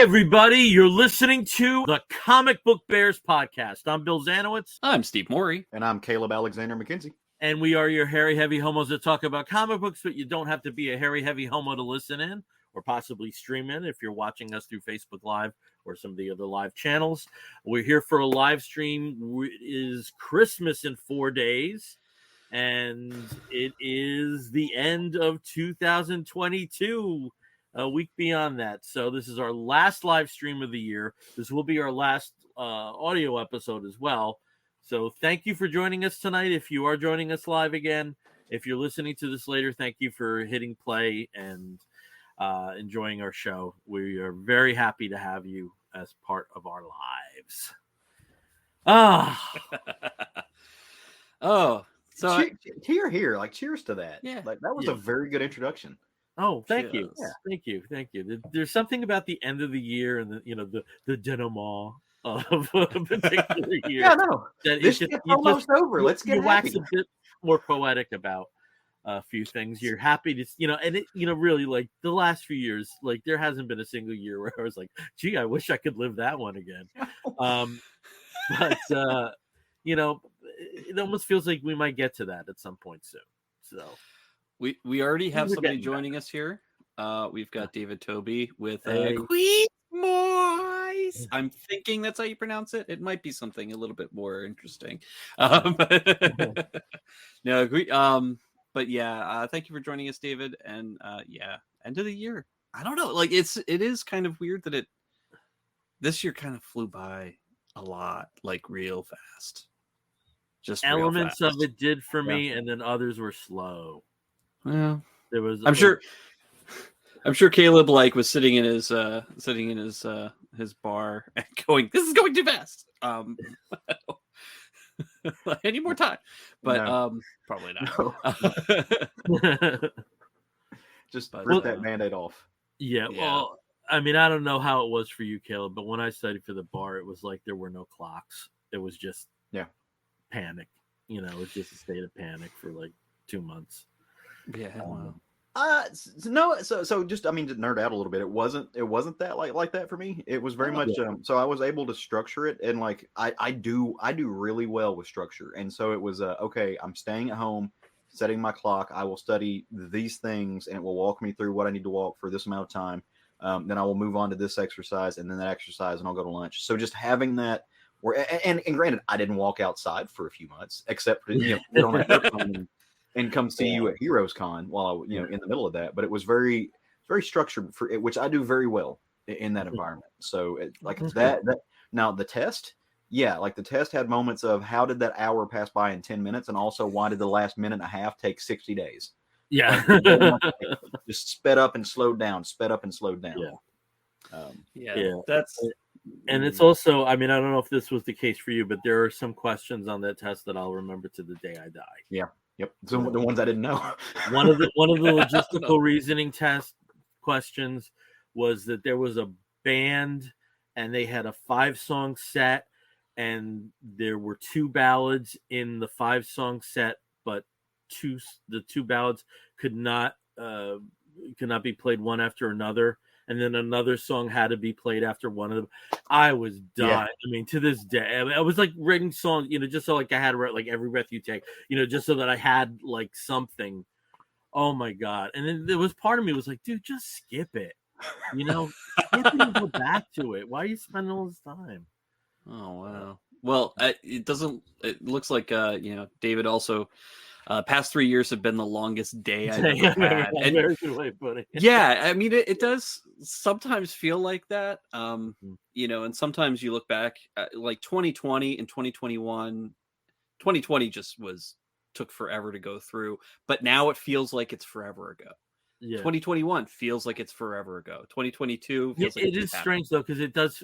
everybody. You're listening to the Comic Book Bears podcast. I'm Bill Zanowitz. I'm Steve Morey. And I'm Caleb Alexander McKenzie. And we are your hairy, heavy homos that talk about comic books, but you don't have to be a hairy, heavy homo to listen in or possibly stream in if you're watching us through Facebook Live or some of the other live channels. We're here for a live stream. It is Christmas in 4 days, and it is the end of 2022. A week beyond that. So this is our last live stream of the year. This will be our last audio episode as well. So thank you for joining us tonight. If you are joining us live again, if you're listening to this later, thank you for hitting play and enjoying our show. We are very happy to have you as part of our lives. So here, like cheers to that. Yeah. Like that was a very good introduction. Oh, thank you. Yeah. Thank you. There's something about the end of the year and the denouement of a particular year. Yeah, no. This is almost over. Let's get wax a bit more poetic about a few things. You're happy to, and it, really like the last few years, like there hasn't been a single year where I was like, gee, I wish I could live that one again. But it almost feels like we might get to that at some point soon. So. We already have somebody joining us here. We've got David Toby with Queen Moise. I'm thinking that's how you pronounce it. It might be something a little bit more interesting. But yeah, thank you for joining us, David. And end of the year. I don't know. Like it is kind of weird that this year kind of flew by a lot, like real fast. Just elements of it did for me, and then others were slow. Yeah, there was. I'm sure Caleb was sitting in his bar and going, "This is going too fast." Any more time? But probably not. No. Just rip that Band-Aid off. Yeah. Well, I mean, I don't know how it was for you, Caleb, but when I studied for the bar, it was like there were no clocks. It was just panic. It was just a state of panic for like 2 months. Yeah. No. So just to nerd out a little bit, it wasn't that like that for me. It was very much. So I was able to structure it, and like I do really well with structure, and so it was okay. I'm staying at home, setting my clock. I will study these things, and it will walk me through what I need to walk for this amount of time. Then I will move on to this exercise, and then that exercise, and I'll go to lunch. So just having that. And granted, I didn't walk outside for a few months, except for put on a airplane and come see you at Heroes Con while I was in the middle of that. But it was very, very structured for it, which I do very well in that environment. So that now the test, the test had moments of how did that hour pass by in 10 minutes, and also why did the last minute and a half take 60 days? Yeah, just sped up and slowed down. That's. And it's also, I don't know if this was the case for you, but there are some questions on that test that I'll remember to the day I die. Yeah. Yep. So the ones I didn't know. One of the logistical reasoning test questions was that there was a band and they had a 5-song set, and there were 2 ballads in the 5-song set, but the two ballads could not be played one after another. And then another song had to be played after one of them. I was dying. Yeah. To this day, I was like writing songs, just so like I had to write like Every Breath You Take, just so that I had like something. Oh my God. And then there was part of me was like, dude, just skip it. Skip it and go back to it. Why are you spending all this time? Oh, wow. Well, it looks like, David also, past 3 years have been the longest day I've ever had. And, very good way of putting it. Yeah, it does sometimes feel like that. And sometimes you look back at like 2020 and 2021. 2020 just took forever to go through, but now it feels like it's forever ago. Yeah. 2021 feels like it's forever ago. 2022 feels like it is strange though, because it does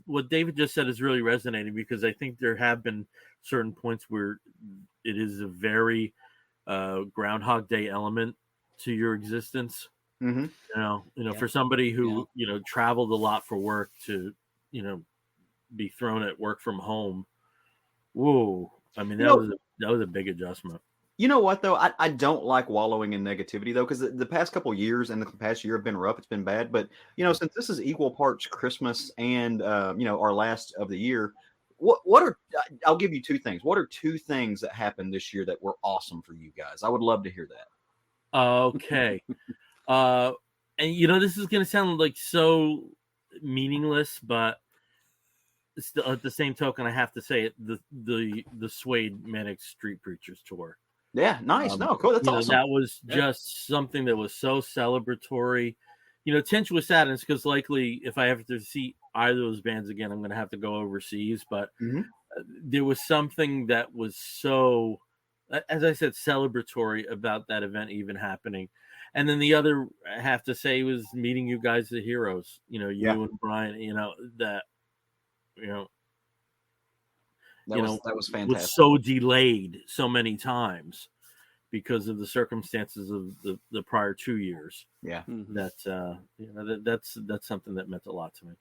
what David just said is really resonating, because I think there have been certain points where it is a very Groundhog Day element to your existence. Mm-hmm. For somebody who traveled a lot for work to be thrown at work from home. Whoa, that was a big adjustment. You know what though? I don't like wallowing in negativity though, because the past couple years and the past year have been rough. It's been bad, but since this is equal parts Christmas and our last of the year, what are I'll give you two things. What are two things that happened this year that were awesome for you guys? I would love to hear that. Okay. And this is going to sound like so meaningless, but still, at the same token, I have to say it: the Suede Manic Street Preachers tour. Yeah, nice. No, cool. That's awesome. That was just something that was so celebratory. Tinged with sadness because likely if I have to see either of those bands again, I'm going to have to go overseas. But there was something that was so, as I said, celebratory about that event even happening. And then the other, I have to say, was meeting you guys, the heroes. You and Brian. That was fantastic. Was so delayed so many times because of the circumstances of the prior 2 years. Yeah, that's something that meant a lot to me.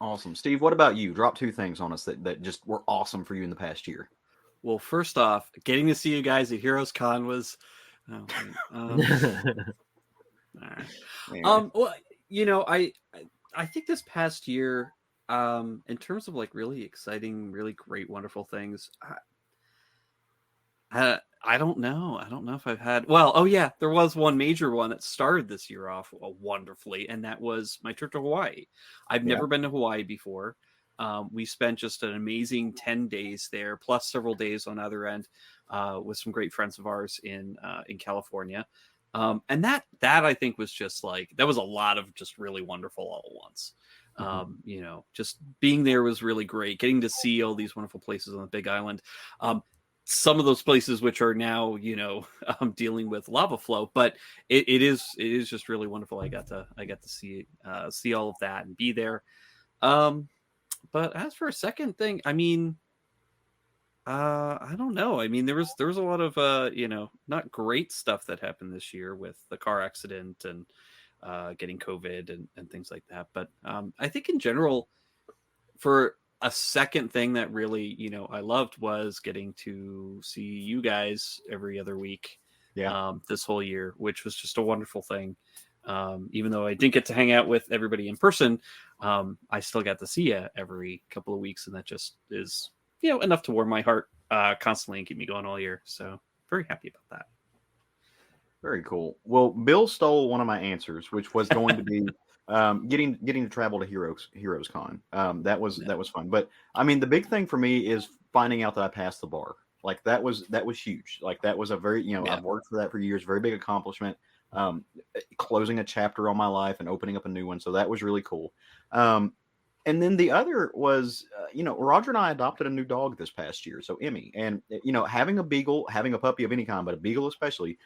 Awesome, Steve. What about you? Drop two things on us that just were awesome for you in the past year. Well, first off, getting to see you guys at Heroes Con was. All right. Well, I think this past year, in terms of like really exciting, really great, wonderful things, I don't know. I don't know if I've had. Well, oh yeah, there was one major one that started this year off wonderfully, and that was my trip to Hawaii. I've never been to Hawaii before. We spent just an amazing 10 days there, plus several days on either end, with some great friends of ours in California. And that I think was just like, that was a lot of just really wonderful all at once. Just being there was really great. Getting to see all these wonderful places on the Big Island. Some of those places which are now, dealing with lava flow, but it is just really wonderful. I got to see all of that and be there. But as for a second thing, I mean, I don't know. I mean, there was a lot of not great stuff that happened this year with the car accident and getting COVID and things like that. But I think in general, for a second thing that really, I loved was getting to see you guys every other week. Yeah. This whole year, which was just a wonderful thing. Even though I didn't get to hang out with everybody in person, I still got to see you every couple of weeks, and that just is, enough to warm my heart constantly and keep me going all year. So very happy about that. Very cool. Well, Bill stole one of my answers, which was going to be getting to travel to Heroes Con. That was fun. But I mean, the big thing for me is finding out that I passed the bar. Like that was huge. Like that was a very, I've worked for that for years. Very big accomplishment. Closing a chapter on my life and opening up a new one. So that was really cool. And then the other was, Roger and I adopted a new dog this past year. So Emmy, and, having a beagle, having a puppy of any kind, but a beagle especially,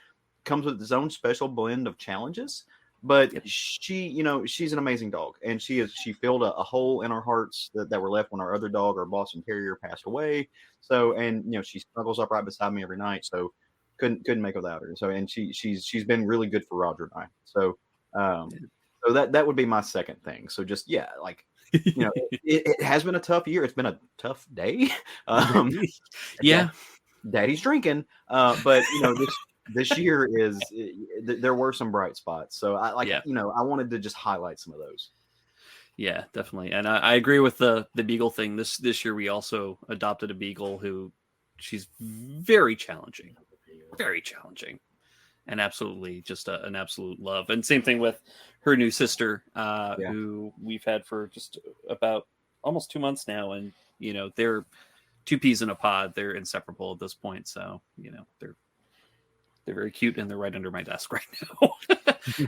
comes with its own special blend of challenges. But she, she's an amazing dog, and she filled a hole in our hearts that were left when our other dog, our Boston Terrier, passed away. So, and, she snuggles up right beside me every night. So couldn't make without her. So, and she's been really good for Roger and I. So, so that would be my second thing. So just, it has been a tough year. It's been a tough day. Daddy's drinking. But this year there were some bright spots. So I wanted to just highlight some of those. Yeah, definitely. And I agree with the beagle thing. This year we also adopted a beagle who she's very challenging, and absolutely just an absolute love. And same thing with her new sister, who we've had for just about almost 2 months now. And, they're two peas in a pod. They're inseparable at this point. So, they're very cute, and they're right under my desk right now.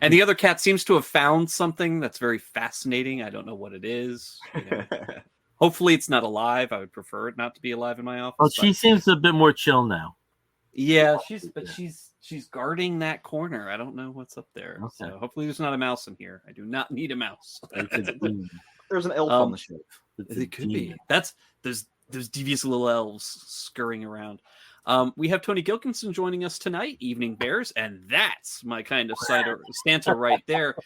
And the other cat seems to have found something that's very fascinating. I don't know what it is. Hopefully it's not alive. I would prefer it not to be alive in my office. Well, she seems a bit more chill now. Yeah, she's guarding that corner. I don't know what's up there. Okay. So hopefully there's not a mouse in here. I do not need a mouse. There's an elf on the shelf. It could be. There's devious little elves scurrying around. We have Tony Gilkinson joining us tonight, Evening Bears, and that's my kind of Santa right there.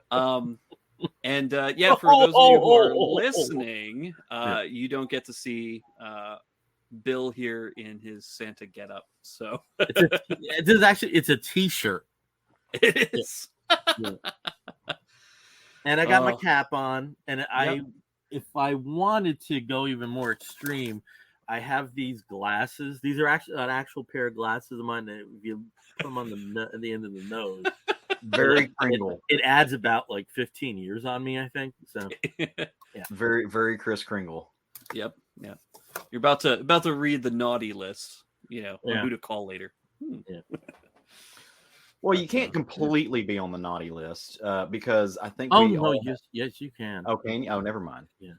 For those of you who are listening, you don't get to see Bill here in his Santa getup. So it's a T-shirt. it is. Yeah. And I got my Oh. cap on, and if I wanted to go even more extreme, I have these glasses. These are actually an actual pair of glasses of mine. That if you put them on the end of the nose, Very Kringle. it adds about like 15 years on me, I think. So yeah, very, very Kris Kringle. Yep. Yeah. You're about to read the naughty list, on who to call later. Yeah. Well, you can't completely be on the naughty list because I think yes, you can. Okay. Oh, never mind. Yeah.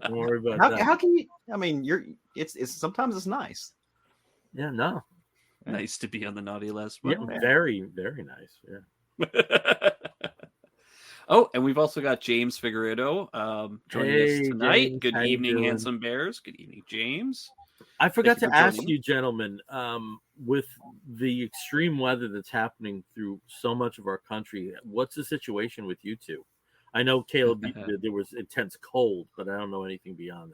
Don't worry about that. How can you? I mean, it's sometimes it's nice. Yeah. No. Nice to be on the naughty list. Yeah. Very, very nice. Yeah. Oh, and we've also got James Figueredo joining us tonight. James, good evening, Handsome Bears. Good evening, James. I forgot to ask you, gentlemen, with the extreme weather that's happening through so much of our country, what's the situation with you two? I know, Caleb, there was intense cold, but I don't know anything beyond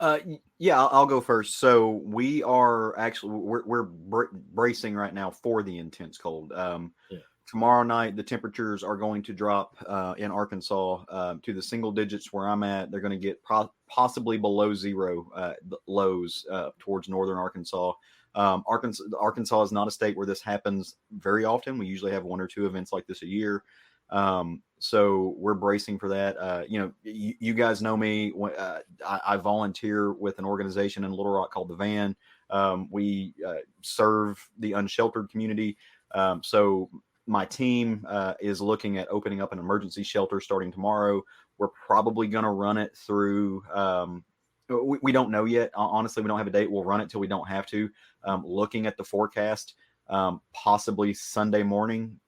that. Yeah, I'll go first. So we are actually we're bracing right now for the intense cold. Tomorrow night, the temperatures are going to drop in Arkansas to the single digits where I'm at. They're going to get possibly below zero lows towards northern Arkansas. Arkansas is not a state where this happens very often. We usually have one or two events like this a year. So we're bracing for that. You guys know me. I volunteer with an organization in Little Rock called The Van. We serve the unsheltered community. So my team is looking at opening up an emergency shelter starting tomorrow. We're probably going to run it through. We don't know yet. Honestly, we don't have a date. We'll run it till we don't have to. Looking at the forecast, possibly Sunday morning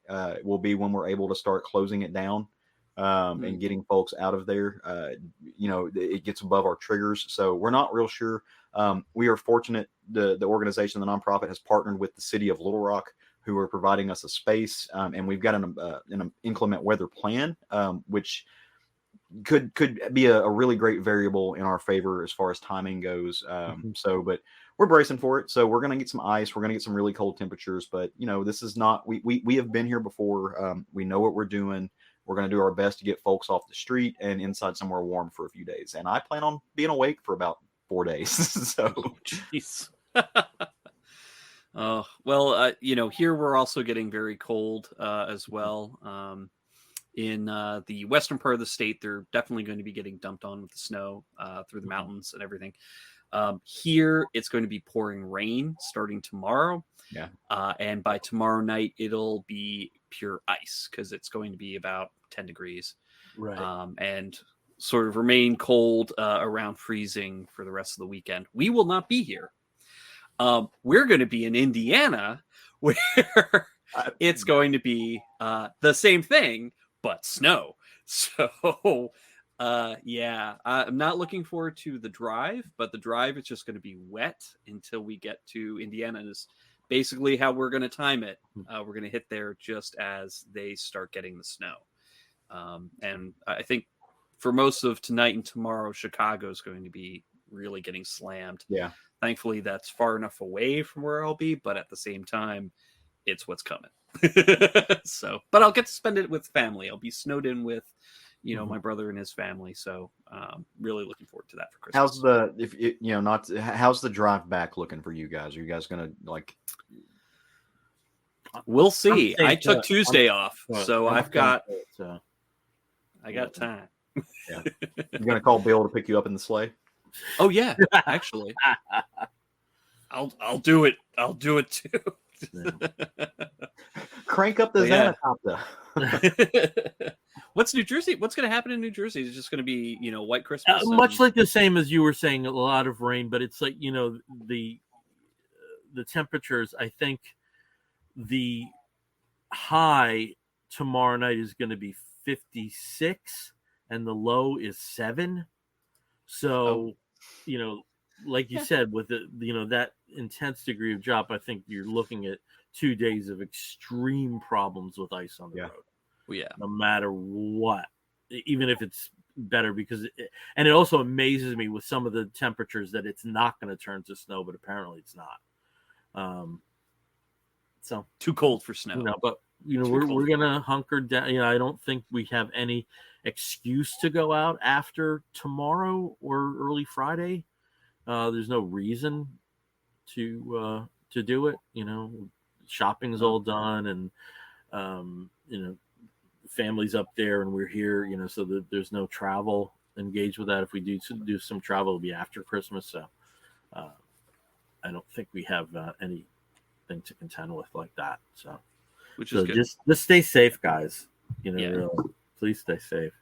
will be when we're able to start closing it down and getting folks out of there. It gets above our triggers. So we're not real sure. We are fortunate. The organization, the nonprofit, has partnered with the city of Little Rock, who are providing us a space. And we've got an inclement weather plan, which could be a really great variable in our favor as far as timing goes. But we're bracing for it. So we're going to get some ice. We're going to get some really cold temperatures, but this is not, we have been here before. We know what we're doing. We're going to do our best to get folks off the street and inside somewhere warm for a few days. And I plan on being awake for about 4 days. So, jeez. Well, here we're also getting very cold as well. In the western part of the state, they're definitely going to be getting dumped on with the snow through the mountains and everything. Here, it's going to be pouring rain starting tomorrow. Yeah. And by tomorrow night, it'll be pure ice because it's going to be about 10 degrees. Right. And sort of remain cold around freezing for the rest of the weekend. We will not be here. We're going to be in Indiana where it's going to be the same thing, but snow. So, I'm not looking forward to the drive, but the drive is just going to be wet until we get to Indiana. And is basically how we're going to time it. We're going to hit there just as they start getting the snow. And I think for most of tonight and tomorrow, Chicago is going to be really getting slammed. Yeah. Thankfully, that's far enough away from where I'll be, but at the same time, it's what's coming. But I'll get to spend it with family. I'll be snowed in with, my brother and his family. So, really looking forward to that for Christmas. How's the drive back looking for you guys? Are you guys gonna like? We'll see. I took Tuesday off, so I got time. Yeah. You're gonna call Bill to pick you up in the sleigh? Oh yeah, actually, I'll do it. I'll do it too. Crank up the Xanatopter. What's New Jersey? What's going to happen in New Jersey? Is it just going to be, White Christmas? Much like the same as you were saying, a lot of rain, but it's like, the temperatures. I think the high tomorrow night is going to be 56 and the low is 7. So, like you said, with that intense degree of drop, I think you're looking at 2 days of extreme problems with ice on the road. Well, yeah. No matter what, even if it's better because and it also amazes me with some of the temperatures that it's not going to turn to snow, but apparently it's not. So too cold for snow. But we're gonna hunker down. I don't think we have any excuse to go out after tomorrow or early Friday. There's no reason to do it. Shopping's all done, and family's up there, and we're here. So that there's no travel engaged with that. If we do some travel, it'll be after Christmas. So I don't think we have anything to contend with like that. So. Which is good. Just stay safe, guys. Really, please stay safe.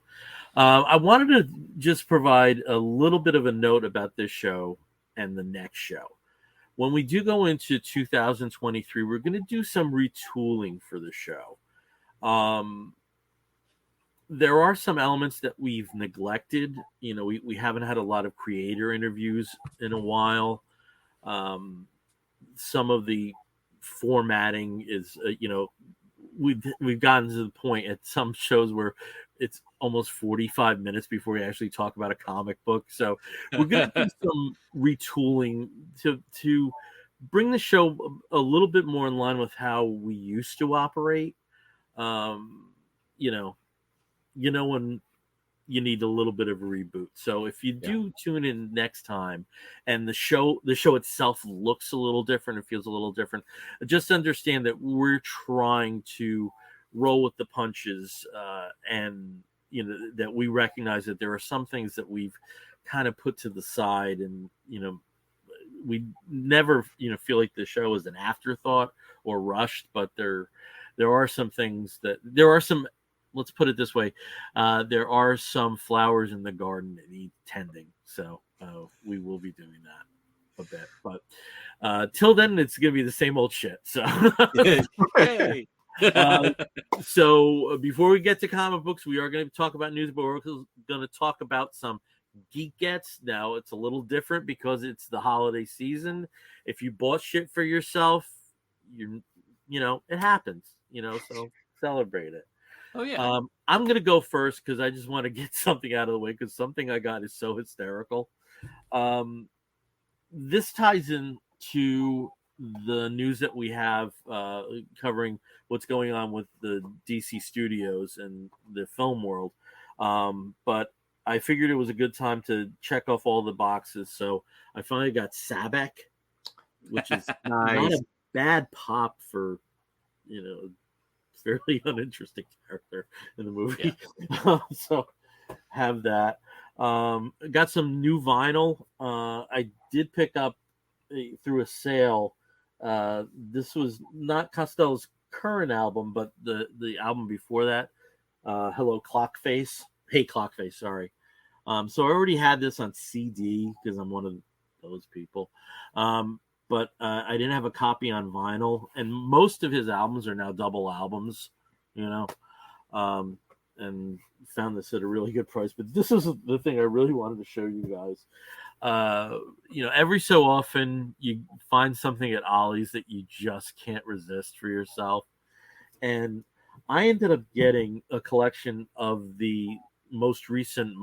I wanted to just provide a little bit of a note about this show and the next show. When we do go into 2023, we're going to do some retooling for the show. There are some elements that we've neglected. We haven't had a lot of creator interviews in a while. Some of the formatting is we've gotten to the point at some shows where it's almost 45 minutes before we actually talk about a comic book. So we're going to do some retooling to bring the show a little bit more in line with how we used to operate. When you need a little bit of a reboot. So if you do tune in next time and the show itself looks a little different, it feels a little different, just understand that we're trying to roll with the punches, and that we recognize that there are some things that we've kind of put to the side, and we never feel like the show is an afterthought or rushed, but there are some things let's put it this way. There are some flowers in the garden that need tending. So we will be doing that a bit. But till then, it's going to be the same old shit. So, hey. So before we get to comic books, we are going to talk about news, but we're going to talk about some geekettes. Now, it's a little different because it's the holiday season. If you bought shit for yourself, it happens, so celebrate it. Oh yeah. I'm gonna go first because I just want to get something out of the way because something I got is so hysterical. This ties into the news that we have covering what's going on with the DC studios and the film world. But I figured it was a good time to check off all the boxes, so I finally got Sabek, which is not a bad pop for fairly uninteresting character in the movie. Yeah. So have that. Got some new vinyl. I did pick up through a sale. This was not Costello's current album, but the album before that. Hello Clockface. Hey Clockface, sorry. So I already had this on CD because I'm one of those people. But I didn't have a copy on vinyl, and most of his albums are now double albums, and found this at a really good price. But this is the thing I really wanted to show you guys. Every so often you find something at Ollie's that you just can't resist for yourself. And I ended up getting a collection of the most recent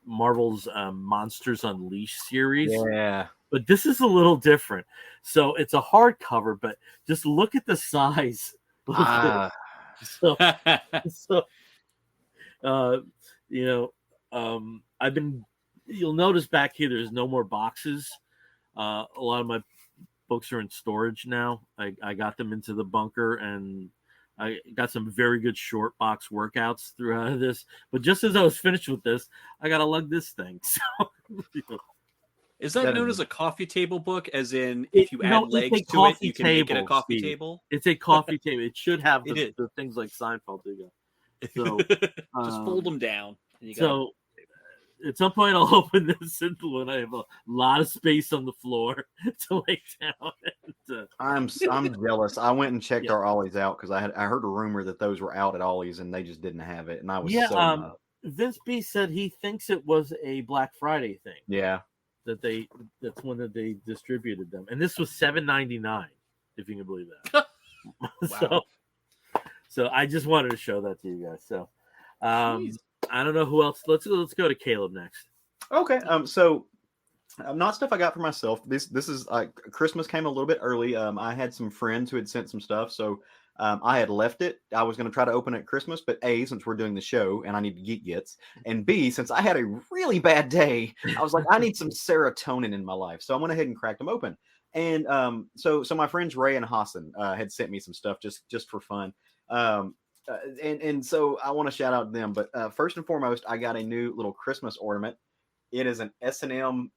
Marvel's Monsters Unleashed series. Yeah. But this is a little different. So it's a hardcover, but just look at the size. You'll notice back here, there's no more boxes. A lot of my books are in storage now. I got them into the bunker, and I got some very good short box workouts throughout this. But just as I was finished with this, I got to lug this thing. So, is that known as a coffee table book? As in, if you add legs to it, you can make it a coffee table? It's a coffee table. It should have the things like Seinfeld do. So just fold them down. And at some point, I'll open this when I have a lot of space on the floor to lay down. I'm jealous. I went and checked our Ollie's out because I heard a rumor that those were out at Ollie's and they just didn't have it, and I was Vince B said he thinks it was a Black Friday thing. Yeah. That's when they distributed them, and this was $7.99, if you can believe that. Wow. So I just wanted to show that to you guys. So I'm I don't know who else. Let's go to Caleb next. Okay. So not stuff I got for myself. This is Christmas came a little bit early. I had some friends who had sent some stuff, so I had left it. I was going to try to open it at Christmas, but A, since we're doing the show and I need to geek gets, and B, since I had a really bad day, I was like, I need some serotonin in my life, so I went ahead and cracked them open. And so my friends Ray and Hassan had sent me some stuff just for fun. And so I want to shout out to them. But first and foremost, I got a new little Christmas ornament. It is an S&M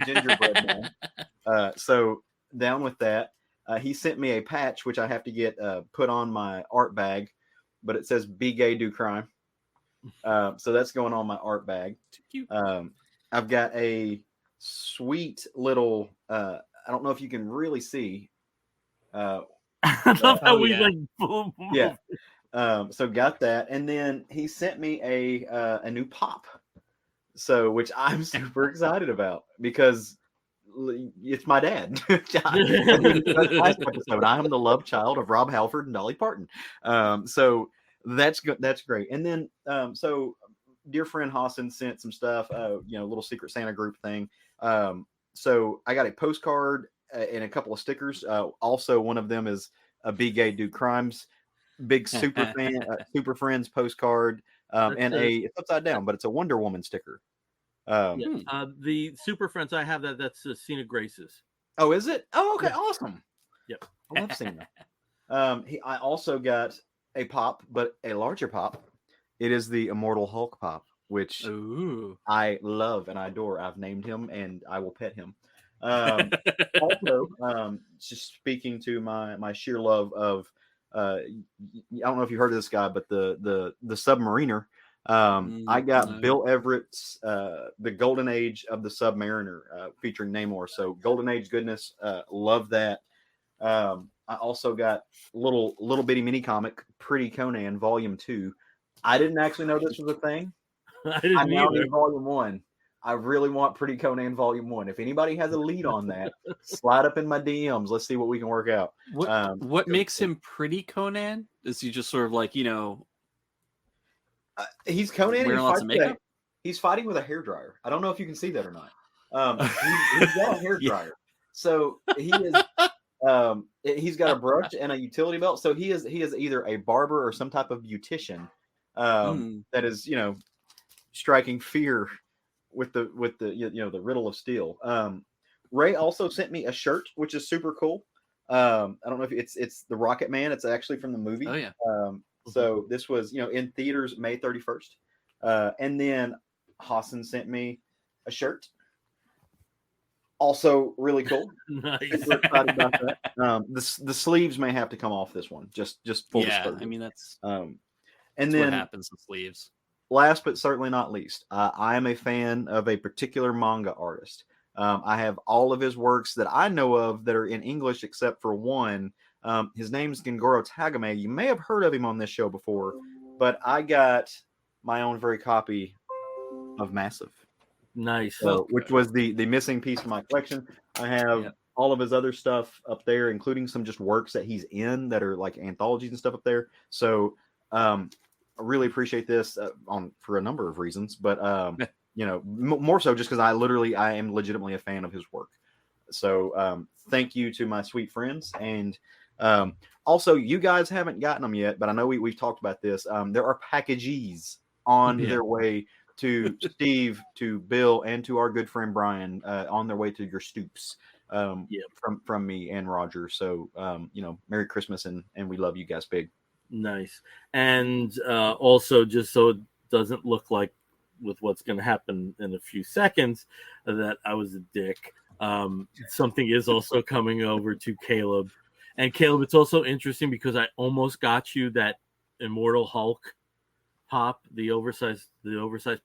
gingerbread man. So down with that. He sent me a patch, which I have to get put on my art bag, but it says "Be gay, do crime." So that's going on my art bag. I've got a sweet little. I don't know if you can really see. I love how we like boom. Yeah. So got that, and then he sent me a new pop. So which I'm super excited about because it's my dad. Last episode, I am the love child of Rob Halford and Dolly Parton. So that's good. That's great. And then so dear friend Hassan sent some stuff. Little Secret Santa group thing. So I got a postcard and a couple of stickers. Also, one of them is a "Be Gay, Do Crimes" big super fan, Super Friends postcard, and it's upside down, but it's a Wonder Woman sticker. The Super Friends I have that's Cena Grace's. Oh, is it? Oh, okay, yeah. Awesome. Yep, I love Cena. I also got a pop, but a larger pop. It is the Immortal Hulk pop, which I love and I adore. I've named him, and I will pet him. Also, just speaking to my sheer love of, I don't know if you heard of this guy, but the Submariner. I got Bill Everett's The Golden Age of the Submariner featuring Namor. So Golden Age goodness, love that. I also got little bitty mini comic Pretty Conan Volume 2. I didn't actually know this was a thing. I now need Volume 1. I really want Pretty Conan Volume 1. If anybody has a lead on that, slide up in my DMs. Let's see what we can work out. What makes him Pretty Conan? Is he just sort of like, he's Conan. Wearing lots of makeup? He's fighting with a hairdryer. I don't know if you can see that or not. He's got a hairdryer. So he is. He's got a brush and a utility belt. So he is either a barber or some type of beautician that is, striking fear with the the riddle of steel. Ray also sent me a shirt, which is super cool. I don't know if it's the Rocket Man. It's actually from the movie. Oh yeah. So this was in theaters May 31st. And then Hassan sent me a shirt. Also really cool. Nice. Super excited about that. The sleeves may have to come off this one. Just full disclosure. I mean that's and that's then what happens in sleeves. Last but certainly not least, I am a fan of a particular manga artist. I have all of his works that I know of that are in English except for one. His name's Gengoro Tagame. You may have heard of him on this show before, but I got my own very copy of Massive. Nice. Which was the missing piece of my collection. I have all of his other stuff up there, including some just works that he's in that are like anthologies and stuff up there. So I really appreciate this for a number of reasons, but more so just because I am legitimately a fan of his work. So thank you to my sweet friends, and also you guys haven't gotten them yet, but I know we've talked about this. There are packages on their way to Steve, to Bill, and to our good friend Brian, on their way to your stoops. From me and Roger. So Merry Christmas, and we love you guys big. Nice. And also, just so it doesn't look like with what's going to happen in a few seconds that I was a dick, something is also coming over to Caleb. And Caleb, it's also interesting because I almost got you that Immortal Hulk pop, the oversized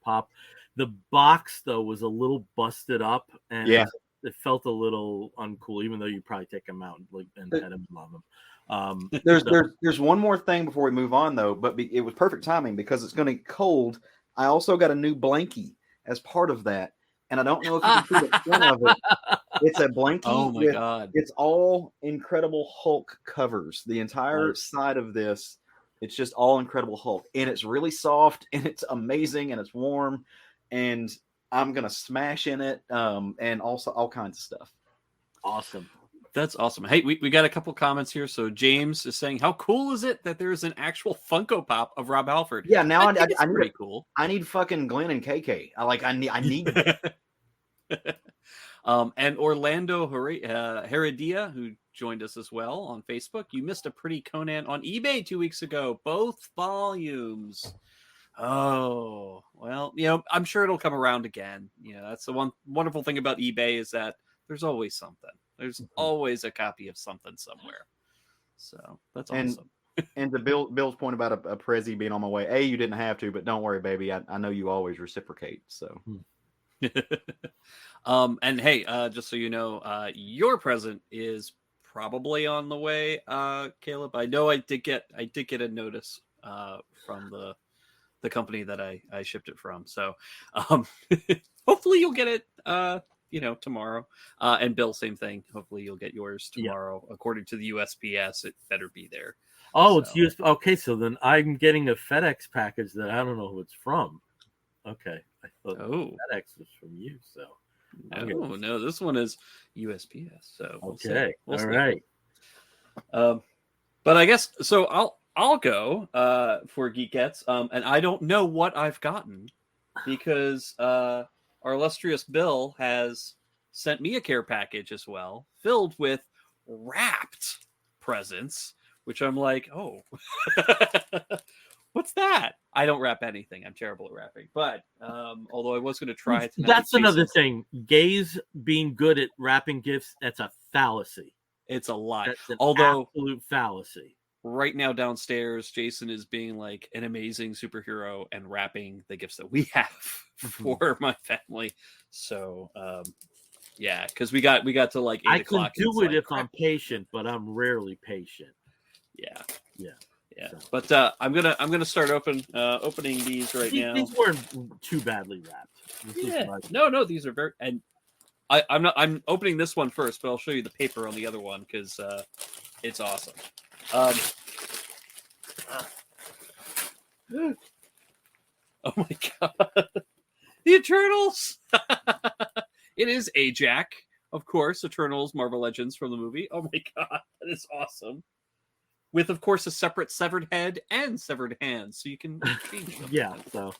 pop. The box though was a little busted up, and it felt a little uncool, even though you probably take him out and pet him and love him. There's one more thing before we move on though, but it was perfect timing because it's going to get cold. I also got a new blankie as part of that, and I don't know if you can see the front of it. It's a blankie. Oh my god! It's all Incredible Hulk covers. The entire side of this It's just all Incredible Hulk, and it's really soft, and it's amazing, and it's warm, and I'm gonna smash in it, and also all kinds of stuff. Awesome. That's awesome. Hey, we got a couple comments here. So James is saying, how cool is it that there's an actual Funko Pop of Rob Halford? Yeah, now I think it's need pretty cool. I need fucking Glenn and KK. I need And Orlando Heredia, who joined us as well on Facebook. You missed a pretty Conan on eBay 2 weeks ago, both volumes. Oh, well, I'm sure it'll come around again. That's the one wonderful thing about eBay is that there's always something. There's always a copy of something somewhere. So that's awesome. And to Bill's point about a Prezi being on my way, you didn't have to, but don't worry, baby. I know you always reciprocate. So. And hey, just so you know, your present is probably on the way, Caleb. I know I did get a notice from the company that I shipped it from. So hopefully you'll get it tomorrow. And Bill, same thing. Hopefully you'll get yours tomorrow. Yeah. According to the USPS, it better be there. Oh, so. It's okay. So then I'm getting a FedEx package that I don't know who it's from. Okay. I thought FedEx was from you. So no, this one is USPS. So we'll okay. We'll all see. Right. But I guess so. I'll go for Geekettes. And I don't know what I've gotten because our illustrious Bill has sent me a care package as well, filled with wrapped presents, which I'm like, oh, what's that? I don't wrap anything. I'm terrible at wrapping. But although I was going to try it tonight. That's another thing. Gays being good at wrapping gifts, that's a fallacy. It's a lie. That's an absolute fallacy. Right now downstairs, Jason is being like an amazing superhero and wrapping the gifts that we have for my family. So, yeah, because we got to like 8 o'clock. I can do it if I'm patient, but I'm rarely patient. Yeah. So. But I'm gonna start opening these now. These weren't too badly wrapped. No, these are very. And I'm opening this one first, but I'll show you the paper on the other one because it's awesome. Oh my god, the Eternals! It is Ajax, of course. Eternals, Marvel Legends from the movie. Oh my god, that is awesome. With, of course, a separate severed head and severed hands, so you can change them. Yeah, so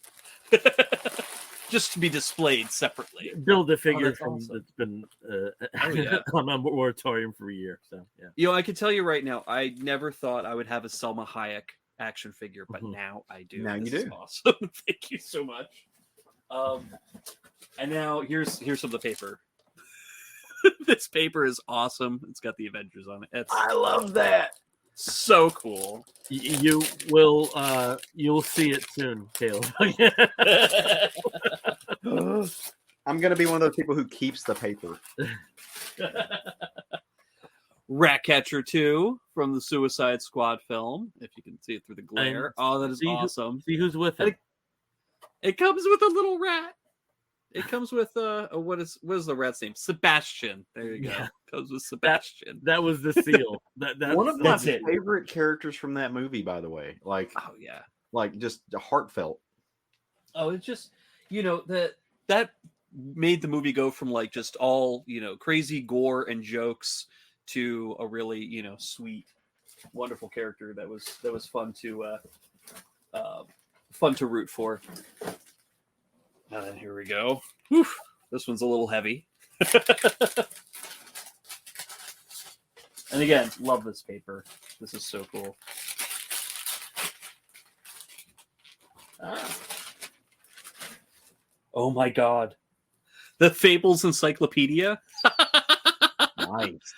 just to be displayed separately. Build a figure that's been on a moratorium for a year. So yeah. I can tell you right now, I never thought I would have a Selma Hayek action figure, but now I do. Now this you is do. Awesome. Thank you so much. And now here's some of the paper. This paper is awesome. It's got the Avengers on it. I love that. So cool. You will you'll see it soon, Caleb. I'm gonna be one of those people who keeps the paper. Ratcatcher 2 from the Suicide Squad film, if you can see it through the glare. That is awesome. See who's with it. It comes with a little rat. It comes with what is the rat's name? Sebastian. There you go. Yeah. Comes with Sebastian. That was the seal. That's one of my favorite characters from that movie, by the way. Like, oh yeah, like just heartfelt. Oh, it's just that made the movie go from like just all crazy gore and jokes to a really sweet, wonderful character that was fun to root for. Here we go. Whew. This one's a little heavy. And again, love this paper. This is so cool. Oh my god. The Fables Encyclopedia. Nice.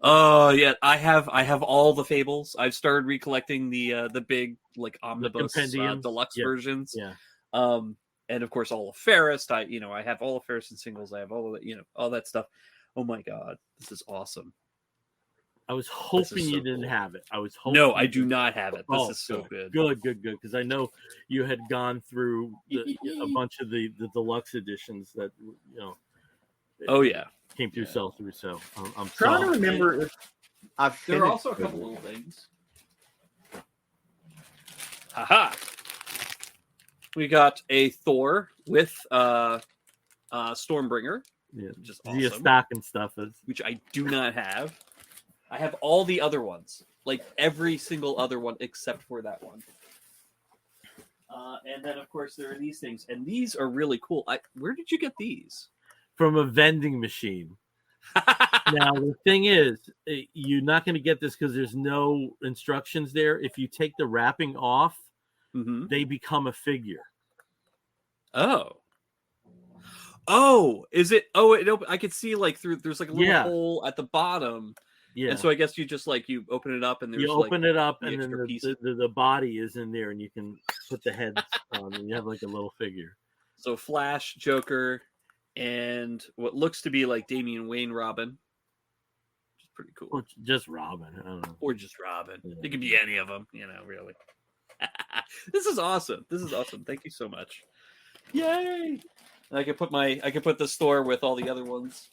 Oh yeah, I have all the Fables. I've started recollecting the big like omnibus deluxe versions. Yeah. And of course all of Ferris. I have all of Ferris and singles. I have all of it, all that stuff. Oh my god, this is awesome. I was hoping you didn't have it. I was hoping. No, I do not have it. This is so good. Good. Because I know you had gone through a bunch of the deluxe editions that Oh yeah, came through sell through. So I'm trying to remember if I've. There are also a couple little things. Haha. We got a Thor with Stormbringer, which is awesome. The stock and stuff is, which I do not have. I have all the other ones, like every single other one except for that one. And then, of course, there are these things, and these are really cool. Where did you get these? from a vending machine. Now, the thing is, you're not going to get this because there's no instructions there. If you take the wrapping off, they become a figure. Oh, is it? Oh, I could see like through. There's like a little hole at the bottom. Yeah. And so I guess you just you open it up and there's open it up and then the body is in there and you can put the heads on and you have like a little figure. So Flash, Joker, and what looks to be like Damian Wayne Robin. Which is pretty cool. Or just Robin. I don't know. Or just Robin. Yeah. It could be any of them, really. This is awesome. Thank you so much. Yay! And I could put the store with all the other ones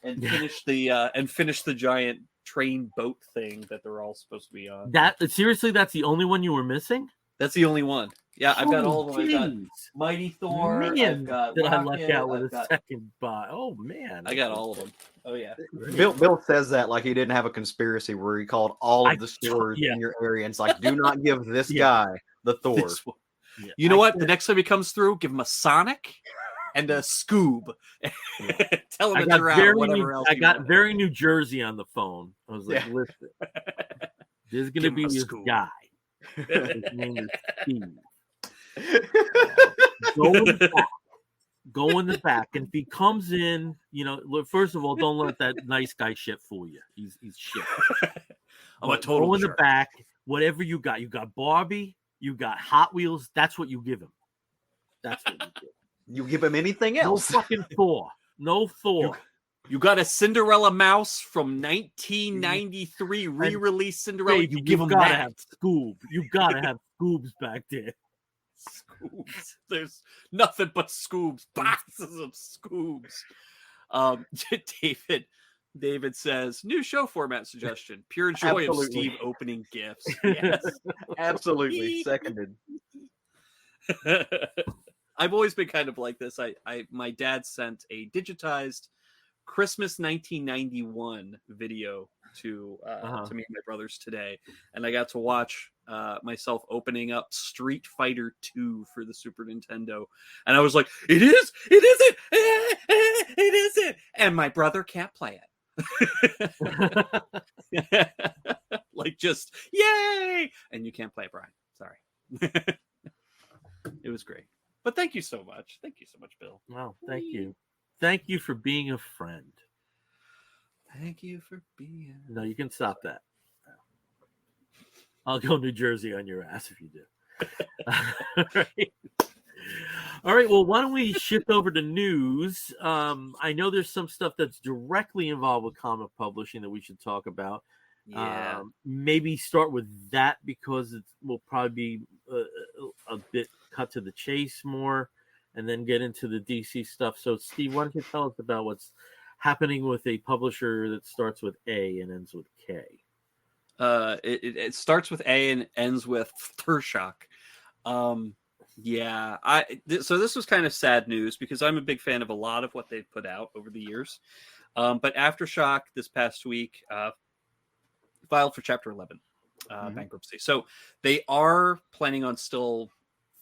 and finish the giant train boat thing that they're all supposed to be on. Seriously, that's the only one you were missing? That's the only one. Yeah, I've got all of them. I've got Mighty Thor. I've got Rocket, I left out with a second bot. Oh man, I got all of them. Oh yeah. Bill says that like he didn't have a conspiracy where he called all of the stores in your area and it's like, do not give this guy the Thor. You know what? The next time he comes through, give him a Sonic and a Scoob. Tell him it's around. Whatever else. I got very New Jersey on the phone. I was like, listen, there's going to be this guy. His name is Steve. Go in the back, and if he comes in, first of all, don't let that nice guy shit fool you. He's shit. I'm a total go in the back. Whatever you got Barbie, you got Hot Wheels. That's what you give him. That's what you give. You give him anything else? No fucking Thor. No Thor. You got a Cinderella mouse from 1993 re-released Cinderella. You give him that. Have Scoob. You gotta have Scoobs back there. Scoobs. There's nothing but Scoobs. Boxes of Scoobs. David says, new show format suggestion. Pure joy of Steve opening gifts. Yes. Absolutely. Seconded. I've always been kind of like this. My dad sent a digitized Christmas 1991 video to me and my brothers today, and I got to watch myself opening up Street Fighter 2 for the Super Nintendo, and I was like, it isn't, and my brother can't play it. Like, just yay, and you can't play it, Brian. Sorry. It was great. But thank you so much. Thank you so much, Bill. Wow, thank you. Thank you for being a friend. Thank you for being... No, you can stop that. I'll go New Jersey on your ass if you do. All right. Well, why don't we shift over to news? I know there's some stuff that's directly involved with comic publishing that we should talk about. Yeah. Maybe start with that because it will probably be a bit cut to the chase more, and then get into the DC stuff. So, Steve, why don't you tell us about what's happening with a publisher that starts with A and ends with K? It starts with A and ends with Aftershock. Yeah. So this was kind of sad news because I'm a big fan of a lot of what they've put out over the years. But Aftershock this past week filed for Chapter 11 bankruptcy. So they are planning on still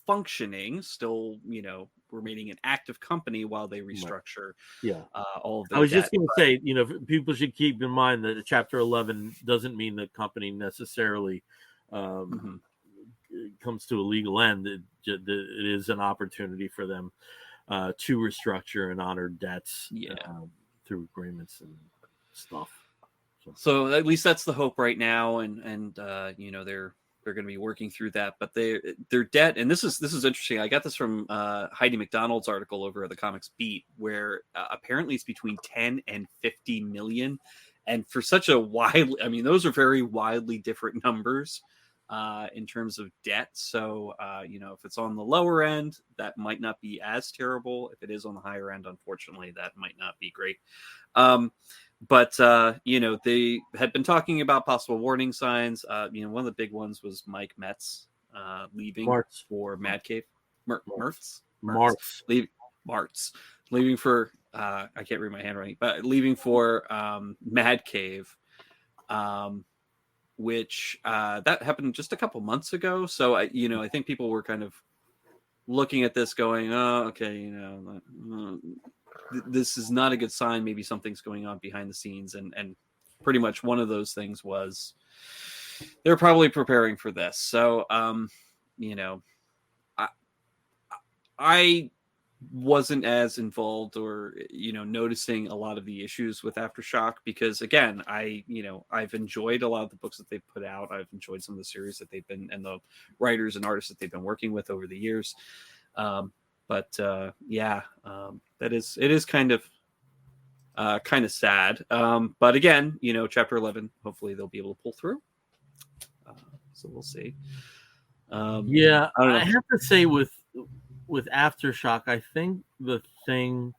functioning, remaining an active company while they restructure all of their I was debt. just going to say, people should keep in mind that Chapter 11 doesn't mean the company necessarily comes to a legal end. It is an opportunity for them to restructure and honor debts through agreements and stuff. So at least that's the hope right now, and they're going to be working through that, but their debt, and this is interesting. I got this from Heidi McDonald's article over at the Comics Beat, where apparently it's between 10 and 50 million, and for such a those are very wildly different numbers in terms of debt. So if it's on the lower end, that might not be as terrible. If it is on the higher end, unfortunately, that might not be great. But they had been talking about possible warning signs. One of the big ones was Mike Metz leaving Martz. for Mad Cave. Martz. Leaving for I can't read my handwriting, but leaving for Mad Cave, which that happened just a couple months ago. So I think people were kind of looking at this going, oh, okay, this is not a good sign. Maybe something's going on behind the scenes, and pretty much one of those things was they're probably preparing for this. So I wasn't as involved or noticing a lot of the issues with Aftershock because again I've enjoyed a lot of the books that they've put out. I've enjoyed some of the series that they've been and the writers and artists that they've been working with over the years. It is kind of sad, but again chapter 11 hopefully they'll be able to pull through, so we'll see. I have to say with Aftershock, I think the thing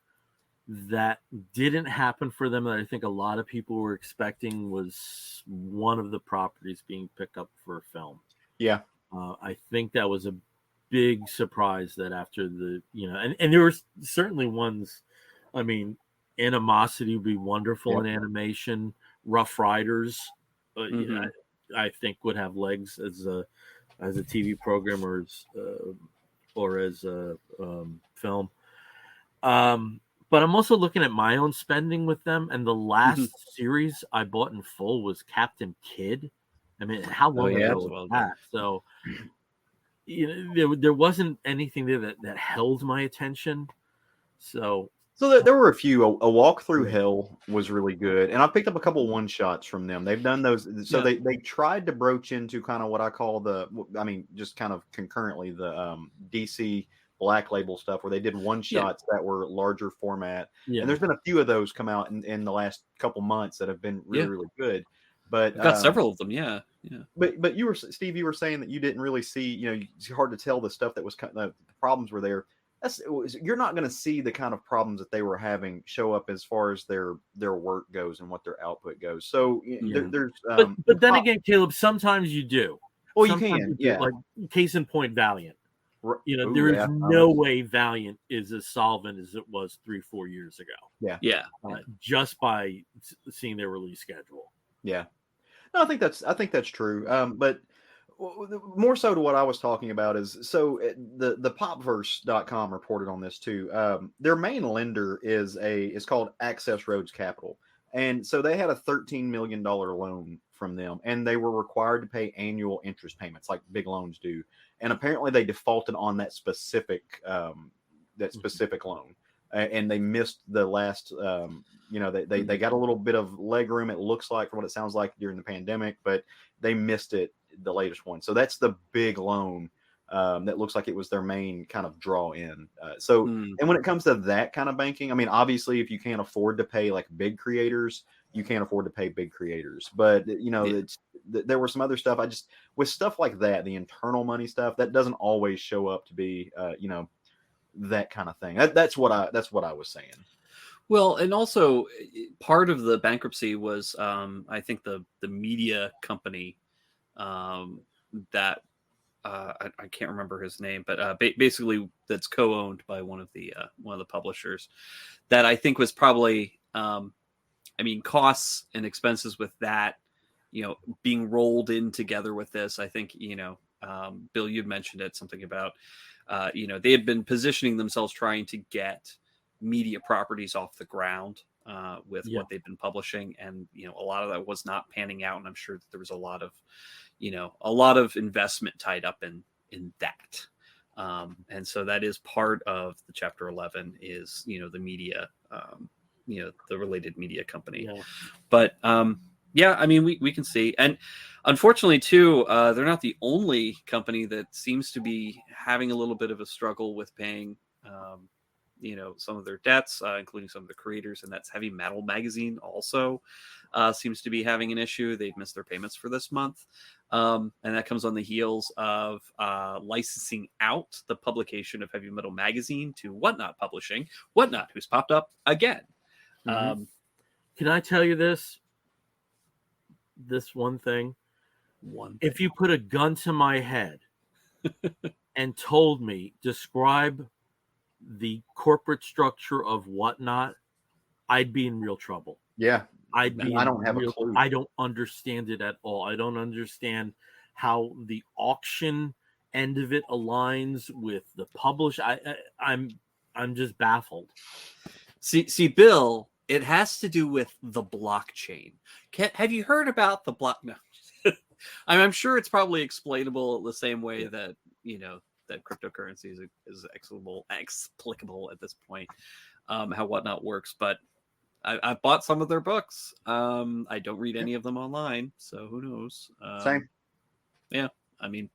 that didn't happen for them that I think a lot of people were expecting was one of the properties being picked up for a film. Yeah. I think that was a big surprise that after the, and there were certainly ones, I mean, Animosity would be wonderful in animation. Rough Riders, I think would have legs as a TV program or as a film. But I'm also looking at my own spending with them, and the last series I bought in full was Captain Kidd. I mean, how long ago was that? So, there wasn't anything there that held my attention. So there were a few. A Walk Through Hell was really good, and I picked up a couple one shots from them. They've done those, so they tried to broach into kind of what I call just kind of concurrently the DC Black Label stuff, where they did one shots that were larger format. And there's been a few of those come out in the last couple months that have been really really good. But I've got several of them, yeah. But you were Steve, you were saying that you didn't really see, it's hard to tell the stuff that was the problems were there. You're not going to see the kind of problems that they were having show up as far as their work goes and what their output goes. So there's but then again, Caleb, sometimes you do. Well, sometimes you can, like case in point, Valiant. There is no way Valiant is as solvent as it was 3-4 years ago. Just by seeing their release schedule. Yeah, no, I think that's true. But more so to what I was talking about is, so the popverse.com reported on this too. Their main lender is called Access Roads Capital. And so they had a $13 million loan from them, and they were required to pay annual interest payments like big loans do. And apparently they defaulted on that specific loan. And they missed the last, they got a little bit of leg room, it looks like, from what it sounds like, during the pandemic, but they missed it, the latest one. So that's the big loan that looks like it was their main kind of draw in. And when it comes to that kind of banking, I mean, obviously, if you can't afford to pay like big creators, you can't afford to pay big creators. But, there were some other stuff. With stuff like that, the internal money stuff, that doesn't always show up to be, that kind of thing. That's what I was saying. Well, and also part of the bankruptcy was, I think the media company that I can't remember his name, but basically that's co-owned by one of the publishers. That I think was probably, costs and expenses with that, being rolled in together with this. I think Bill, you'd mentioned it, something about. They had been positioning themselves trying to get media properties off the ground with what they've been publishing. And, a lot of that was not panning out. And I'm sure that there was a lot of investment tied up in that. And so that is part of the chapter 11 is, the media, the related media company. Yeah. But, we can see. And unfortunately, too, they're not the only company that seems to be having a little bit of a struggle with paying, some of their debts, including some of the creators. And that's Heavy Metal Magazine also seems to be having an issue. They've missed their payments for this month. And that comes on the heels of licensing out the publication of Heavy Metal Magazine to Whatnot Publishing. Whatnot, who's popped up again. Mm-hmm. Can I tell you this one thing? If you put a gun to my head and told me, describe the corporate structure of Whatnot, I'd be in real trouble. Yeah. I'd be I don't have a clue. I don't understand it at all. I don't understand how the auction end of it aligns with the publish. I'm just baffled. See, Bill, it has to do with the blockchain. Have you heard about the block? No, I'm sure it's probably explainable the same way that that cryptocurrency is explicable at this point. How Whatnot works, but I bought some of their books. I don't read any of them online, so who knows? Same. Yeah, I mean,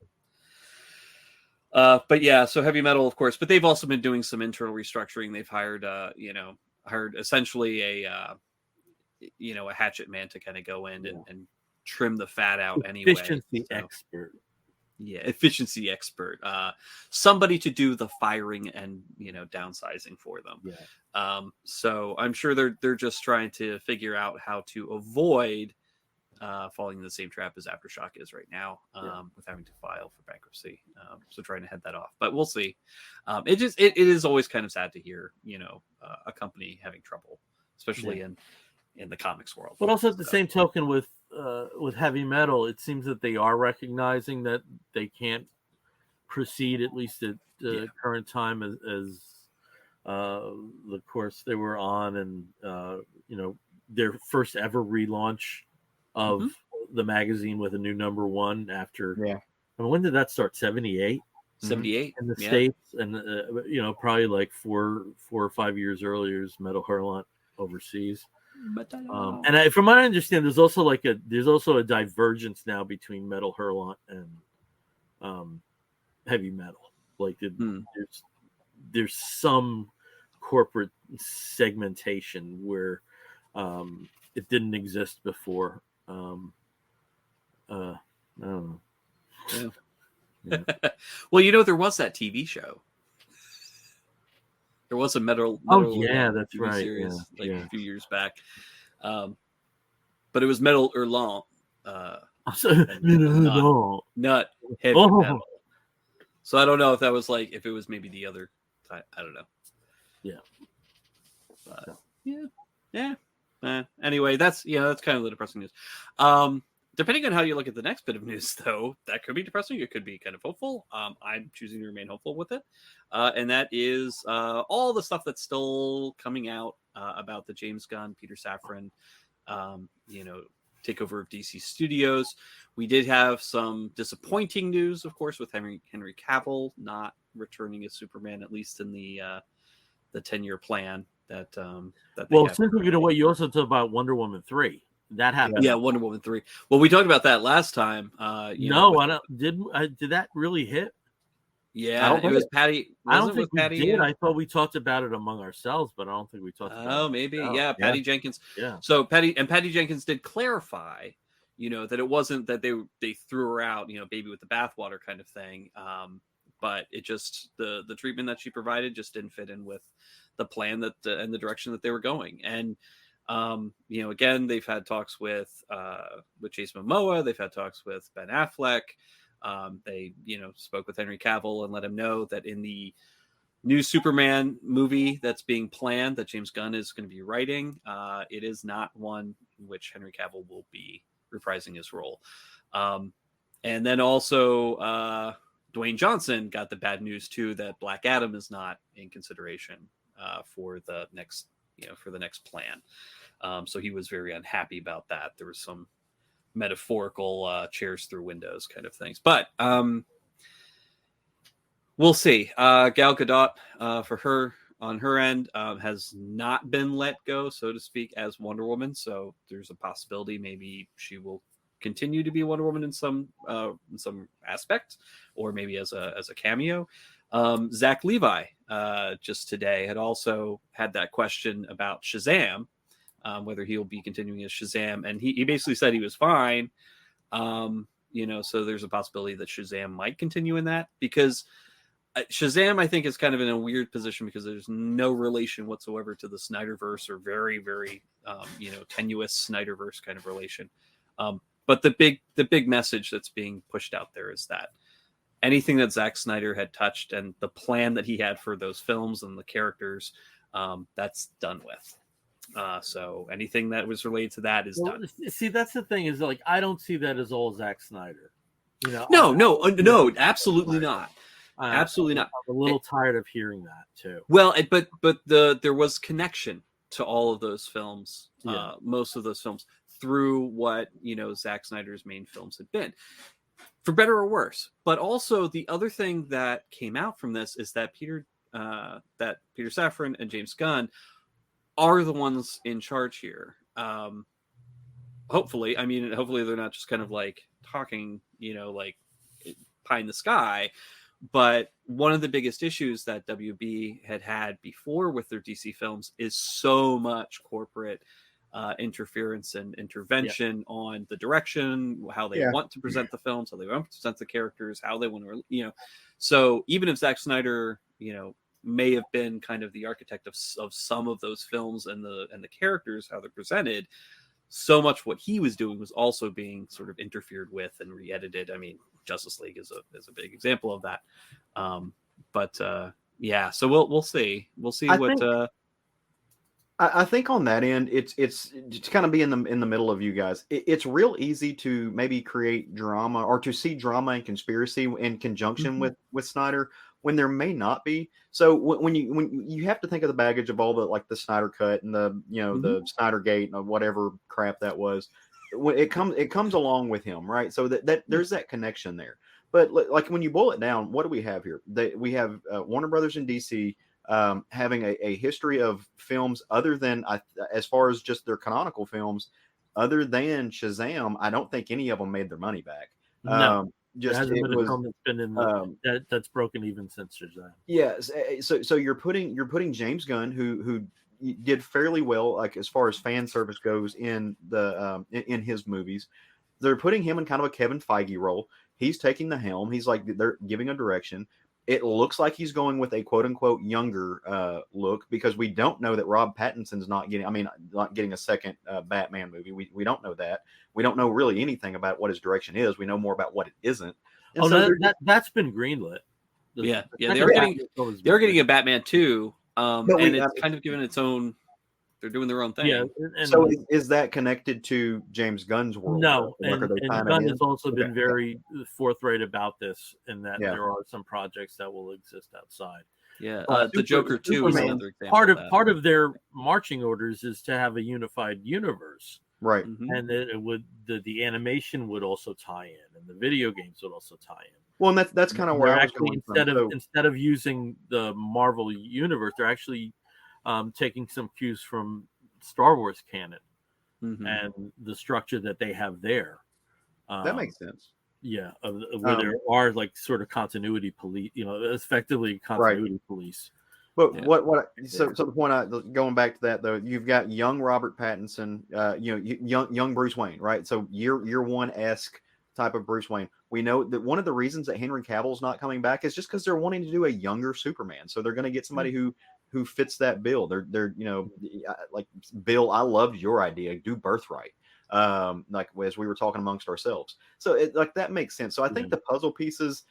but yeah, so heavy metal, of course. But they've also been doing some internal restructuring. They've hired essentially a hatchet man to kind of go in and trim the fat out anyway. Efficiency expert. Yeah, efficiency expert. Somebody to do the firing and downsizing for them. Yeah. So I'm sure they're just trying to figure out how to avoid falling in the same trap as Aftershock is right now, with having to file for bankruptcy. So trying to head that off, but we'll see. It is always kind of sad to hear a company having trouble, especially in the comics world. But also at the same token with heavy metal, it seems that they are recognizing that they can't proceed, at least at the current time, as the course they were on, and their first ever relaunch of the magazine with a new number one after. Yeah. I mean, when did that start? 78. 78 in the States, and probably like 4 or 5 years earlier is Metal Hurlant overseas. And from what I understand, there's also a divergence now between Metal Hurlant and heavy metal. Like there's some corporate segmentation where it didn't exist before. I don't know. Yeah. Well, there was that TV show. There was a metal that's TV right. series a few years back. But it was Metal Hurlant. Not heavy metal. So I don't know if that was if it was maybe the other type. I don't know. Yeah. But, yeah. Anyway, that's kind of the depressing news. Depending on how you look at the next bit of news, though, that could be depressing. It could be kind of hopeful. I'm choosing to remain hopeful with it. And that is all the stuff that's still coming out about the James Gunn, Peter Safran, takeover of DC Studios. We did have some disappointing news, of course, with Henry Cavill not returning as Superman, at least in the 10-year plan that since we're gonna wait, you also talked about Wonder Woman 3. That happened. Yeah, Wonder Woman 3. Well, we talked about that last time. I don't. Did that really hit? Yeah, it was Patty. I don't think we did. I thought we talked about it among ourselves, but I don't think we talked about it. Oh, maybe. Yeah, Patty Jenkins. Yeah. So Patty Jenkins did clarify, that it wasn't that they threw her out, baby with the bathwater kind of thing. But it just the treatment that she provided just didn't fit in with the plan and the direction that they were going. And again, they've had talks with Jason Momoa. They've had talks with Ben Affleck. They, spoke with Henry Cavill and let him know that in the new Superman movie that's being planned, that James Gunn is going to be writing, it is not one in which Henry Cavill will be reprising his role. And then also Dwayne Johnson got the bad news too, that Black Adam is not in consideration for the next plan. So he was very unhappy about that. There was some metaphorical chairs through windows kind of things, but we'll see. Gal Gadot, for her on her end, has not been let go, so to speak, as Wonder Woman. So there's a possibility maybe she will continue to be Wonder Woman in some aspect, or maybe as a cameo. Zach Levi just today had also had that question about Shazam, whether he'll be continuing as Shazam, and he basically said he was fine. So there's a possibility that Shazam might continue in that, because Shazam, I think, is kind of in a weird position because there's no relation whatsoever to the Snyderverse, or very, very, tenuous Snyderverse kind of relation. But the big message that's being pushed out there is that anything that Zack Snyder had touched and the plan that he had for those films and the characters, that's done with. So anything that was related to that is done. See, that's the thing, is like, I don't see that as all Zack Snyder. You know, no, absolutely not. Absolutely not. I'm a little tired of hearing that too. Well, but there was connection to all of those films, most of those films, through what, you know, Zack Snyder's main films had been, for better or worse. But also the other thing that came out from this is that Peter Safran and James Gunn are the ones in charge here. Hopefully they're not just kind of like talking, you know, like pie in the sky. But one of the biggest issues that WB had before with their DC films is so much corporate interference and intervention on the direction, how they want to present the films, how they want to present the characters, how they want to, you know. So even if Zack Snyder, you know, may have been kind of the architect of some of those films and the characters, how they're presented, so much what he was doing was also being sort of interfered with and re-edited. I mean, Justice League is a big example of that. So we'll see. We'll see I think on that end, it's to kind of be in the middle of you guys. It's real easy to maybe create drama or to see drama and conspiracy in conjunction with Snyder when there may not be. So when you have to think of the baggage of all the, like, the Snyder cut and the, you know, the Snyder Gate and whatever crap that was, when it comes along with him, right? So that there's that connection there. But like when you boil it down, what do we have here? We have Warner Brothers and DC having a history of films other than, as far as just their canonical films, other than Shazam. I don't think any of them made their money back. No. Just hasn't been a film that's been in that's broken even since Shazam. Yes, so you're putting James Gunn, who did fairly well, like as far as fan service goes in the in his movies. They're putting him in kind of a Kevin Feige role. He's taking the helm. He's like, they're giving a direction. It looks like he's going with a quote unquote younger look, because we don't know that Rob Pattinson's not getting a second Batman movie. We don't know that. We don't know really anything about what his direction is. We know more about what it isn't. And that's been greenlit. They're getting a Batman 2, and it's kind of given its own. They're doing their own thing. Yeah. So is that connected to James Gunn's world? No, and Gunn has also been very forthright about this, in that there are some projects that will exist outside. Yeah, the Joker 2 is another example. Part of their marching orders is to have a unified universe, right? And the animation would also tie in, and the video games would also tie in. Well, and that's kind of where instead of using the Marvel universe, they're actually taking some cues from Star Wars canon and the structure that they have there. That makes sense. Yeah, where there are like sort of continuity police, you know, effectively continuity police. But so the point, going back to that though, you've got young Robert Pattinson, young Bruce Wayne, right? So year one-esque type of Bruce Wayne. We know that one of the reasons that Henry Cavill's not coming back is just because they're wanting to do a younger Superman. So they're going to get somebody who fits that bill. They're like, Bill, I loved your idea. Do Birthright. Like as we were talking amongst ourselves. So that makes sense. So I think the puzzle pieces,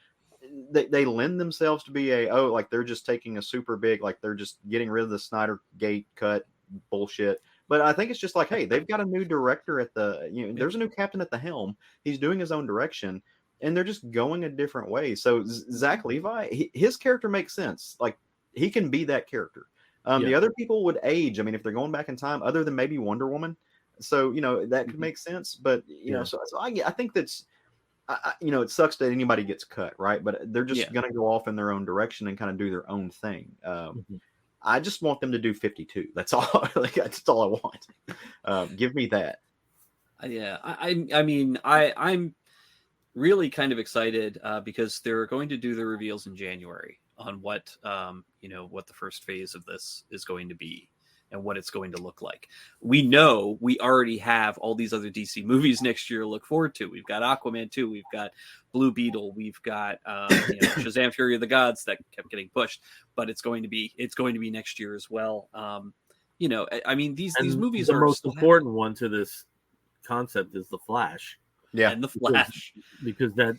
they lend themselves to be like they're just taking a super big, like they're just getting rid of the Snyder Gate cut bullshit. But I think it's just like, hey, they've got a new director there's a new captain at the helm. He's doing his own direction, and they're just going a different way. So Zach Levi, his character makes sense. Like, he can be that character. The other people would age. I mean, if they're going back in time, other than maybe Wonder Woman. So, that could make sense. But, so I think that's, it sucks that anybody gets cut, right? But they're just going to go off in their own direction and kind of do their own thing. I just want them to do 52. That's all. That's all I want. Give me that. Yeah. I mean, I'm really kind of excited because they're going to do the reveals in January on what the first phase of this is going to be and what it's going to look like. We know we already have all these other DC movies next year to look forward to. We've got Aquaman 2, we've got Blue Beetle, we've got Shazam Fury of the Gods that kept getting pushed, but it's going to be next year as well. I mean, these movies are the most important one to this concept is The Flash. Yeah, and The Flash, because that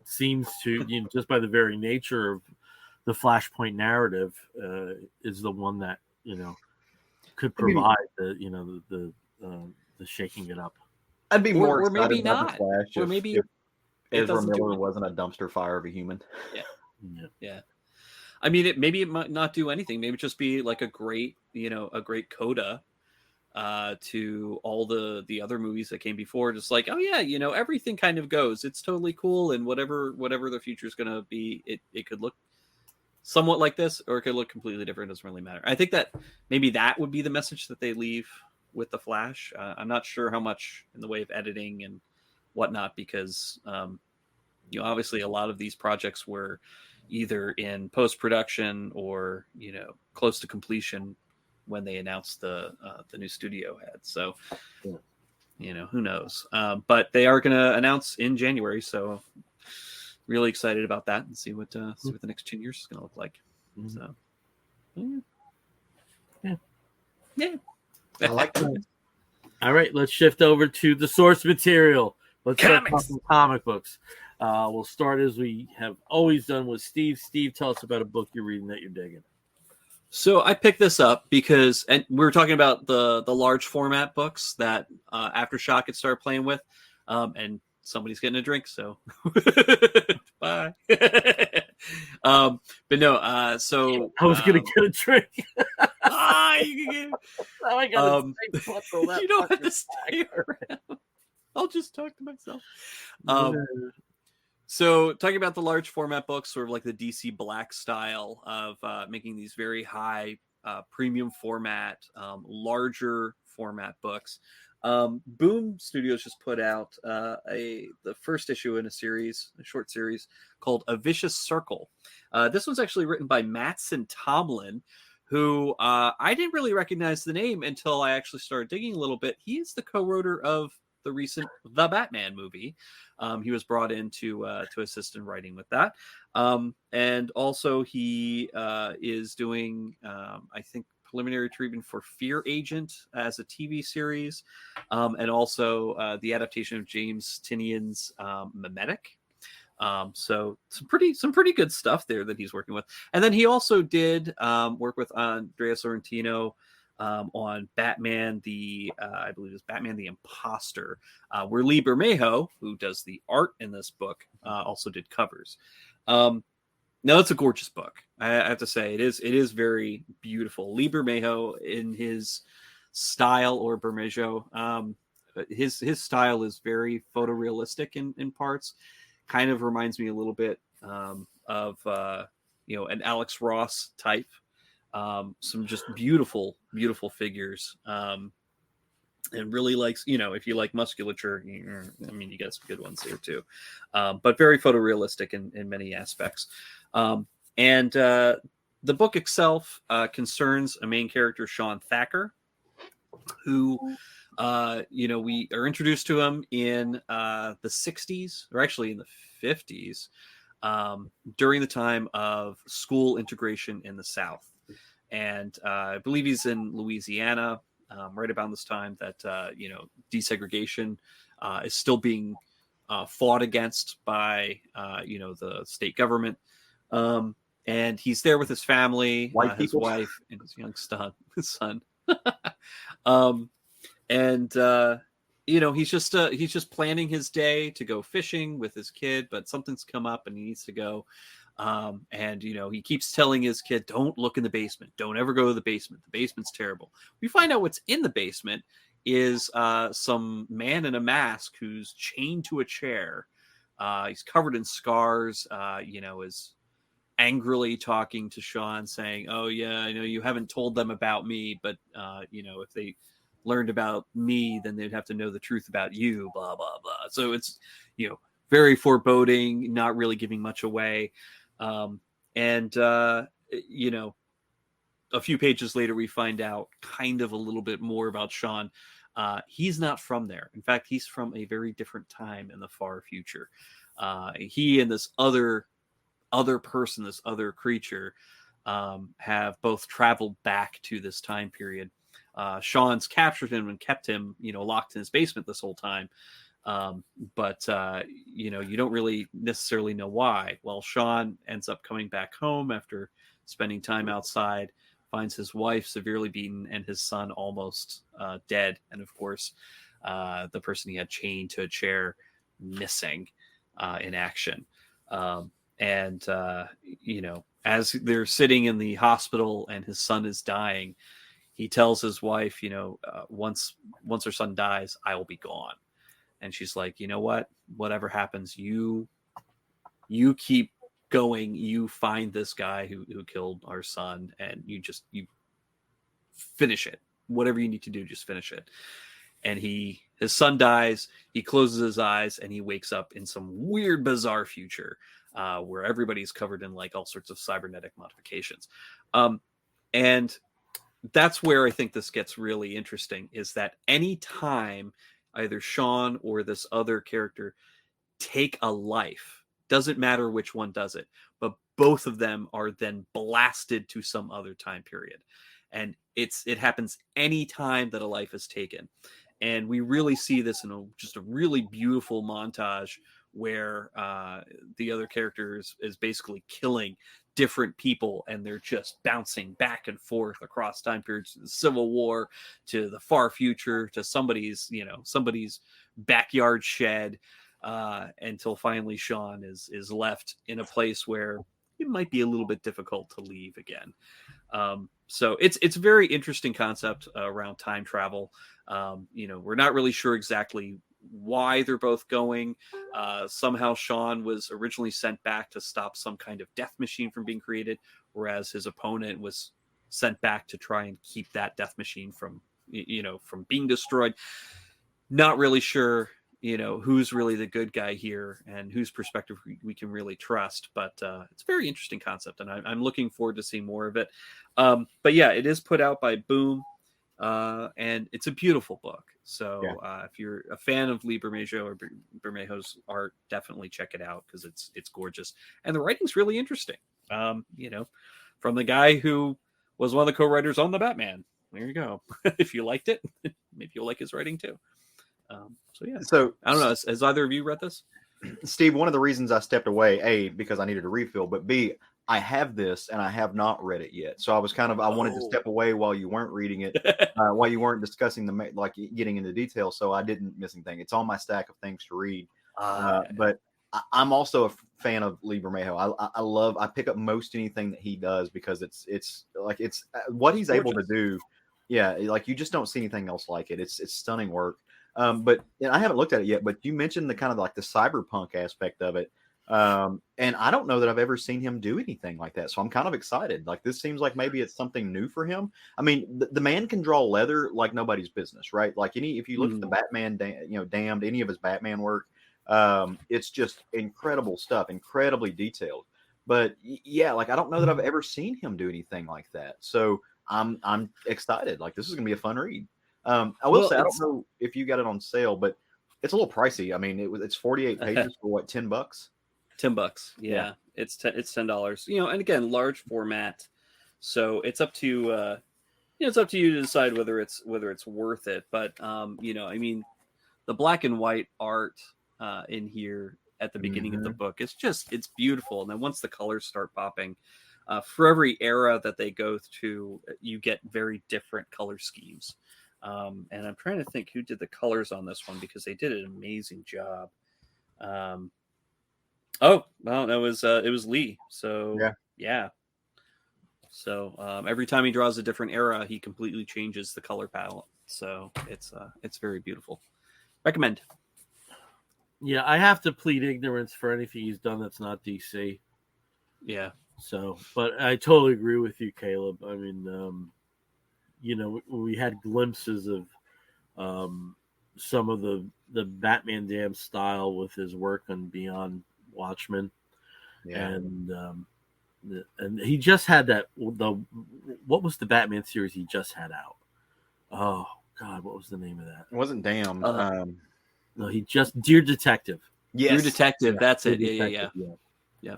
seems to, just by the very nature of the Flashpoint narrative, is the one that could provide the shaking it up. I'd be more or excited maybe about not. the Flash Or maybe if it Ezra doesn't do Miller it. wasn't a dumpster fire of a human. Yeah. I mean, maybe it might not do anything. Maybe just be like a great coda to all the other movies that came before. Just like, oh yeah, everything kind of goes. It's totally cool, and whatever the future is going to be, it could look somewhat like this, or it could look completely different. It doesn't really matter. I think that maybe that would be the message that they leave with the Flash. I'm not sure how much in the way of editing and whatnot, because obviously a lot of these projects were either in post-production or close to completion when they announced the new studio head. So who knows, but they are going to announce in January, so really excited about that, and see what the next 10 years is going to look like. So yeah. I like that. All right, let's shift over to the source material. Let's start talking comic books. We'll start as we have always done with Steve. Steve, tell us about a book you're reading that you're digging. So I picked this up because, and we were talking about the large format books that Aftershock had started playing with, and somebody's getting a drink, so bye. But no, so I was gonna get a drink. You got you don't have to stay around. I'll just talk to myself. So talking about the large format books, sort of like the DC Black style of making these very high premium format, larger format books. Boom Studios just put out the first issue in a short series called A Vicious Circle. This one's actually written by Mattson Tomlin, who I didn't really recognize the name until I actually started digging a little bit. He is the co-writer of the recent The Batman movie. He was brought in to assist in writing with that. And also he is doing, I think, preliminary treatment for Fear Agent as a TV series, and also the adaptation of James Tinian's Memetic. So some pretty good stuff there that he's working with. And then he also did work with Andrea Sorrentino on Batman, I believe it was Batman the Imposter, where Lee Bermejo, who does the art in this book, also did covers. Now it's a gorgeous book. I have to say, it is very beautiful. Lee Bermejo, in his style, or Bermejo, his style is very photorealistic in parts. Kind of reminds me a little bit of an Alex Ross type. Some just beautiful figures, and really likes, if you like musculature, I mean, you got some good ones here too, but very photorealistic in many aspects. And the book itself concerns a main character, Sean Thacker, who we are introduced to him in the 60s, or actually in the 50s, during the time of school integration in the South. And I believe he's in Louisiana, right about this time that, desegregation is still being fought against by, the state government. And he's there with his family, his wife, and his young son. He's just planning his day to go fishing with his kid, but something's come up and he needs to go. He keeps telling his kid, don't look in the basement. Don't ever go to the basement. The basement's terrible. We find out what's in the basement is some man in a mask who's chained to a chair. He's covered in scars, is angrily talking to Sean, saying, oh yeah, I know you haven't told them about me, but if they learned about me, then they'd have to know the truth about you, blah blah blah. So it's very foreboding, not really giving much away. A few pages later, we find out kind of a little bit more about Sean. He's not from there. In fact, he's from a very different time in the far future. He and this other person, this other creature, have both traveled back to this time period. Sean's captured him and kept him, locked in his basement this whole time. But you know, you don't really necessarily know why. Well, Sean ends up coming back home after spending time outside, finds his wife severely beaten and his son almost dead, and of course the person he had chained to a chair missing in action. And you know, as they're sitting in the hospital and his son is dying, he tells his wife, you know, once her son dies, I will be gone. And she's like, you know what? Whatever happens, you keep going. You find this guy who killed our son, and you finish it. Whatever you need to do, just finish it. And his son dies. He closes his eyes, and he wakes up in some weird, bizarre future where everybody's covered in like all sorts of cybernetic modifications. And that's where I think this gets really interesting, is that any time either Sean or this other character take a life, doesn't matter which one does it, but both of them are then blasted to some other time period. And it happens any time that a life is taken. And we really see this in just a really beautiful montage where the other character is basically killing different people, and they're just bouncing back and forth across time periods, to the Civil War, to the far future, to somebody's backyard shed, until finally Sean is left in a place where it might be a little bit difficult to leave again. So it's a very interesting concept around time travel. You know, we're not really sure exactly why they're both going. Somehow Sean was originally sent back to stop some kind of death machine from being created, whereas his opponent was sent back to try and keep that death machine from being destroyed. Not really sure, you know, who's really the good guy here and whose perspective we can really trust, but it's a very interesting concept, and I'm looking forward to seeing more of it. But yeah, it is put out by Boom, and it's a beautiful book. So if you're a fan of Lee Bermejo or Bermejo's art, definitely check it out, because it's gorgeous, and the writing's really interesting. You know, from the guy who was one of the co-writers on the Batman. There you go. If you liked it, maybe you'll like his writing too. So yeah. So I don't know. Has either of you read this? Steve, one of the reasons I stepped away, A, because I needed a refill, but B, I have this and I have not read it yet. So I was I wanted to step away while you weren't reading it, while you weren't discussing getting into detail. So I didn't miss anything. It's on my stack of things to read. But I'm also a fan of Lee Bermejo. I pick up most anything that he does, because it's what he's able to do. Yeah. Like, you just don't see anything else like it. It's stunning work. But I haven't looked at it yet, but you mentioned the kind of like the cyberpunk aspect of it. And I don't know that I've ever seen him do anything like that. So I'm kind of excited. Like, this seems like maybe it's something new for him. I mean, the man can draw leather like nobody's business, right? Like, if you look at the Batman, Damned, any of his Batman work, it's just incredible stuff, incredibly detailed. But yeah, like, I don't know that I've ever seen him do anything like that. So I'm excited. Like, this is gonna be a fun read. I will say, I don't know if you got it on sale, but it's a little pricey. I mean, it's 48 pages for what, $10? $10. Yeah. It's $10. You know, and again, large format. So it's up to it's up to you to decide whether it's worth it. But you know, I mean, the black and white art in here at the beginning of the book, it's beautiful. And then once the colors start popping, for every era that they go through, you get very different color schemes. And I'm trying to think who did the colors on this one, because they did an amazing job. Oh, well, it was Lee. So yeah. So every time he draws a different era, he completely changes the color palette. So it's very beautiful. Recommend. Yeah, I have to plead ignorance for anything he's done that's not DC. Yeah. So, but I totally agree with you, Caleb. I mean, you know, we had glimpses of some of the Batman Damned style with his work on Beyond Watchmen, and he just had what was the Batman series he just had out? Oh God, what was the name of that? It wasn't Damned. No, he just Dear Detective. Yes. Dear Detective. That's it. Yeah.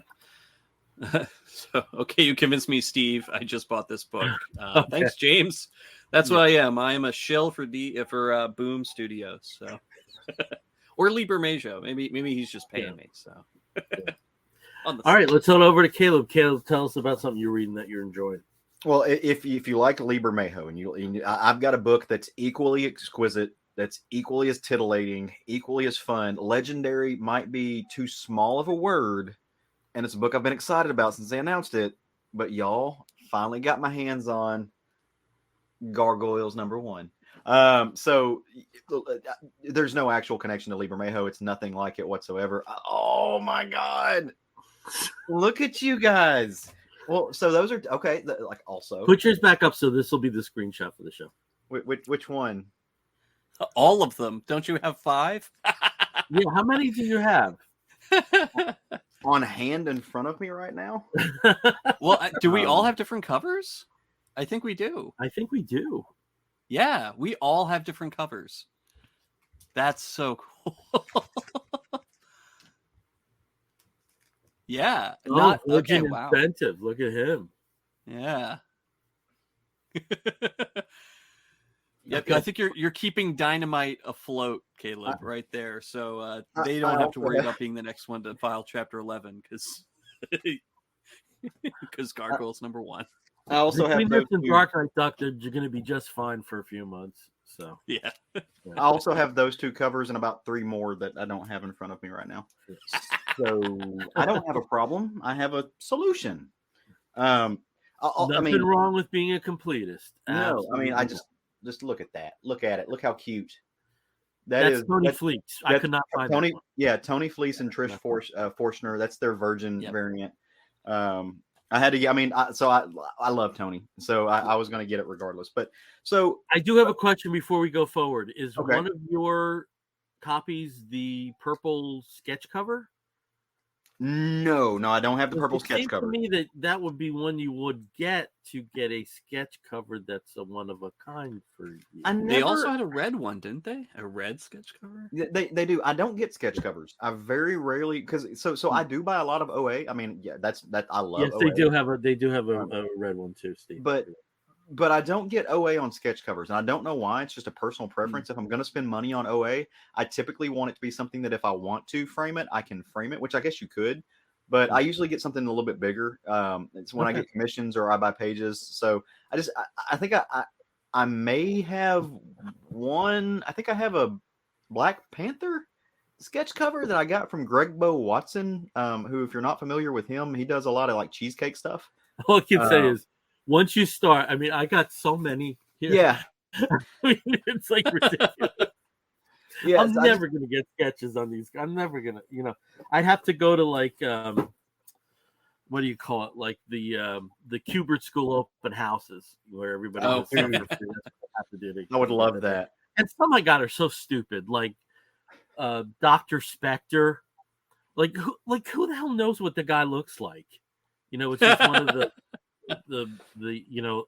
So, okay, you convinced me, Steve. I just bought this book. Okay. Thanks, James. That's what I am. I am a shill for Boom Studios. So, Or Liber Majo. Maybe he's just paying me. So. All right, let's head over to Caleb. Caleb, tell us about something you're reading that you're enjoying. Well, if you like Liber Majo, and I've got a book that's equally exquisite, that's equally as titillating, equally as fun. Legendary might be too small of a word, and it's a book I've been excited about since they announced it. But y'all, finally got my hands on Gargoyles #1. So there's no actual connection to Liber Majo. It's nothing like it whatsoever. Oh my God. Look at you guys. Well, so those are okay. Like also put yours back up. So this will be the screenshot for the show. Which one? All of them. Don't you have 5? Yeah. How many do you have? On hand in front of me right now? Well, do we all have different covers? I think we do. I think we do. Yeah, we all have different covers. That's so cool. Yeah. Okay. Wow. Inventive. Look at him. Yeah. Yeah, I think you're keeping Dynamite afloat, Caleb, right there. So they don't have to worry about being the next one to file Chapter 11 because Gargoyles #1. I also have those two. Dark Knight Doctor. You're going to be just fine for a few months. So yeah. I also have those 2 covers and about 3 more that I don't have in front of me right now. So I don't have a problem. I have a solution. Nothing wrong with being a completist. No, I mean, I just look at that. Look at it. Look how cute. That's Tony Fleece. I could not find Tony. That one. Yeah, Tony Fleece and Trish Forstner. That's their Virgin variant. I had to. I mean, I love Tony, so I was going to get it regardless. But so I do have a question before we go forward. Is one of your copies the purple sketch cover? No, I don't have the purple sketch cover. To me, that would be one you would get to get a sketch cover that's a one of a kind for you. They also had a red one, didn't they? A red sketch cover? They do. I don't get sketch covers. I very rarely because so I do buy a lot of OA. I mean, yeah, that I love. Yes, OA. they do have a red one too, Steve. But I don't get OA on sketch covers, and I don't know why. It's just a personal preference. If I'm going to spend money on OA, I typically want it to be something that if I want to frame it, I can frame it, which I guess you could. But I usually get something a little bit bigger. It's when I get commissions or I buy pages. So I think I may have one. I think I have a Black Panther sketch cover that I got from Greg Bo Watson, who, if you're not familiar with him, he does a lot of like cheesecake stuff. All I can say is, once you start, I mean, I got so many here. Yeah. It's like ridiculous. Yeah, I'm never going to get sketches on these. I'm never going to, I'd have to go to like, what do you call it? Like the Kubert School open houses where everybody has to do. I would love that. And some I got are so stupid. Like Dr. Spectre. Like who the hell knows what the guy looks like? It's just one of the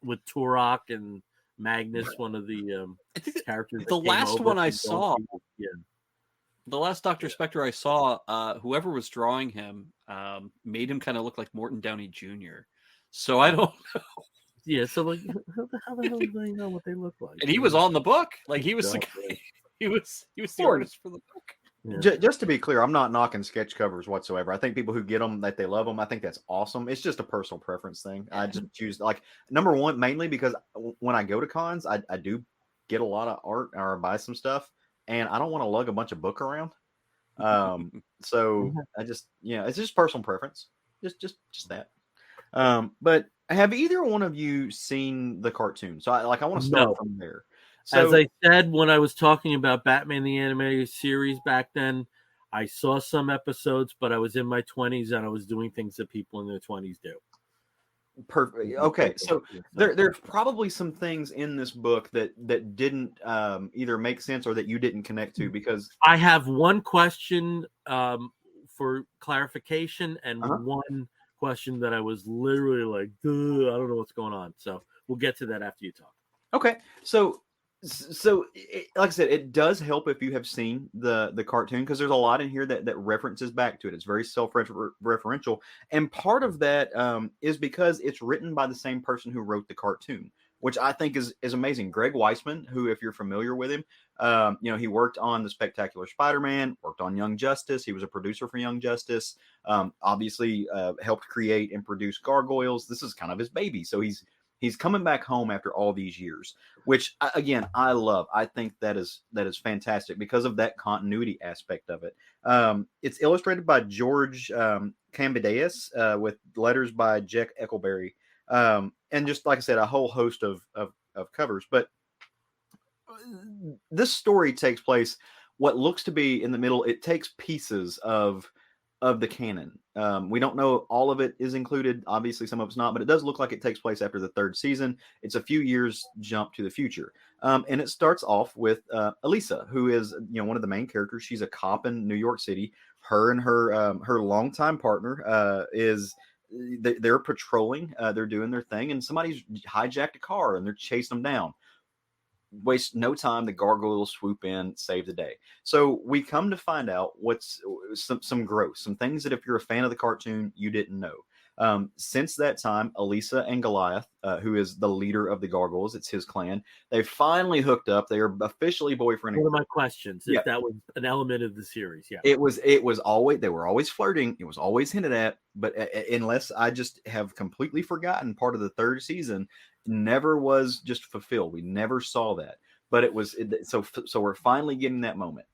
with Turok and Magnus, one of the characters. The last one I saw, the last Dr. Spectre I saw, whoever was drawing him made him kind of look like Morton Downey Jr. So I don't know. Yeah, so like, how the hell do they know what they look like? And he was on the book, like he was the guy. He was the artist for the book. Yeah. Just to be clear, I'm not knocking sketch covers whatsoever. I think people who get them, that they love them. I think that's awesome. It's just a personal preference thing. I just choose number one, mainly because when I go to cons, I do get a lot of art or buy some stuff, and I don't want to lug a bunch of book around. So I just, it's just personal preference. Just that. But have either one of you seen the cartoon? So I want to start from there. So, as I said when I was talking about Batman the Animated Series back then, I saw some episodes, but I was in my 20s and I was doing things that people in their 20s do. Perfect. Okay, so there's probably some things in this book that didn't either make sense or that you didn't connect to, because I have one question for clarification and one question that I was literally like, I don't know what's going on. So we'll get to that after you talk. Okay, so like I said, it does help if you have seen the cartoon, because there's a lot in here that references back to it. It's very self-referential, and part of that is because it's written by the same person who wrote the cartoon. which I think is amazing. Greg Weisman, who, if you're familiar with him, he worked on The Spectacular Spider-Man, worked on Young Justice. He was a producer for Young Justice. Obviously, helped create and produce Gargoyles. This is kind of his baby. So he's coming back home after all these years, which again, I love. I think that is fantastic because of that continuity aspect of it. It's illustrated by George Cambideus with letters by Jack Eckelberry. And just like I said, a whole host of covers. But this story takes place what looks to be in the middle. It takes pieces of the canon. We don't know all of it is included. Obviously, some of it's not, but it does look like it takes place after the third season. It's a few years jump to the future. And it starts off with Elisa, who is one of the main characters. She's a cop in New York City. Her and her longtime partner they're patrolling. They're doing their thing, and somebody's hijacked a car, and they're chasing them down. Waste no time. The Gargoyles swoop in, save the day. So we come to find out what's some growth, some things that if you're a fan of the cartoon, you didn't know. Since that time, Elisa and Goliath, who is the leader of the Gargoyles, it's his clan, they finally hooked up. They are officially boyfriend and girlfriend. One of my questions, if that was an element of the series. Yeah, it was always, they were always flirting. It was always hinted at, but unless I just have completely forgotten, part of the third season never was just fulfilled. We never saw that, but it was so we're finally getting that moment.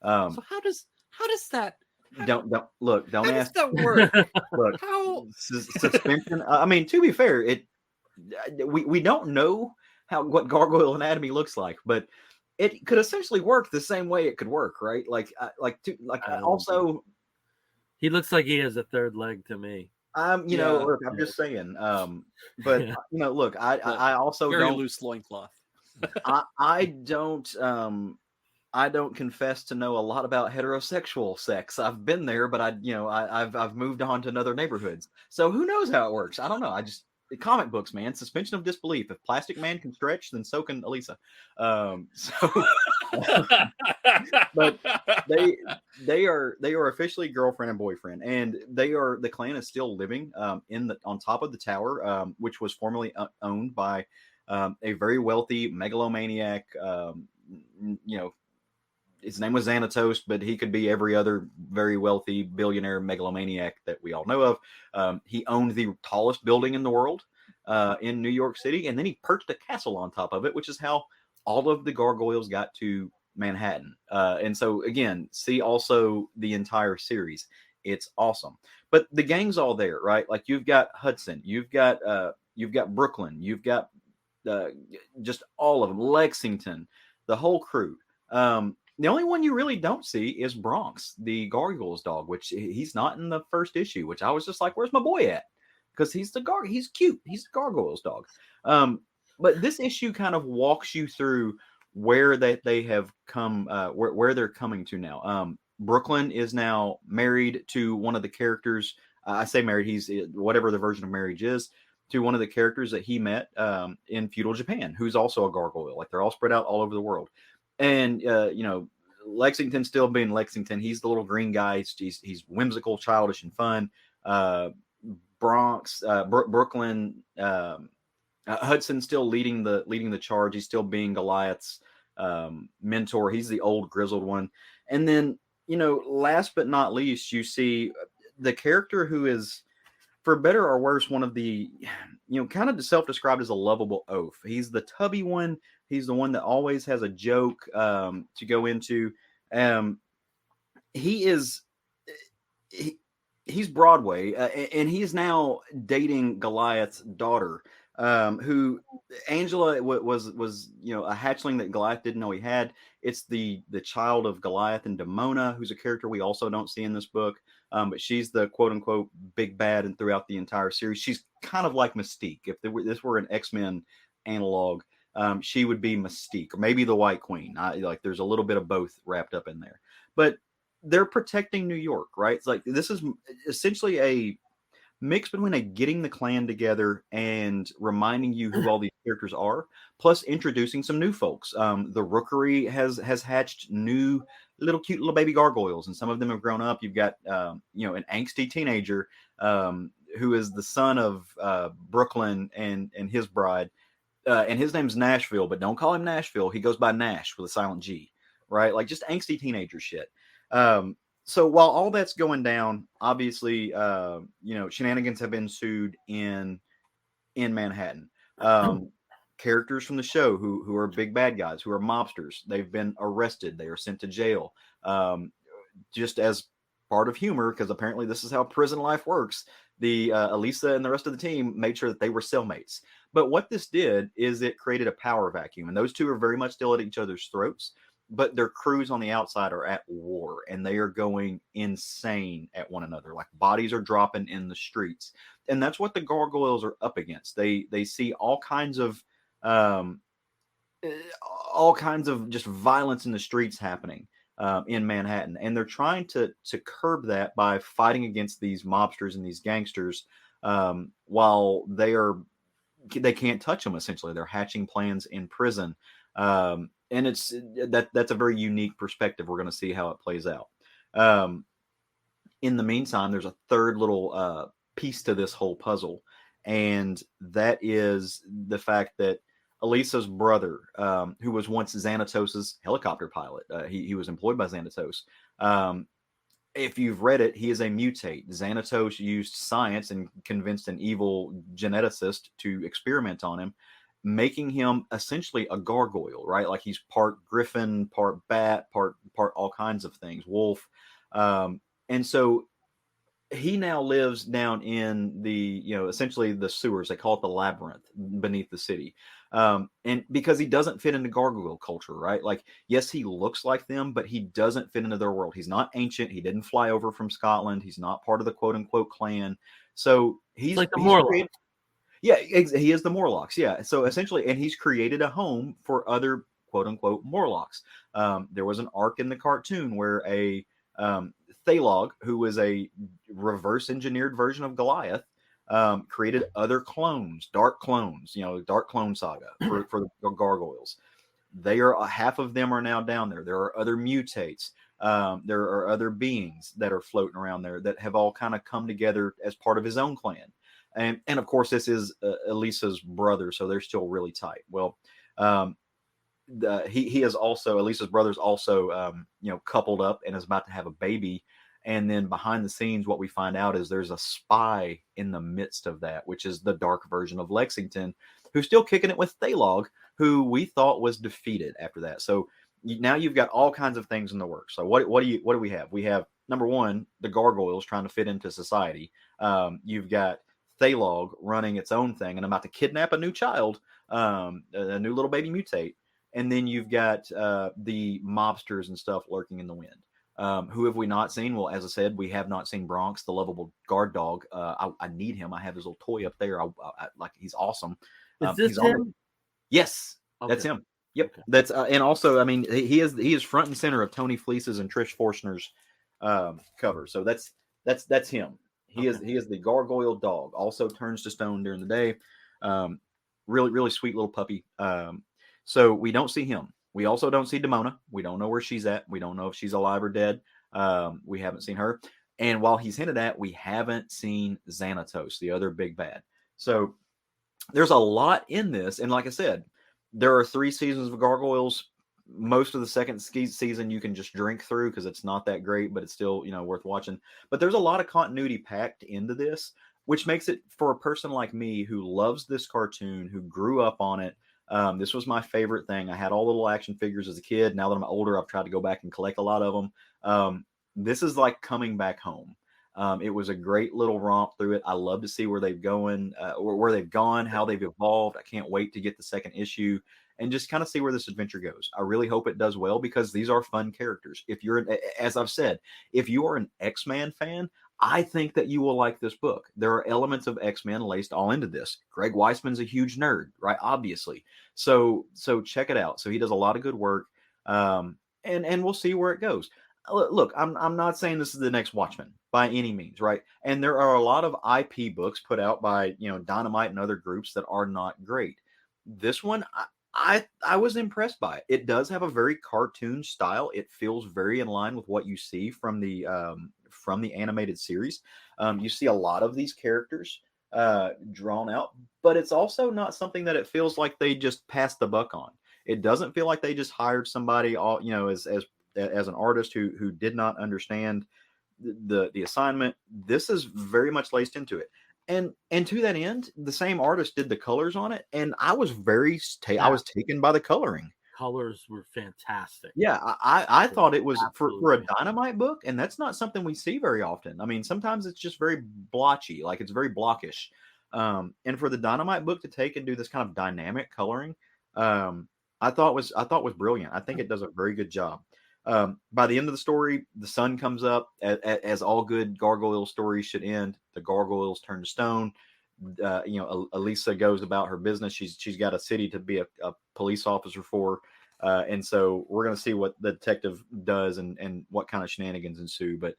So how does that? Don't look. Don't how ask. Does that work? Look, how suspension. I mean, to be fair, we don't know what gargoyle anatomy looks like, but it could essentially work the same way it could work, right? Also, he looks like he has a third leg to me. Look, I'm just saying. But look, I also very don't loose loincloth. I don't confess to know a lot about heterosexual sex. I've been there, but I've moved on to other neighborhoods. So who knows how it works? I don't know. Comic books, man. Suspension of disbelief. If Plastic Man can stretch, then so can Elisa. But they are officially girlfriend and boyfriend, and the clan is still living on top of the tower, which was formerly owned by a very wealthy megalomaniac. His name was Xanatos, but he could be every other very wealthy billionaire megalomaniac that we all know of. He owned the tallest building in the world in New York City, and then he perched a castle on top of it, which is how all of the Gargoyles got to Manhattan. And so, again, see also the entire series. It's awesome. But the gang's all there, right? Like, you've got Hudson, you've got Brooklyn, you've got just all of them, Lexington, the whole crew. The only one you really don't see is Bronx, the Gargoyles dog, which he's not in the first issue, which I was just like, where's my boy at? Because he's cute. He's the Gargoyles dog. But this issue kind of walks you through where they have come, where they're coming to now. Brooklyn is now married to one of the characters. I say married, he's whatever the version of marriage is, to one of the characters that he met in feudal Japan, who's also a gargoyle. Like, they're all spread out all over the world. And Lexington still being Lexington, he's the little green guy. He's whimsical, childish, and fun. Brooklyn, Hudson still leading the charge. He's still being Goliath's mentor. He's the old grizzled one. And then last but not least, you see the character who is, for better or worse, one of the kind of self-described as a lovable oaf. He's the tubby one. He's the one that always has a joke to go into. He's Broadway, and he's now dating Goliath's daughter, who Angela was a hatchling that Goliath didn't know he had. It's the child of Goliath and Demona, who's a character we also don't see in this book. But she's the quote unquote big bad, and throughout the entire series, she's kind of like Mystique. If this were an X-Men analog, she would be Mystique, or maybe the White Queen. There's a little bit of both wrapped up in there. But they're protecting New York, right? It's like, this is essentially a mix between getting the clan together and reminding you who all these characters are, plus introducing some new folks. The Rookery has hatched new cute little baby gargoyles, and some of them have grown up. You've got an angsty teenager who is the son of Brooklyn and his bride. and his name's Nashville, but don't call him Nashville. He goes by Nash with a silent G, right? Like just angsty teenager shit. So while all that's going down, obviously, shenanigans have ensued in Manhattan. Characters from the show who are big bad guys, who are mobsters, they've been arrested. They are sent to jail. Just as part of humor, because apparently this is how prison life works. The Elisa and the rest of the team made sure that they were cellmates. But what this did is it created a power vacuum, and those two are very much still at each other's throats. But their crews on the outside are at war, and they are going insane at one another. Like bodies are dropping in the streets, and that's what the Gargoyles are up against. They see all kinds of just violence in the streets happening in Manhattan, and they're trying to curb that by fighting against these mobsters and these gangsters while they can't touch them. Essentially, they're hatching plans in prison, and that's a very unique perspective. We're going to see how it plays out. In the meantime, there's a third little piece to this whole puzzle, and that is the fact that Elisa's brother, who was once Xanatos's helicopter pilot, he was employed by Xanatos. If you've read it, he is a mutate. Xanatos used science and convinced an evil geneticist to experiment on him, making him essentially a gargoyle, right? Like he's part griffin, part bat, part all kinds of things, wolf. And so he now lives down in the, essentially the sewers. They call it the labyrinth beneath the city. And because he doesn't fit into gargoyle culture, right? Like, yes, he looks like them, but he doesn't fit into their world. He's not ancient. He didn't fly over from Scotland. He's not part of the quote unquote clan. So he's like the Morlocks. Yeah, he is the Morlocks. Yeah. So essentially, and he's created a home for other quote unquote Morlocks. There was an arc in the cartoon where a Thalog, who was a reverse engineered version of Goliath, created other clones, dark clones, Dark Clone Saga for the Gargoyles. They are half of them are now down there. There are other mutates. There are other beings that are floating around there that have all kind of come together as part of his own clan. And of course, this is Elisa's brother, so they're still really tight. Well, he is also, Elisa's brother's also, coupled up and is about to have a baby. And then behind the scenes, what we find out is there's a spy in the midst of that, which is the dark version of Lexington, who's still kicking it with Thalog, who we thought was defeated after that. So now you've got all kinds of things in the works. So what do we have? We have, number one, the Gargoyles trying to fit into society. You've got Thalog running its own thing and about to kidnap a new child, a new little baby mutate. And then you've got the mobsters and stuff lurking in the wind. Who have we not seen? Well, as I said, we have not seen Bronx, the lovable guard dog. I need him. I have his little toy up there. I like, he's awesome. Is this him? Yes, okay. That's him. Yep. Okay. That's and also, I mean, he is front and center of Tony Fleece's and Trish Forstner's cover. So that's him. He is the gargoyle dog. Also turns to stone during the day. Really, really sweet little puppy. So we don't see him. We also don't see Demona. We don't know where she's at. We don't know if she's alive or dead. We haven't seen her. And while he's hinted at, we haven't seen Xanatos, the other big bad. So there's a lot in this. And like I said, there are 3 seasons of Gargoyles. Most of the second season you can just drink through because it's not that great, but it's still, worth watching. But there's a lot of continuity packed into this, which makes it, for a person like me who loves this cartoon, who grew up on it, this was my favorite thing. I had all the little action figures as a kid. Now that I'm older, I've tried to go back and collect a lot of them. This is like coming back home. It was a great little romp through it. I love to see where they've gone, how they've evolved. I can't wait to get the second issue and just kind of see where this adventure goes. I really hope it does well because these are fun characters. If you're, as I've said, if you are an X-Men fan, I think that you will like this book. There are elements of X-Men laced all into this. Greg Weisman's a huge nerd, right? Obviously. So check it out. So he does a lot of good work. And we'll see where it goes. Look, I'm not saying this is the next Watchmen by any means, right? And there are a lot of IP books put out by, Dynamite and other groups that are not great. This one, I was impressed by it. It does have a very cartoon style. It feels very in line with what you see from the animated series. You see a lot of these characters drawn out, but it's also not something that it feels like they just passed the buck on. It doesn't feel like they just hired somebody all, as an artist who did not understand the assignment. This is very much laced into it. And to that end, the same artist did the colors on it, and I was I was taken by the coloring. Colors were fantastic. Yeah, I thought it was for a Dynamite book, and that's not something we see very often. I mean, sometimes it's just very blotchy, like it's very blockish. And for the Dynamite book to take and do this kind of dynamic coloring, I thought was brilliant. I think it does a very good job. By the end of the story, the sun comes up, as all good gargoyle stories should end. The gargoyles turn to stone. Elisa goes about her business. She's got a city to be a police officer for, and so we're going to see what the detective does and what kind of shenanigans ensue. But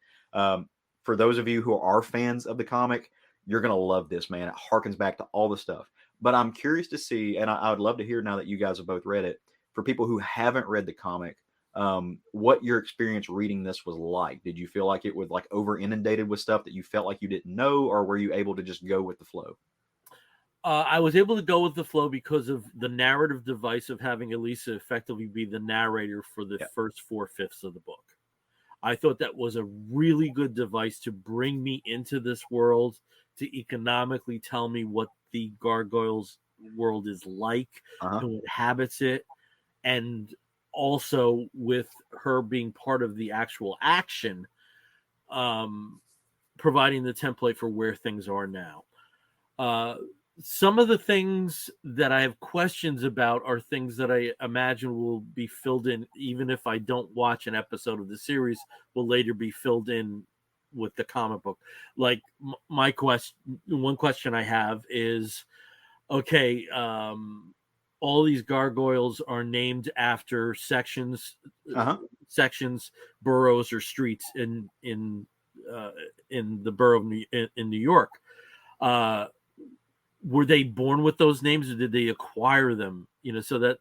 for those of you who are fans of the comic, you're going to love this, man. It harkens back to all the stuff. But I'm curious to see, and I would love to hear now that you guys have both read it, for people who haven't read the comic, what your experience reading this was like. Did you feel like it was like over inundated with stuff that you felt like you didn't know, or were you able to just go with the flow? I was able to go with the flow because of the narrative device of having Elisa effectively be the narrator for the first 4/5 of the book. I thought that was a really good device to bring me into this world, to economically tell me what the Gargoyles world is like, who inhabits it, and also with her being part of the actual action, providing the template for where things are now. Some of the things that I have questions about are things that I imagine will be filled in, even if I don't watch an episode of the series, will later be filled in with the comic book. Like one question I have is, okay, all these gargoyles are named after sections, boroughs, or streets in the borough of in New York. Were they born with those names, or did they acquire them? So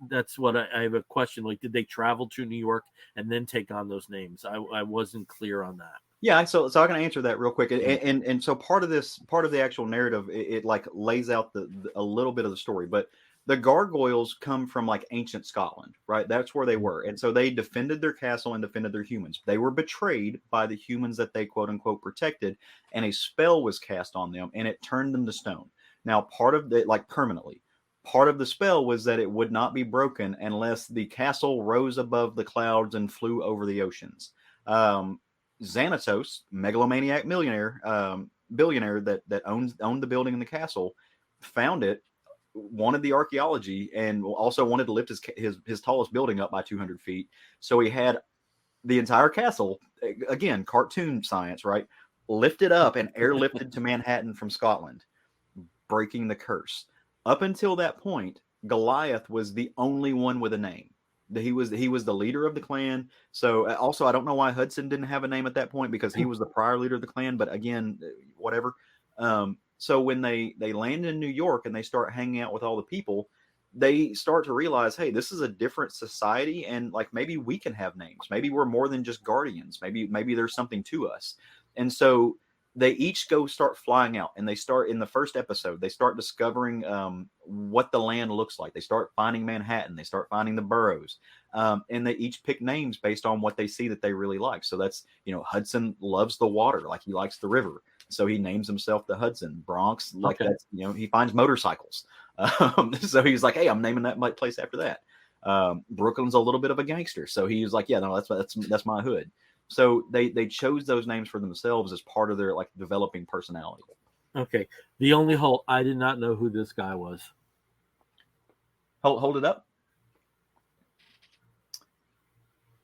that's what I have a question. Like, did they travel to New York and then take on those names? I wasn't clear on that. Yeah, so I can answer that real quick, and so part of the actual narrative, it like lays out a little bit of the story, but the gargoyles come from like ancient Scotland, right? That's where they were, and so they defended their castle and defended their humans. They were betrayed by the humans that they quote unquote protected, and a spell was cast on them, and it turned them to stone. Now, part of the permanently. Part of the spell was that it would not be broken unless the castle rose above the clouds and flew over the oceans. Xanatos, megalomaniac billionaire that owned the building and the castle, found it, wanted the archaeology, and also wanted to lift his tallest building up by 200 feet. So he had the entire castle, again, cartoon science, right? Lifted up and airlifted to Manhattan from Scotland, breaking the curse. Up until that point, Goliath was the only one with a name. He was the leader of the clan. So also, I don't know why Hudson didn't have a name at that point, because he was the prior leader of the clan. But again, whatever. So when they land in New York and they start hanging out with all the people, they start to realize, hey, this is a different society, and like maybe we can have names. Maybe we're more than just guardians. Maybe there's something to us. And so they each start flying out, and they start in the first episode. They start discovering what the land looks like. They start finding Manhattan. They start finding the boroughs, and they each pick names based on what they see that they really like. So that's, Hudson loves the water, like he likes the river, so he names himself the Hudson. Bronx, like that's, he finds motorcycles, so he's like, hey, I'm naming that place after that. Brooklyn's a little bit of a gangster, so he's like, yeah, no, that's my hood. So they chose those names for themselves as part of their like developing personality. Okay. The only hole, I did not know who this guy was. Hold it up.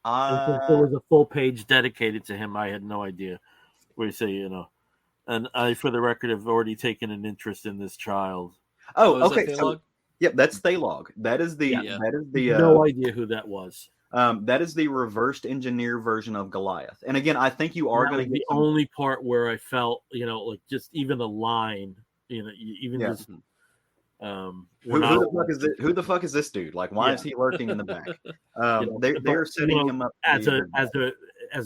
There was a full page dedicated to him. I had no idea. Where you say, and I, for the record, have already taken an interest in this child. Oh, okay. So, yep, that's Thalog. That is the no idea who that was. That is the reversed engineer version of Goliath. And again, I think you are going to get the only part where I felt, like just even a line, just. Who the fuck is this dude? Like, why is he lurking in the back? They're setting him up as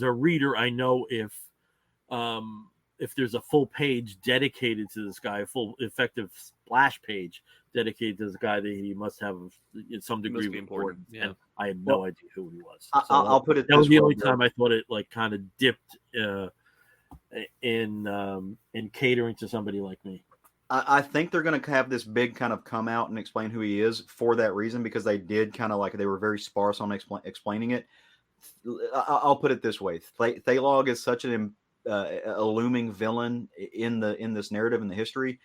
a reader. I know if if there's a full page dedicated to this guy, a full effective splash page dedicated to this guy, that he must have in some degree of importance. Yeah. And I had no idea who he was. I'll put it. That was this the way, only though. time I thought it like kind of dipped in catering to somebody like me. I think they're going to have this big kind of come out and explain who he is for that reason, because they did kind of like, they were very sparse on explaining it. I'll put it this way: Thalog is such a looming villain in this narrative, in the history.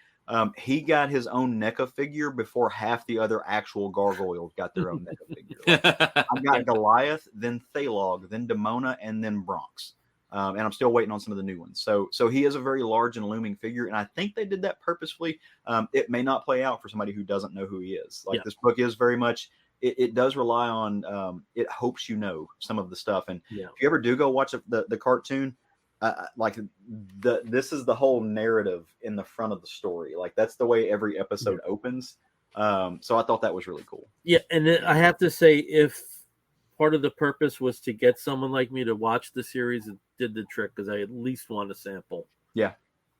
He got his own NECA figure before half the other actual gargoyles got their own NECA figure. Like, I got Goliath, then Thalog, then Demona, and then Bronx. And I'm still waiting on some of the new ones. So he is a very large and looming figure, and I think they did that purposefully. It may not play out for somebody who doesn't know who he is. Like, this book is very much, it does rely on, it hopes you know some of the stuff. And if you ever do go watch the cartoon, this is the whole narrative in the front of the story. Like, that's the way every episode opens. So I thought that was really cool. Yeah, and I have to say, if part of the purpose was to get someone like me to watch the series, it did the trick, because I at least want to sample. Yeah,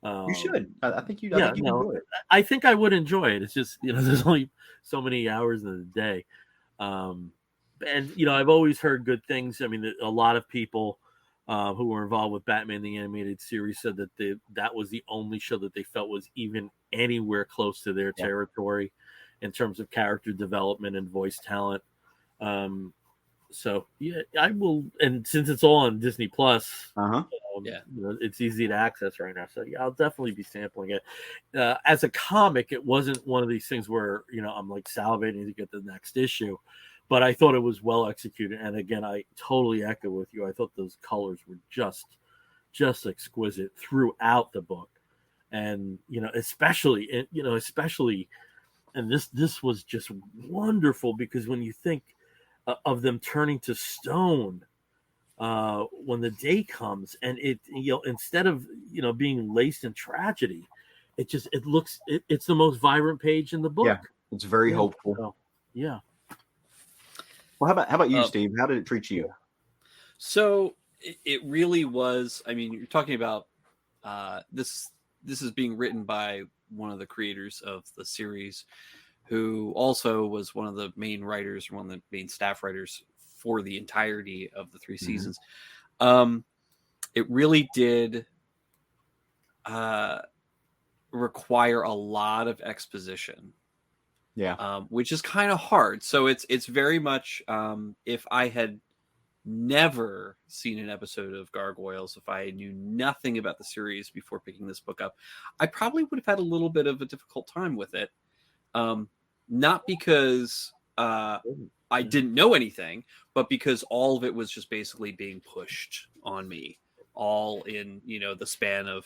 you should. I think you. Enjoy it. I think I would enjoy it. It's just, there's only so many hours in the day, and I've always heard good things. I mean, a lot of people who were involved with Batman the Animated Series said that that was the only show that they felt was even anywhere close to their territory in terms of character development and voice talent. So I will, and since it's all on Disney Plus, it's easy to access right now. So I'll definitely be sampling it. As a comic, it wasn't one of these things where I'm like salivating to get the next issue, but I thought it was well executed. And again, I totally echo with you. I thought those colors were just exquisite throughout the book, and especially, and this was just wonderful, because when you think of them turning to stone when the day comes, and it instead of being laced in tragedy, it's the most vibrant page in the book. It's very hopeful. So, well, how about you, Steve? How did it treat you? So it really was. I mean, you're talking about this is being written by one of the creators of the series, who also was one of the main writers, one of the main staff writers for the entirety of the 3 seasons. It really did require a lot of exposition. Which is kind of hard. So it's very much, if I had never seen an episode of Gargoyles, if I knew nothing about the series before picking this book up, I probably would have had a little bit of a difficult time with it. Not because I didn't know anything, but because all of it was just basically being pushed on me, all in the span of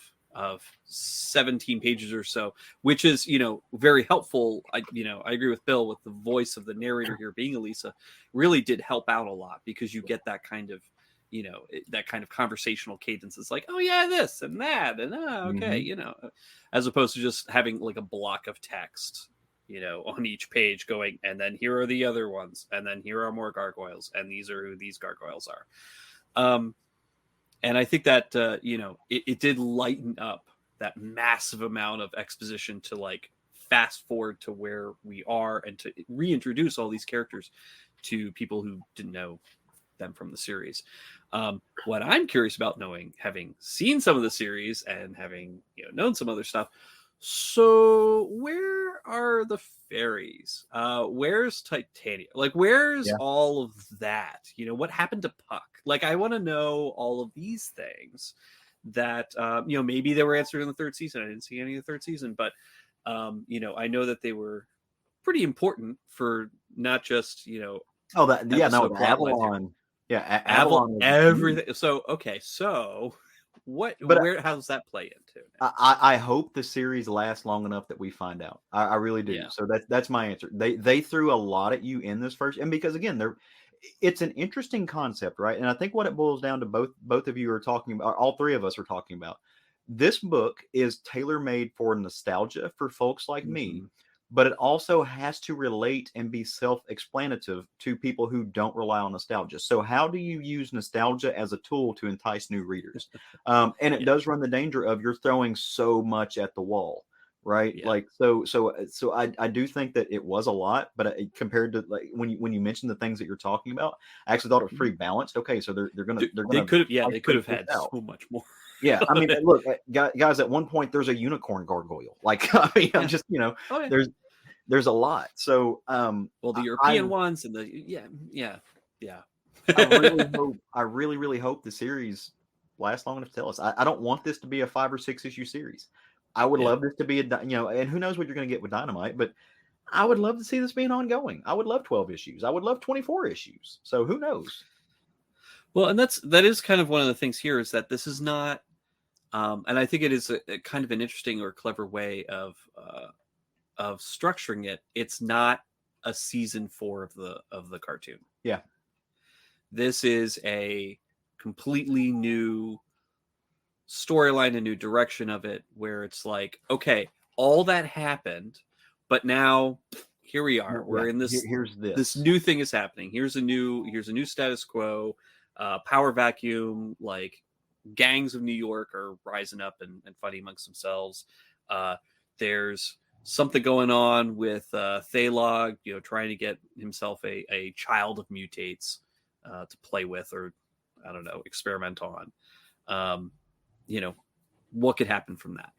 17 pages or so, which is very helpful. I agree with Bill with the voice of the narrator here being Elisa really did help out a lot, because you get that kind of that kind of conversational cadence. It's like, oh yeah, this and that, and okay, as opposed to just having like a block of text on each page going, and then here are the other ones, and then here are more gargoyles, and these are who these gargoyles are. And I think that, it did lighten up that massive amount of exposition to like fast forward to where we are, and to reintroduce all these characters to people who didn't know them from the series. What I'm curious about, having seen some of the series and having known some other stuff, so where are the fairies? Where's Titania? Like, where's all of that? What happened to Puck? Like, I want to know all of these things that, maybe they were answered in the 3rd season. I didn't see any of the 3rd season, but, I know that they were pretty important for not just, Avalon. Avalon, everything. So, okay. So where how does that play into? I hope the series lasts long enough that we find out. I really do. Yeah. So that's my answer. They threw a lot at you in this first, and because again, it's an interesting concept, right? And I think what it boils down to, both of you are talking about, all 3 of us are talking about. This book is tailor-made for nostalgia for folks like me, but it also has to relate and be self-explanative to people who don't rely on nostalgia. So how do you use nostalgia as a tool to entice new readers? And it does run the danger of you're throwing so much at the wall, right? Yeah. Like, so I do think that it was a lot, but compared to like when you mentioned the things that you're talking about, I actually thought it was pretty balanced. Okay, so they're gonna They could have had so much more. Yeah, I mean, look, guys. At one point, there's a unicorn gargoyle. Like, I mean, I'm just, there's a lot. So, well, the European ones and the I really hope the series lasts long enough to tell us. I don't want this to be a 5 or 6 issue series. I would love this to be and who knows what you're going to get with Dynamite, but I would love to see this being ongoing. I would love 12 issues. I would love 24 issues. So who knows? Well, and that is kind of one of the things here is that this is not, and I think it is a kind of an interesting or clever way of structuring it. It's not a season 4 of the cartoon. Yeah, this is a completely new storyline, a new direction of it, where it's like, okay, all that happened, but now here we are. We're in this. Here's this new thing is happening. Here's a new status quo. Power vacuum, like gangs of New York are rising up and fighting amongst themselves. There's something going on with Thalog, trying to get himself a child of mutates to play with, or I don't know, experiment on. What could happen from that?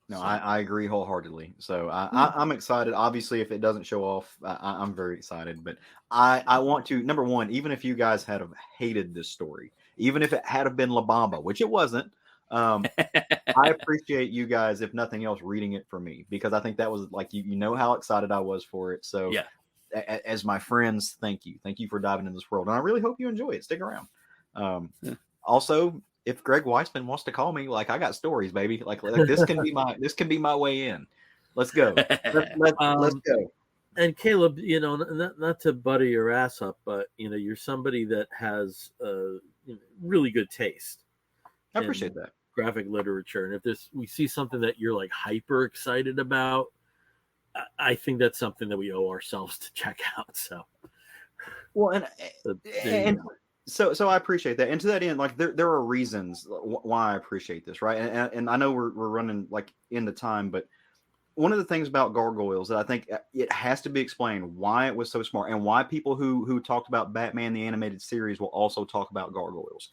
No, I agree wholeheartedly. So I'm excited. Obviously, if it doesn't show off, I'm very excited. But I want to, number one, even if you guys had have hated this story, even if it had have been La Bamba, which it wasn't, I appreciate you guys, if nothing else, reading it for me, because I think that was like, you know how excited I was for it. So as my friends, thank you for diving in this world, and I really hope you enjoy it. Stick around. Also, if Greg Weisman wants to call me, like, I got stories, baby. Like this can be my way in. Let's go. Let's go. And Caleb, not to butter your ass up, but you're somebody that has really good taste. I appreciate that. Graphic literature, and if we see something that you're like hyper excited about, I think that's something that we owe ourselves to check out. So, well, So I appreciate that. And to that end, like there are reasons why I appreciate this, right? And I know we're running like into time, but one of the things about Gargoyles that I think it has to be explained why it was so smart, and why people who talked about Batman the animated series will also talk about Gargoyles.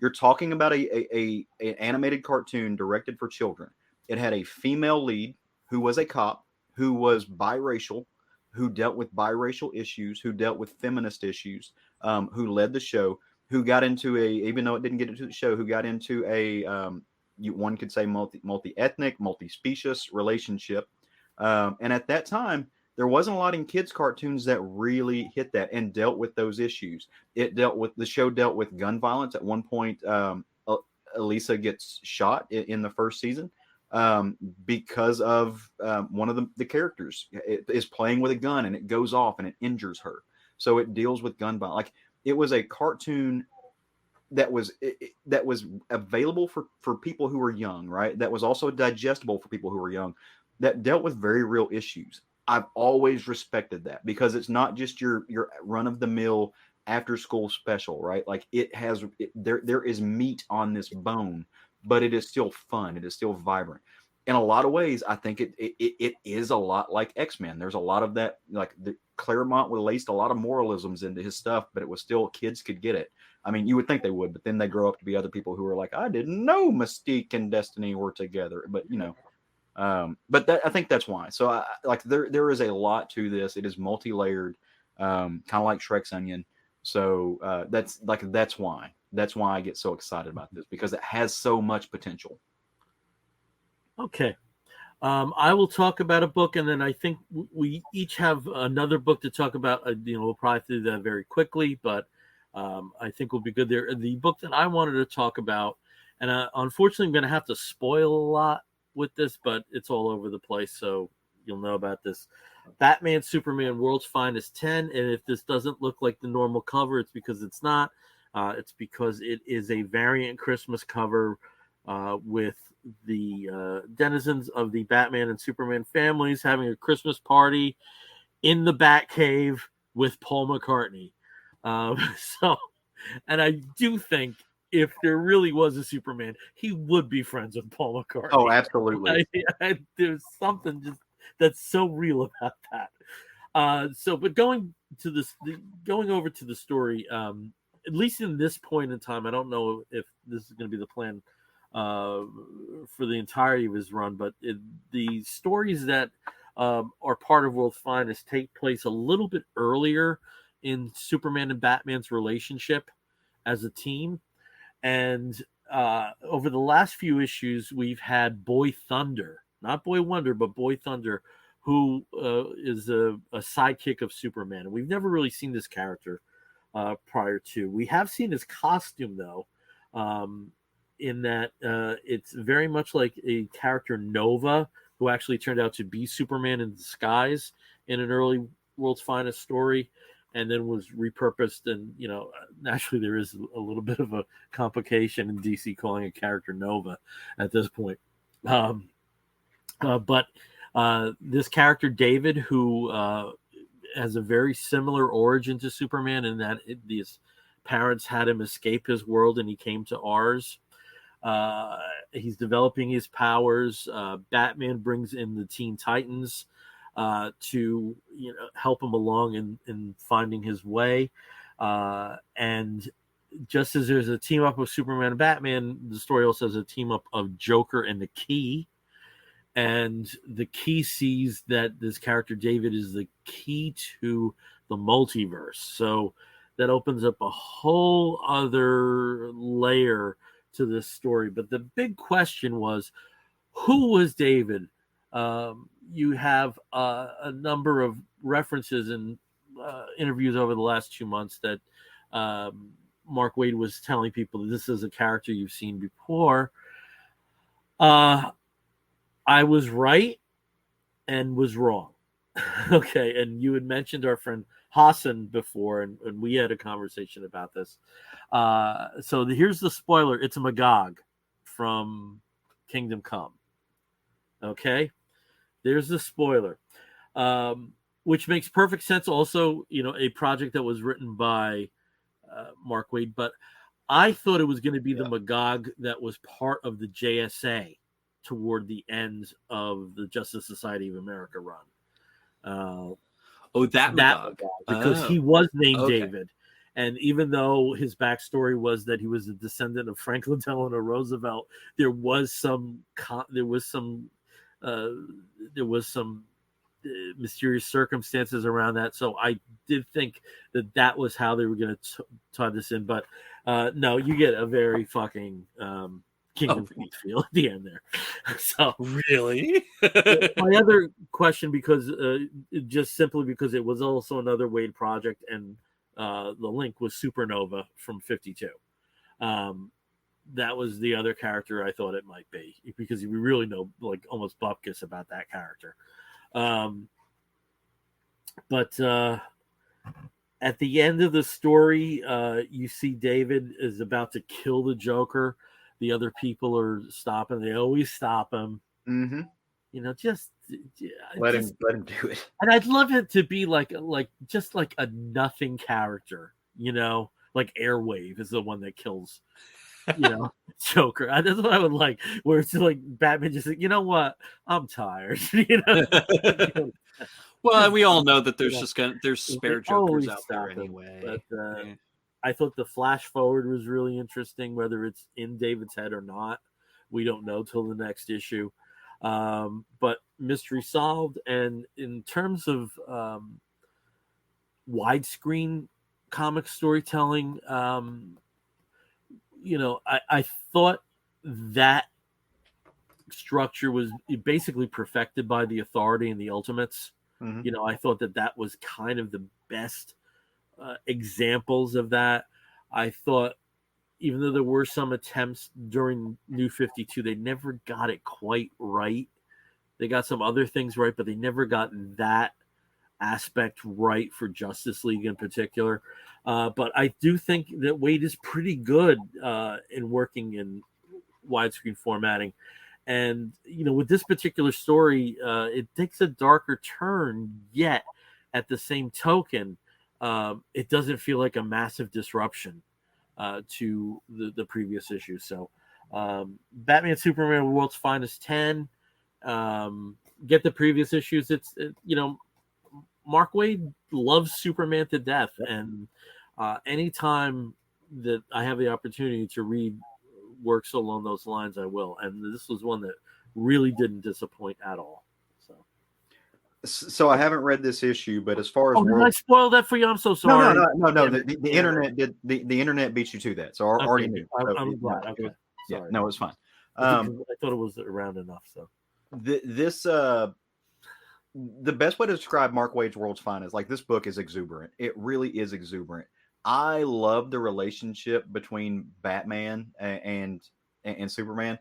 You're talking about an animated cartoon directed for children. It had a female lead who was a cop, who was biracial, who dealt with biracial issues, who dealt with feminist issues, who led the show, who got into even though it didn't get into the show, who got into one could say multi-ethnic, multi-species relationship. And at that time, there wasn't a lot in kids' cartoons that really hit that and dealt with those issues. The show dealt with gun violence. At one point, Elisa gets shot in the first season because of one of the characters is playing with a gun, and it goes off and it injures her. So it deals with gun violence. Like, it was a cartoon that was available for people who were young, right? That was also digestible for people who were young, that dealt with very real issues. I've always respected that, because it's not just your run of the mill after school special, right? Like, there is meat on this bone, but it is still fun. It is still vibrant. In a lot of ways, I think it is a lot like X-Men. There's a lot of that, like Claremont laced a lot of moralisms into his stuff, but it was still, kids could get it. I mean, you would think they would, but then they grow up to be other people who are like, I didn't know Mystique and Destiny were together. But but I think that's why. So there is a lot to this. It is multi-layered, kind of like Shrek's onion. So that's why I get so excited about this, because it has so much potential. Okay. I will talk about a book, and then I think we each have another book to talk about. We'll probably do that very quickly, but I think we'll be good there. The book that I wanted to talk about, and unfortunately I'm going to have to spoil a lot with this, but it's all over the place, so you'll know about this. Batman Superman World's Finest 10, and if this doesn't look like the normal cover, it's because it's not. It's because it is a variant Christmas cover with the denizens of the Batman and Superman families having a Christmas party in the Batcave with Paul McCartney. So, and I do think if there really was a Superman, he would be friends with Paul McCartney. Oh, absolutely. There's something just that's so real about that. But going over to the story, at least in this point in time, I don't know if this is going to be the plan for the entirety of his run, but the stories that are part of World's Finest take place a little bit earlier in Superman and Batman's relationship as a team. And over the last few issues, we've had Boy Thunder, not Boy Wonder, but Boy Thunder, who is a sidekick of Superman. And we've never really seen this character prior to. We have seen his costume, though, in that it's very much like a character Nova, who actually turned out to be Superman in disguise in an early World's Finest story, and then was repurposed. And, naturally there is a little bit of a complication in DC calling a character Nova at this point. But this character, David, who has a very similar origin to Superman in that his parents had him escape his world and he came to ours. He's developing his powers. Batman brings in the Teen Titans to help him along in finding his way. And just as there's a team up of Superman and Batman, the story also has a team up of Joker and the Key. And the Key sees that this character David is the key to the multiverse. So that opens up a whole other layer to this story. But the big question was, who was David? You have a number of references in interviews over the last 2 months that Mark Waid was telling people that this is a character you've seen before. I was right and was wrong. Okay, and you had mentioned our friend Hassan before, and we had a conversation about this. So here's the spoiler. It's a Magog from Kingdom Come. Okay, there's the spoiler, which makes perfect sense. Also, a project that was written by Mark Waid, but I thought it was going to be the Magog that was part of the JSA toward the end of the Justice Society of America run. That Magog. Because he was named David. And even though his backstory was that he was a descendant of Franklin Delano Roosevelt, there was some mysterious circumstances around that. So I did think that was how they were going to tie this in. But no, you get a very fucking Kingdom Come feel at the end there. So really, my other question, because just simply because it was also another Waid project, and the link was Supernova from 52. That was the other character I thought it might be, because we really know like almost bupkis about that character. But at the end of the story, you see David is about to kill the Joker. The other people are stopping. They always stop him. Mm-hmm. Just let him do it. And I'd love it to be like just like a nothing character. Like Airwave is the one that kills, Joker. That's what I would like. Where it's like Batman just like, you know what? I'm tired. Well, we all know that there's spare Jokers out there anyway. But I thought the flash forward was really interesting. Whether it's in David's head or not, we don't know till the next issue. But mystery solved. And in terms of widescreen comic storytelling, I thought that structure was basically perfected by the Authority and the Ultimates. Mm-hmm. I thought that was kind of the best examples of that. I thought, even though there were some attempts during New 52, they never got it quite right. They got some other things right, but they never got that aspect right for Justice League in particular. But I do think that Waid is pretty good in working in widescreen formatting. And, with this particular story, it takes a darker turn, yet at the same token, it doesn't feel like a massive disruption to the previous issue. So Batman Superman World's Finest 10, get the previous issues. Mark Waid loves Superman to death, and anytime that I have the opportunity to read works along those lines, I will. And this was one that really didn't disappoint at all. So I haven't read this issue, but as far as did I spoil that for you? I'm so sorry. No. The internet did the internet beat you to that, so I already knew. So I'm glad. Okay, yeah, no, it's fine. I thought it was around enough. So the best way to describe Mark Waid's World's Finest, like, this book is exuberant. It really is exuberant. I love the relationship between Batman and Superman,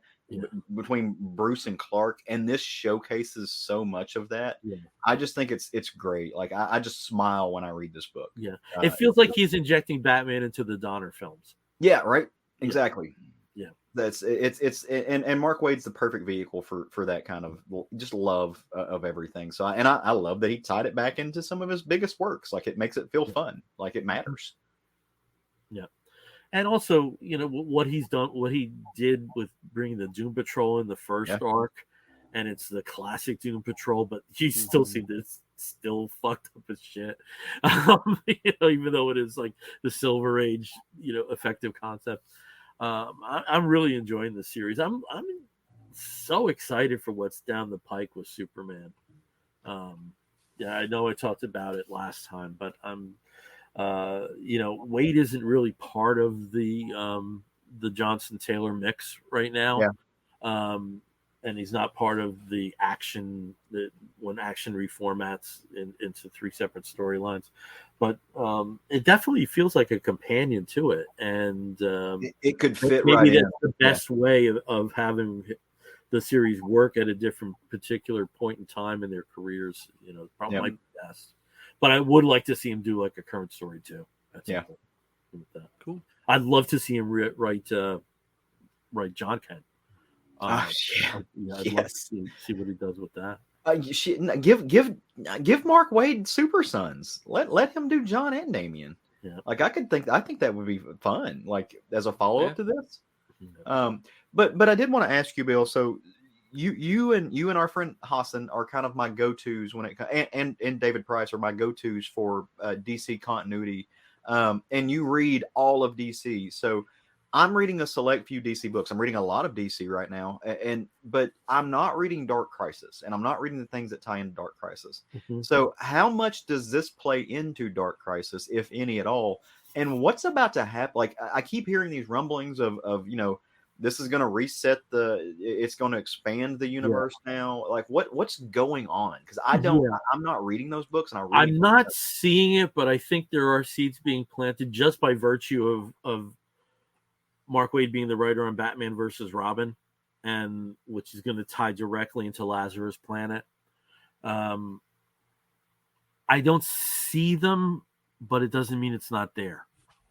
between Bruce and Clark, and this showcases so much of that. Yeah. I just think it's great. Like, I just smile when I read this book. Yeah, it feels like he's injecting Batman into the Donner films. Yeah, right. Exactly. Yeah, it's Mark Waid's the perfect vehicle for that kind of just love of everything. So I love that he tied it back into some of his biggest works. Like, it makes it feel fun, like it matters. Yeah. And also, what he did with bringing the Doom Patrol in the first arc, and it's the classic Doom Patrol, but you still see this still fucked up as shit. Even though it is like the Silver Age, effective concept. I'm really enjoying the series. I'm so excited for what's down the pike with Superman. I know I talked about it last time, but I'm. Waid isn't really part of the Johnson Taylor mix right now. And he's not part of the action when action reformats into 3 separate storylines, but it definitely feels like a companion to it, and it could fit maybe right that's in. the best way of having the series work at a different particular point in time in their careers. Probably might be best. But I would like to see him do like a current story too. Cool. I'd love to see him write John Kent. I'd love to see what he does with that. Give Mark Waid Super Sons. Let him do John and Damian. Yeah. Like, I think that would be fun. Like, as a follow up to this. Yeah. But I did want to ask you, Bill. So you and our friend Hassan are kind of my go-tos when it and David Price are my go-tos for DC continuity. And you read all of DC. So I'm reading a select few DC books. I'm reading a lot of DC right now, but I'm not reading Dark Crisis, and I'm not reading the things that tie into Dark Crisis. Mm-hmm. So how much does this play into Dark Crisis, if any at all? And what's about to happen? Like, I keep hearing these rumblings of this is going to reset it's going to expand the universe now. Like, what's going on? Because I'm not reading those books, and I'm not seeing it, but I think there are seeds being planted just by virtue of Mark Waid being the writer on Batman versus Robin, and which is going to tie directly into Lazarus Planet. I don't see them, but it doesn't mean it's not there.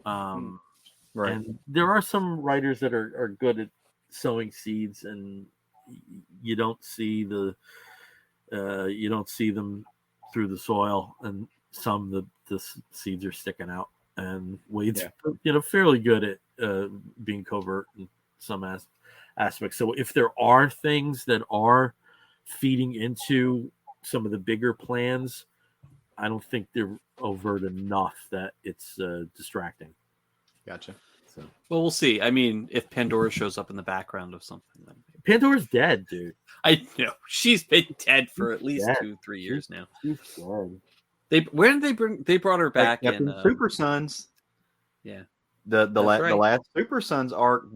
Right. And there are some writers that are good at sowing seeds, and you don't see them through the soil, and some the seeds are sticking out. And Wade's fairly good at being covert in some aspects. So if there are things that are feeding into some of the bigger plans, I don't think they're overt enough that it's distracting. Gotcha. So, well, we'll see. I mean, if Pandora shows up in the background of something, then Pandora's dead, dude. I know she's been dead for at least 2-3 years now. She's dead. Where did they brought her back in Super Sons? Yeah, the last Super Sons arc.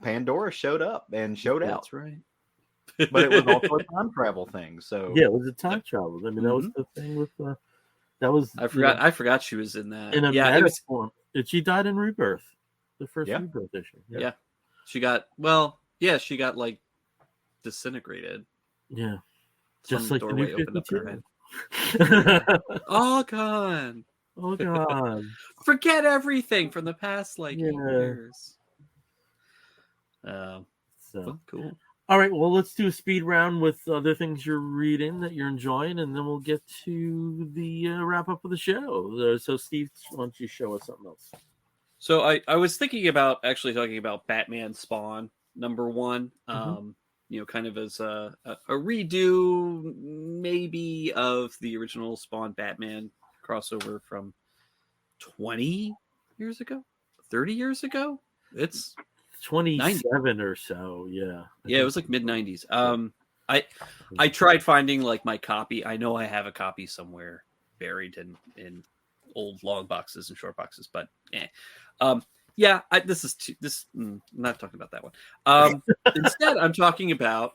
Pandora showed up and showed out. That's right. But it was also a time travel thing. So yeah, it was a time travel. I mean, that was the thing with that was. I forgot she was in that. In a meta form. She died in Rebirth, the first Rebirth issue. Yeah, she got like disintegrated. Yeah, just like the doorway new opened up her 52. head. All gone. Oh god! Forget everything from the past 8 years. So So well, cool. All right, well, let's do a speed round with other things you're reading that you're enjoying, and then we'll get to the wrap up of the show. So, Steve, why don't you show us something else? So I was thinking about actually talking about Batman Spawn #1. Kind of as a redo, maybe, of the original Spawn Batman crossover from 20 years ago, 30 years ago. It's 27 or so, yeah. Yeah, it was like mid 90s. I tried finding like my copy. I know I have a copy somewhere buried in old long boxes and short boxes, but I'm not talking about that one. Instead, I'm talking about.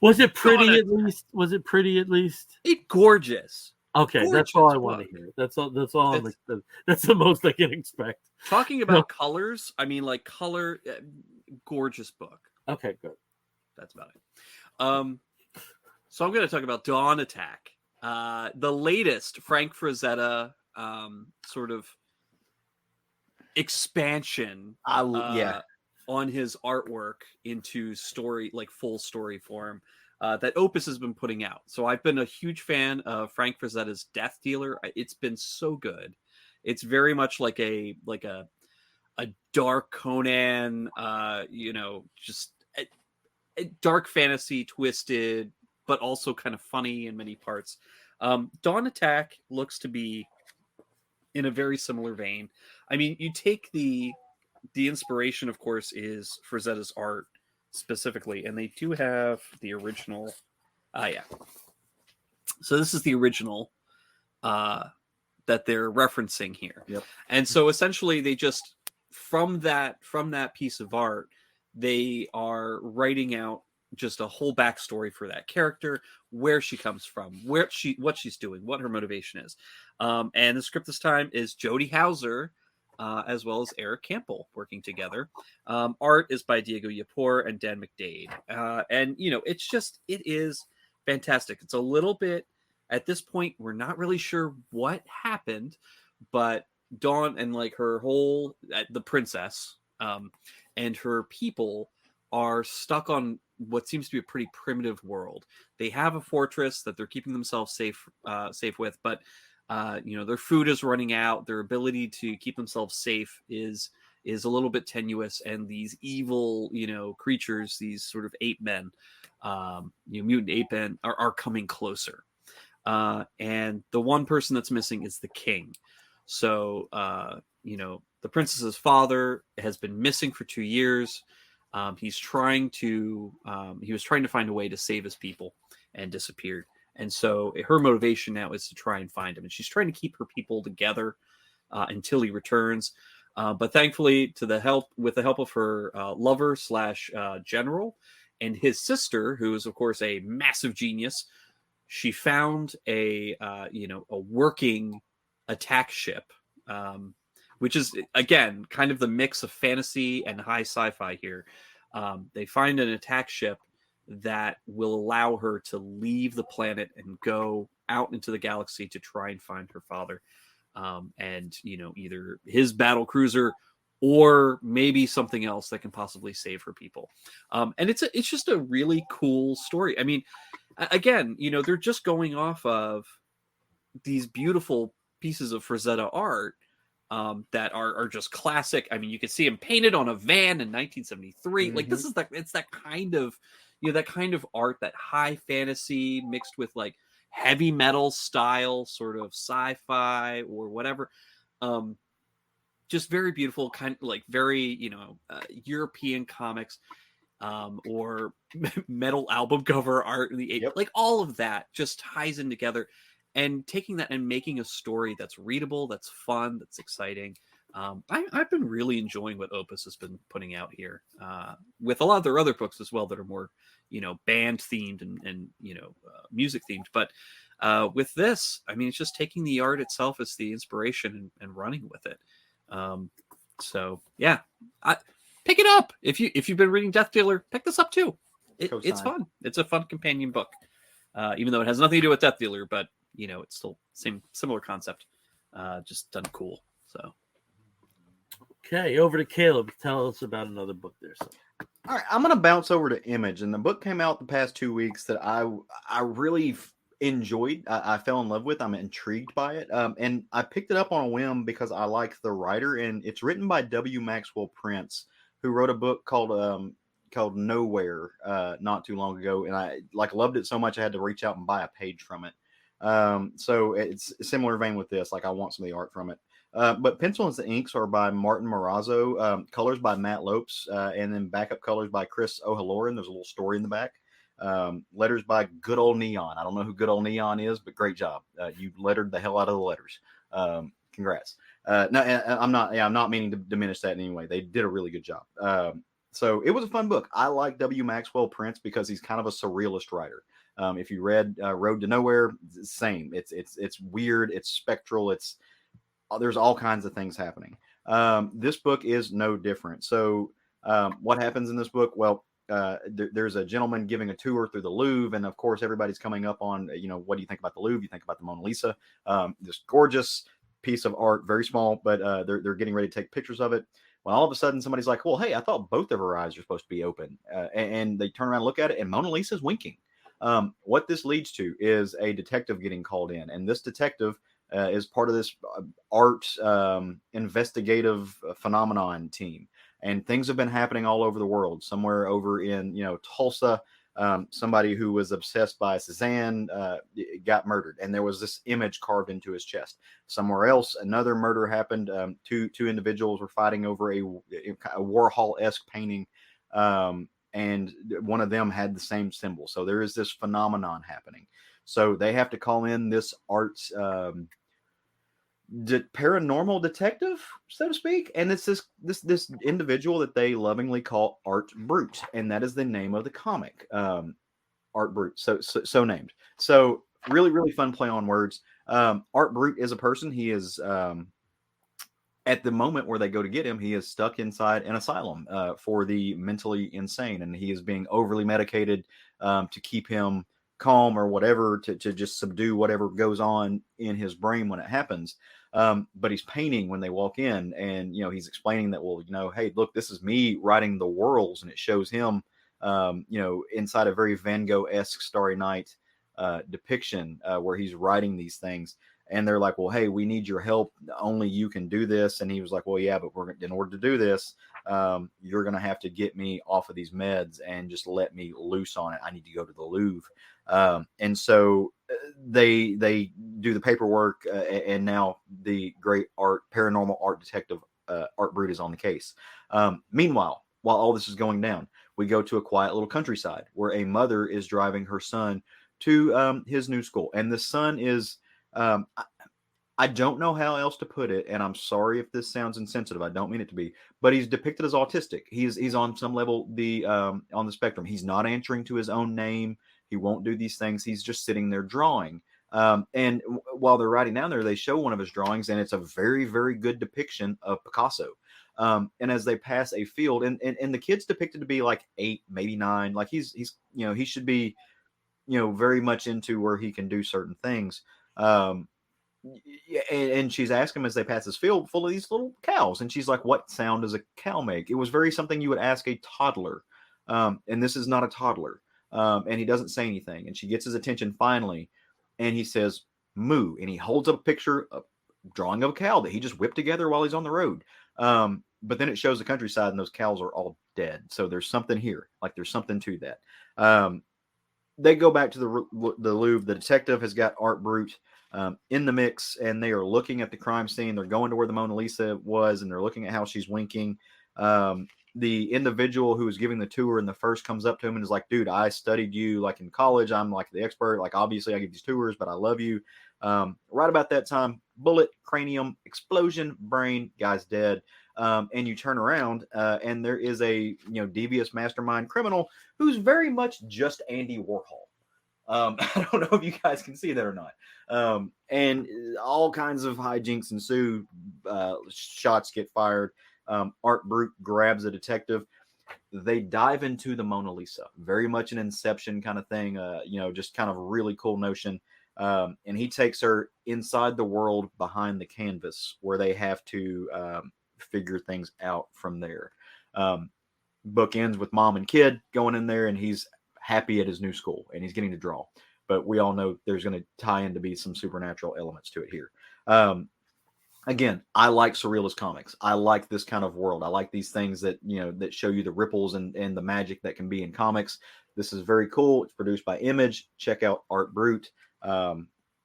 Was it pretty at least? It's gorgeous. Okay, Gorgeous that's all I book. want to hear. That's all. That's the most I can expect. Talking about colors, I mean, like color, gorgeous book. Okay, good. That's about it. So I'm going to talk about Dawn Attack, the latest Frank Frazetta sort of expansion on his artwork into story, like full story form, that Opus has been putting out. So I've been a huge fan of Frank Frazetta's Death Dealer. It's been so good. It's very much like a dark Conan, just a dark fantasy twisted, but also kind of funny in many parts. Dawn Attack looks to be in a very similar vein. I mean, you take the inspiration, of course, is Frazetta's art specifically, and they do have the original. So this is the original that they're referencing here. Yep. And so essentially they just from that piece of art, they are writing out just a whole backstory for that character, where she comes from, what she's doing, what her motivation is. And the script this time is Jody Hauser, as well as Eric Campbell working together. Art is by Diego Yapor and Dan McDade. And it is fantastic. It's a little bit, at this point, we're not really sure what happened, but Dawn and like her whole, the princess, and her people are stuck on what seems to be a pretty primitive world. They have a fortress that they're keeping themselves safe with, but their food is running out. Their ability to keep themselves safe is a little bit tenuous, and these evil, creatures, these sort of ape men, mutant ape men, are coming closer. And the one person that's missing is the king. So, the princess's father has been missing for 2 years. He was trying to find a way to save his people and disappeared. And so her motivation now is to try and find him. And she's trying to keep her people together until he returns. But thankfully, with the help of her lover / general and his sister, who is, of course, a massive genius, she found a working attack ship, which is, again, kind of the mix of fantasy and high sci-fi here. They find an attack ship that will allow her to leave the planet and go out into the galaxy to try and find her father. And, either his battle cruiser or maybe something else that can possibly save her people. And it's just a really cool story. I mean, again, they're just going off of these beautiful pieces of Frazetta art that are just classic. I mean, you can see him painted on a van in 1973. Mm-hmm. Like, it's that kind of, that kind of art, that high fantasy mixed with like heavy metal style, sort of sci-fi or whatever. Just very beautiful, kind of like very, European comics, or metal album cover art in the 80s. Like all of that just ties in together. And taking that and making a story that's readable, that's fun, that's exciting. I've been really enjoying what Opus has been putting out here, with a lot of their other books as well that are more, band themed and music themed. But with this, I mean, it's just taking the art itself as the inspiration and running with it. So yeah, pick it up if you've been reading Death Dealer. Pick this up too. It's fun. It's a fun companion book, even though it has nothing to do with Death Dealer, but it's still similar concept, just done cool. So okay, over to Caleb. Tell us about another book there. So. All right, I'm gonna bounce over to Image, and the book came out the past 2 weeks that I really enjoyed. I fell in love with. I'm intrigued by it, and I picked it up on a whim because I like the writer, and it's written by W. Maxwell Prince, who wrote a book called Nowhere not too long ago, and I loved it so much I had to reach out and buy a page from it. So it's a similar vein with this. Like I want some of the art from it. But pencils and inks are by Martin Morazzo, colors by Matt Lopes, and then backup colors by Chris O'Halloran. There's a little story in the back. Letters by Good Old Neon. I don't know who Good Old Neon is, but great job. You lettered the hell out of the letters. Congrats. No, I'm not. Yeah, I'm not meaning to diminish that in any way. They did a really good job. So it was a fun book. I like W. Maxwell Prince because he's kind of a surrealist writer. If you read Road to Nowhere, same. It's weird. It's spectral. There's all kinds of things happening. This book is no different. So what happens in this book? Well, there's a gentleman giving a tour through the Louvre, and of course everybody's coming up on, what do you think about the Louvre? You think about the Mona Lisa, this gorgeous piece of art, very small, but they're getting ready to take pictures of it. When all of a sudden somebody's like, well, hey, I thought both of her eyes are supposed to be open, and they turn around and look at it, and Mona Lisa's winking. What this leads to is a detective getting called in, and this detective is part of this art investigative phenomenon team. And things have been happening all over the world. Somewhere over in, Tulsa, somebody who was obsessed by Cézanne got murdered, and there was this image carved into his chest. Somewhere else, another murder happened. Two individuals were fighting over a Warhol-esque painting, and one of them had the same symbol. So there is this phenomenon happening. So they have to call in this art paranormal detective, so to speak, and it's this individual that they lovingly call Art Brut, and that is the name of the comic. Art Brut, so named. So really fun play on words. Art Brut is a person. He is at the moment where they go to get him, he is stuck inside an asylum for the mentally insane, and he is being overly medicated to keep him calm or whatever, to just subdue whatever goes on in his brain when it happens. But he's painting when they walk in, and he's explaining that, well, hey, look, this is me writing the whirls, and it shows him inside a very Van Gogh-esque Starry Night depiction where he's writing these things. And they're like, well, hey, we need your help. Only you can do this. And he was like, well, yeah, but in order to do this, you're going to have to get me off of these meds and just let me loose on it. I need to go to the Louvre. And so they do the paperwork, and now the great paranormal art detective Art Brut is on the case. Meanwhile, while all this is going down, we go to a quiet little countryside where a mother is driving her son to his new school. And the son is... I don't know how else to put it, and I'm sorry if this sounds insensitive. I don't mean it to be, but he's depicted as autistic. He's on some level on the spectrum. He's not answering to his own name. He won't do these things. He's just sitting there drawing. And while they're writing down there, they show one of his drawings, and it's a very, very good depiction of Picasso. And as they pass a field, and the kid's depicted to be like 8, maybe 9, like he's he should be very much into where he can do certain things. And she's asking him as they pass this field full of these little cows, and she's like, what sound does a cow make? It was very something you would ask a toddler, and this is not a toddler, and he doesn't say anything, and she gets his attention finally, and he says moo, and he holds up a picture, a drawing of a cow that he just whipped together while he's on the road. But then it shows the countryside, and those cows are all dead. So there's something here, like there's something to that. They go back to the Louvre. The detective has got Art Brut in the mix, and they are looking at the crime scene. They're going to where the Mona Lisa was, and they're looking at how she's winking. The individual who is giving the tour and the first comes up to him and is like, dude, I studied you like in college. I'm like the expert. Like, obviously I give these tours, but I love you. Right about that time, bullet, cranium, explosion, brain, guy's dead. And you turn around and there is a devious mastermind criminal who's very much just Andy Warhol. I don't know if you guys can see that or not. And all kinds of hijinks ensue. Shots get fired. Art Brut grabs a detective. They dive into the Mona Lisa. Very much an Inception kind of thing. Just kind of really cool notion. And he takes her inside the world behind the canvas where they have to figure things out from there. book ends with mom and kid going in there, and he's happy at his new school, and he's getting to draw. But we all know there's going to tie in to be some supernatural elements to it here. Again, I like surrealist comics. I like this kind of world. I like these things that, that show you the ripples and the magic that can be in comics. This is very cool. It's produced by Image. Check out Art Brut.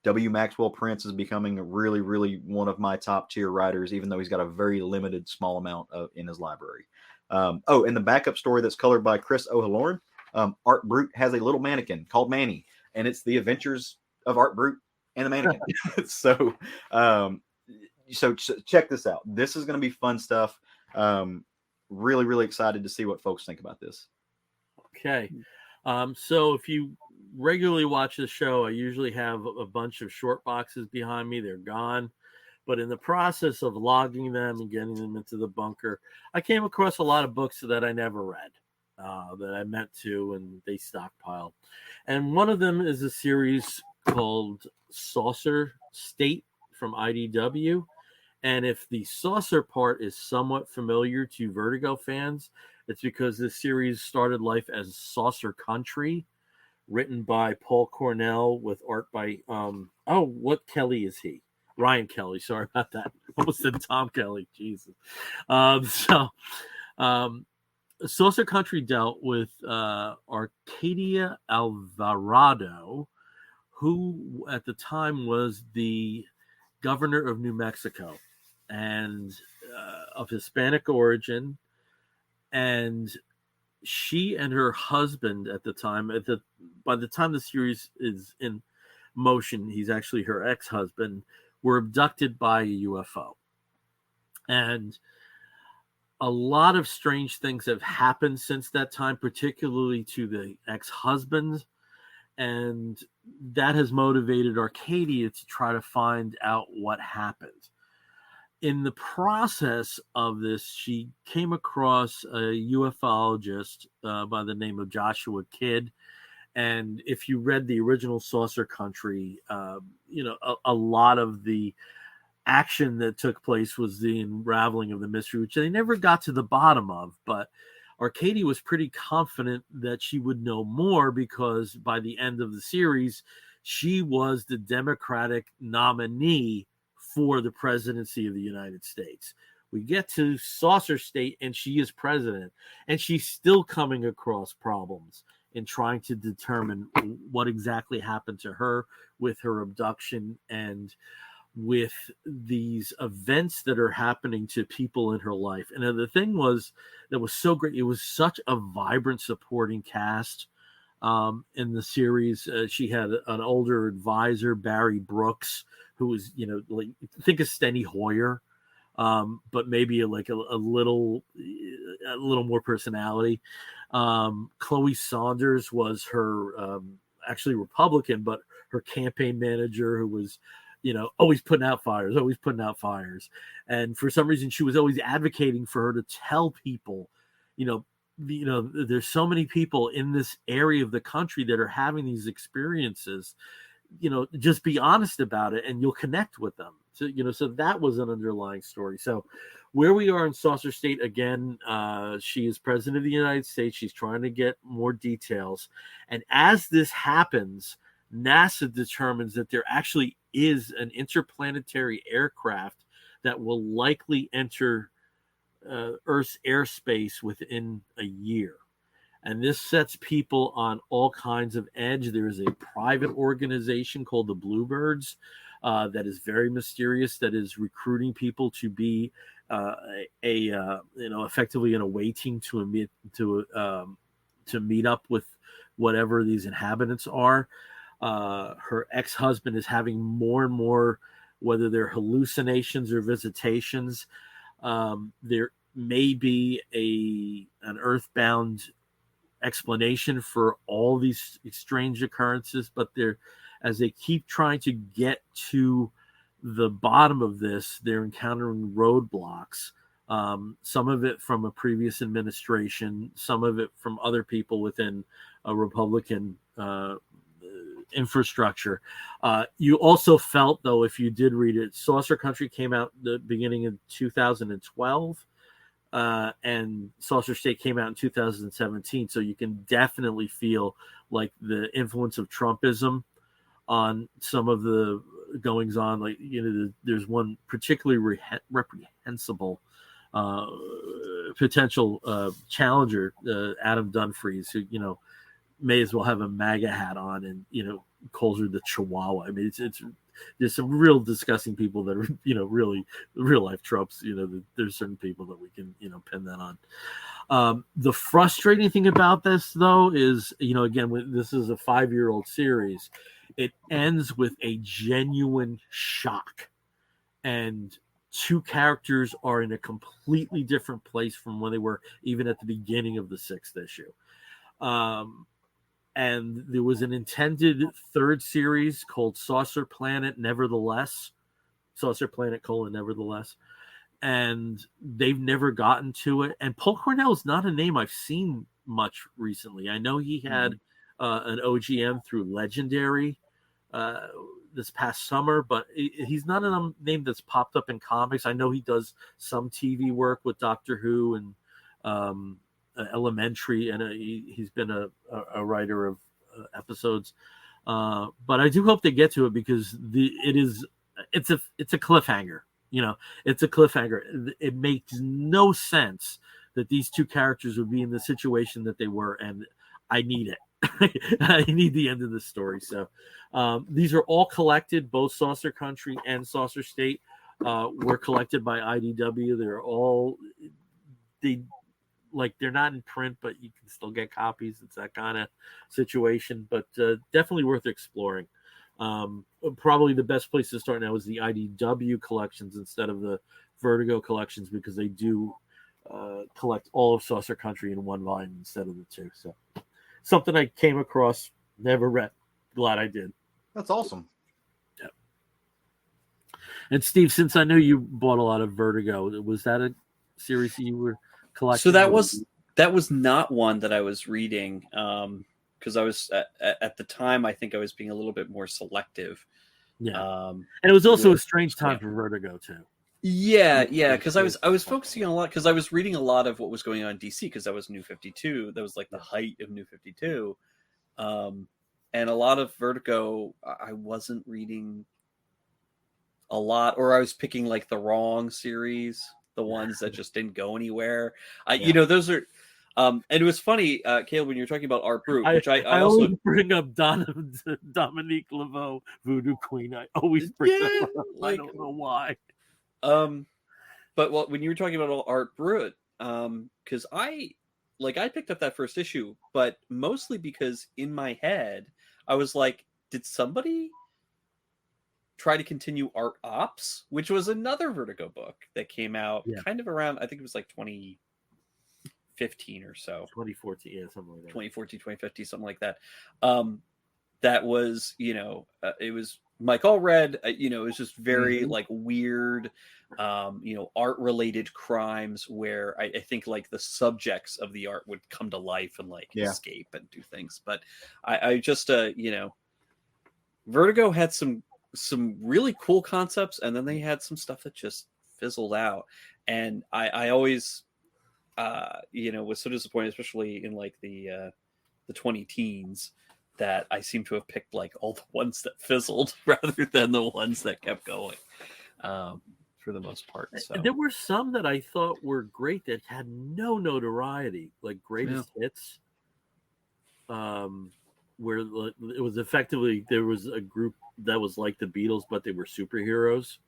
W. Maxwell Prince is becoming really, really one of my top tier writers, even though he's got a very limited, small amount in his library. And the backup story that's colored by Chris O'Halloran, Art Brut has a little mannequin called Manny, and it's the adventures of Art Brut and the mannequin. So check this out. This is going to be fun stuff. Really, really excited to see what folks think about this. Okay. So if you regularly watch the show, I usually have a bunch of short boxes behind me. They're gone. But in the process of logging them and getting them into the bunker, I came across a lot of books that I never read, that I meant to, and they stockpiled. And one of them is a series called Saucer State from IDW. And if the saucer part is somewhat familiar to Vertigo fans, it's because this series started life as Saucer Country, written by Paul Cornell with art by, what Kelly is he? Ryan Kelly. Sorry about that. Almost said Tom Kelly. Jesus. Saucer Country dealt with Arcadia Alvarado, who at the time was the governor of New Mexico and of Hispanic origin. And she and her husband at the time, by the time the series is in motion, he's actually her ex-husband, were abducted by a UFO. And a lot of strange things have happened since that time, particularly to the ex-husband. And that has motivated Arcadia to try to find out what happened. In the process of this, she came across a ufologist by the name of Joshua Kidd. And if you read the original Saucer Country, a lot of the action that took place was the unraveling of the mystery, which they never got to the bottom of. But Arcadia was pretty confident that she would know more, because by the end of the series, she was the Democratic nominee for the presidency of the United States. We get to Saucer State and she is president, and she's still coming across problems in trying to determine what exactly happened to her with her abduction and with these events that are happening to people in her life. And the thing that was so great, it was such a vibrant supporting cast in the series. She had an older advisor, Barry Brooks, who was, like, think of Steny Hoyer, but maybe like a little more personality. Chloe Saunders was her actually Republican, but her campaign manager, who was, always putting out fires. And for some reason, she was always advocating for her to tell people, there's so many people in this area of the country that are having these experiences, just be honest about it and you'll connect with them. So, so that was an underlying story. So where we are in Saucer State, again, she is president of the United States. She's trying to get more details. And as this happens, NASA determines that there actually is an interplanetary aircraft that will likely enter Earth's airspace within a year. And this sets people on all kinds of edge. There is a private organization called the Bluebirds that is very mysterious, that is recruiting people to be effectively an away team to meet up with whatever these inhabitants are. Her ex-husband is having more and more, whether they're hallucinations or visitations. There may be an earthbound explanation for all these strange occurrences, but as they keep trying to get to the bottom of this, they're encountering roadblocks. Some of it from a previous administration, some of it from other people within a Republican infrastructure. You also felt, though, if you did read it, Saucer Country came out the beginning of 2012. and Saucer State came out in 2017. So you can definitely feel like the influence of Trumpism on some of the goings on. Like, there's one particularly reprehensible potential challenger, Adam Dunfries, who, may as well have a MAGA hat on and, calls her the Chihuahua. I mean, it's there's some real disgusting people that are, really real life Trumps. There's certain people that we can, pin that on. The frustrating thing about this, though, is, again, this is a 5-year-old series. It ends with a genuine shock. And 2 characters are in a completely different place from when they were even at the beginning of the 6th issue. And there was an intended 3rd series called Saucer Planet Nevertheless. Saucer Planet : Nevertheless. And they've never gotten to it. And Paul Cornell is not a name I've seen much recently. I know he had an OGM through Legendary this past summer, but he's not a name that's popped up in comics. I know he does some TV work with Doctor Who and Elementary, and he's been a writer of episodes. But I do hope they get to it, because it's a cliffhanger. It's a cliffhanger. It makes no sense that these 2 characters would be in the situation that they were, and I need it. I need the end of the story. So these are all collected, both Saucer Country and Saucer State were collected by IDW. They're not in print, but you can still get copies. It's that kind of situation, but definitely worth exploring. Probably the best place to start now is the IDW collections instead of the Vertigo collections, because they do collect all of Saucer Country in one volume instead of the 2. So something I came across, never read. Glad I did. That's awesome. Yeah. And Steve, since I know you bought a lot of Vertigo, was that a series that you were collecting? So that was not one that I was reading, because I was at the time, I think I was being a little bit more selective. Yeah. And it was also a strange time for Vertigo too. Yeah, because I was focusing on a lot, because I was reading a lot of what was going on in DC, because that was New 52. That was like the height of New 52. And a lot of Vertigo, I wasn't reading a lot, or I was picking like the wrong series, the ones that just didn't go anywhere. Those are, and it was funny, Caleb, when you were talking about Art Brut, which I also always bring up Dominique Laveau, Voodoo Queen. I always bring that up. I don't know why. But when you were talking about Art Brut, because I picked up that first issue, but mostly because in my head I was like, did somebody try to continue Art Ops, which was another Vertigo book that came out kind of around, I think it was like 2015 or so. 2014, something like that. 2014, 2015, something like that. That was, it was Mike Allred, it was just very like weird, art related crimes where I think like the subjects of the art would come to life and like escape and do things. But I just, Vertigo had some really cool concepts, and then they had some stuff that just fizzled out. And I always, was so disappointed, especially in like the 20 teens, that I seem to have picked like all the ones that fizzled rather than the ones that kept going, for the most part. So there were some that I thought were great that had no notoriety, like Greatest Hits, where it was effectively, there was a group that was like the Beatles, but they were superheroes.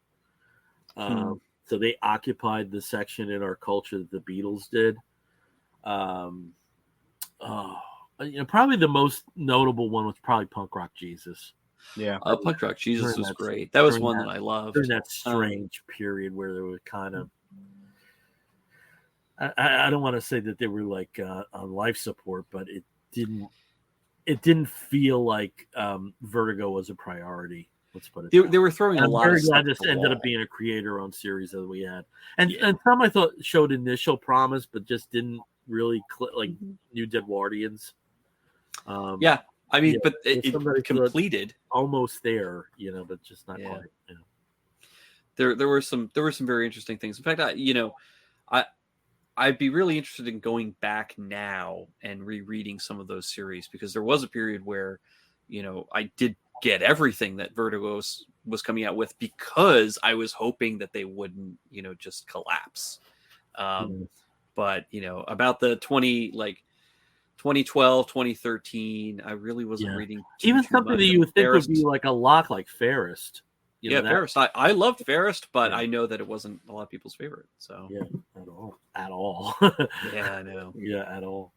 So they occupied the section in our culture that the Beatles did. Probably the most notable one was probably Punk Rock Jesus. Yeah, Punk Rock Jesus was great. That was one that I loved. During that strange period where there was kind of, I don't want to say that they were like on life support, but it didn't feel like Vertigo was a priority. Let's put it. They were throwing a lot. I'm very glad this ended up being a creator-owned series that we had, and some I thought showed initial promise, but just didn't really click, like New Dead Guardians. But it completed almost there, but just not quite. There were some very interesting things. In fact, I'd be really interested in going back now and rereading some of those series, because there was a period where, I did get everything that Vertigo was coming out with, because I was hoping that they wouldn't, just collapse. But, about the 2012, 2013, I really wasn't reading even too something that you would think would be like a lock, like Fairest. Fairest. I loved Fairest, but I know that it wasn't a lot of people's favorite. So at all. Yeah, I know. Yeah, at all.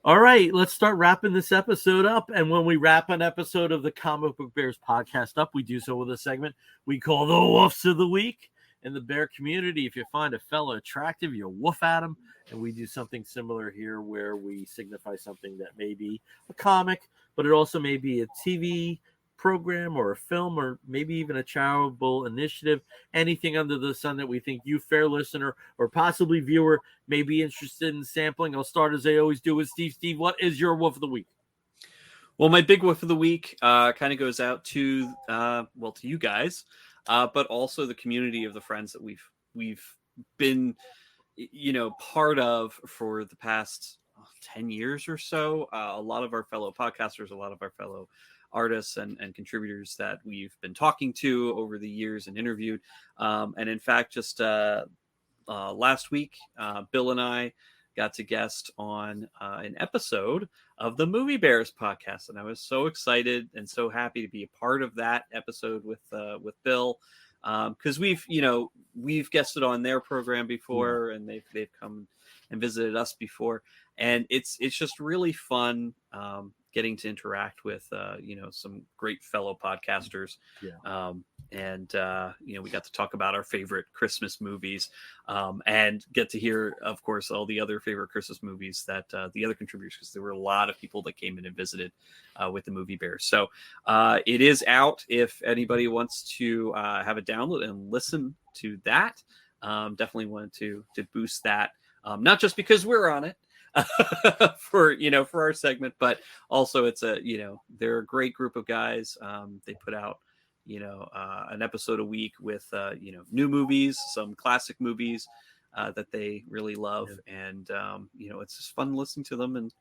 All right, let's start wrapping this episode up. And when we wrap an episode of the Comic Book Bears podcast up, we do so with a segment we call the Woofs of the Week. In the bear community, if you find a fellow attractive, you woof at him. And we do something similar here where we signify something that may be a comic, but it also may be a TV program or a film, or maybe even a charitable initiative, anything under the sun that we think you, fair listener, or possibly viewer, may be interested in sampling. I'll start as I always do with Steve. Steve, what is your woof of the week? Well, my big woof of the week kind of goes out to to you guys, but also the community of the friends that we've been part of for the past 10 years or so. A lot of our fellow podcasters, a lot of our fellow artists and contributors that we've been talking to over the years and interviewed. And in fact, just last week, Bill and I got to guest on an episode of the Movie Bears podcast. And I was so excited and so happy to be a part of that episode with Bill. Because we've guested on their program before, and they've come and visited us before. And it's just really fun getting to interact with some great fellow podcasters. And we got to talk about our favorite Christmas movies, and get to hear, of course, all the other favorite Christmas movies that the other contributors, because there were a lot of people that came in and visited with the Movie Bears. So it is out if anybody wants to have a download and listen to that. Definitely wanted to boost that, not just because we're on it, for our segment, but also it's they're a great group of guys. They put out an episode a week with new movies, some classic movies that they really love, and it's just fun listening to them. And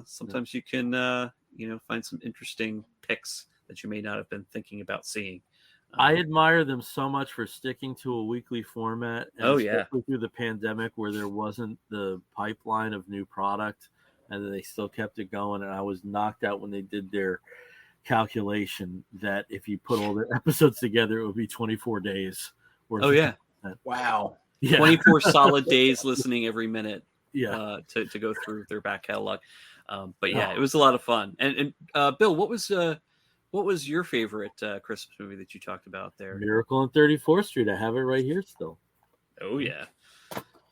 sometimes you can find some interesting picks that you may not have been thinking about seeing. I admire them so much for sticking to a weekly format. And especially through the pandemic, where there wasn't the pipeline of new product, and they still kept it going. And I was knocked out when they did their calculation that if you put all their episodes together, it would be 24 days. Wow. 24 solid days listening every minute. To go through their back catalog. It was a lot of fun. And Bill, what was your favorite Christmas movie that you talked about there? Miracle on 34th Street. I have it right here still. Oh, yeah.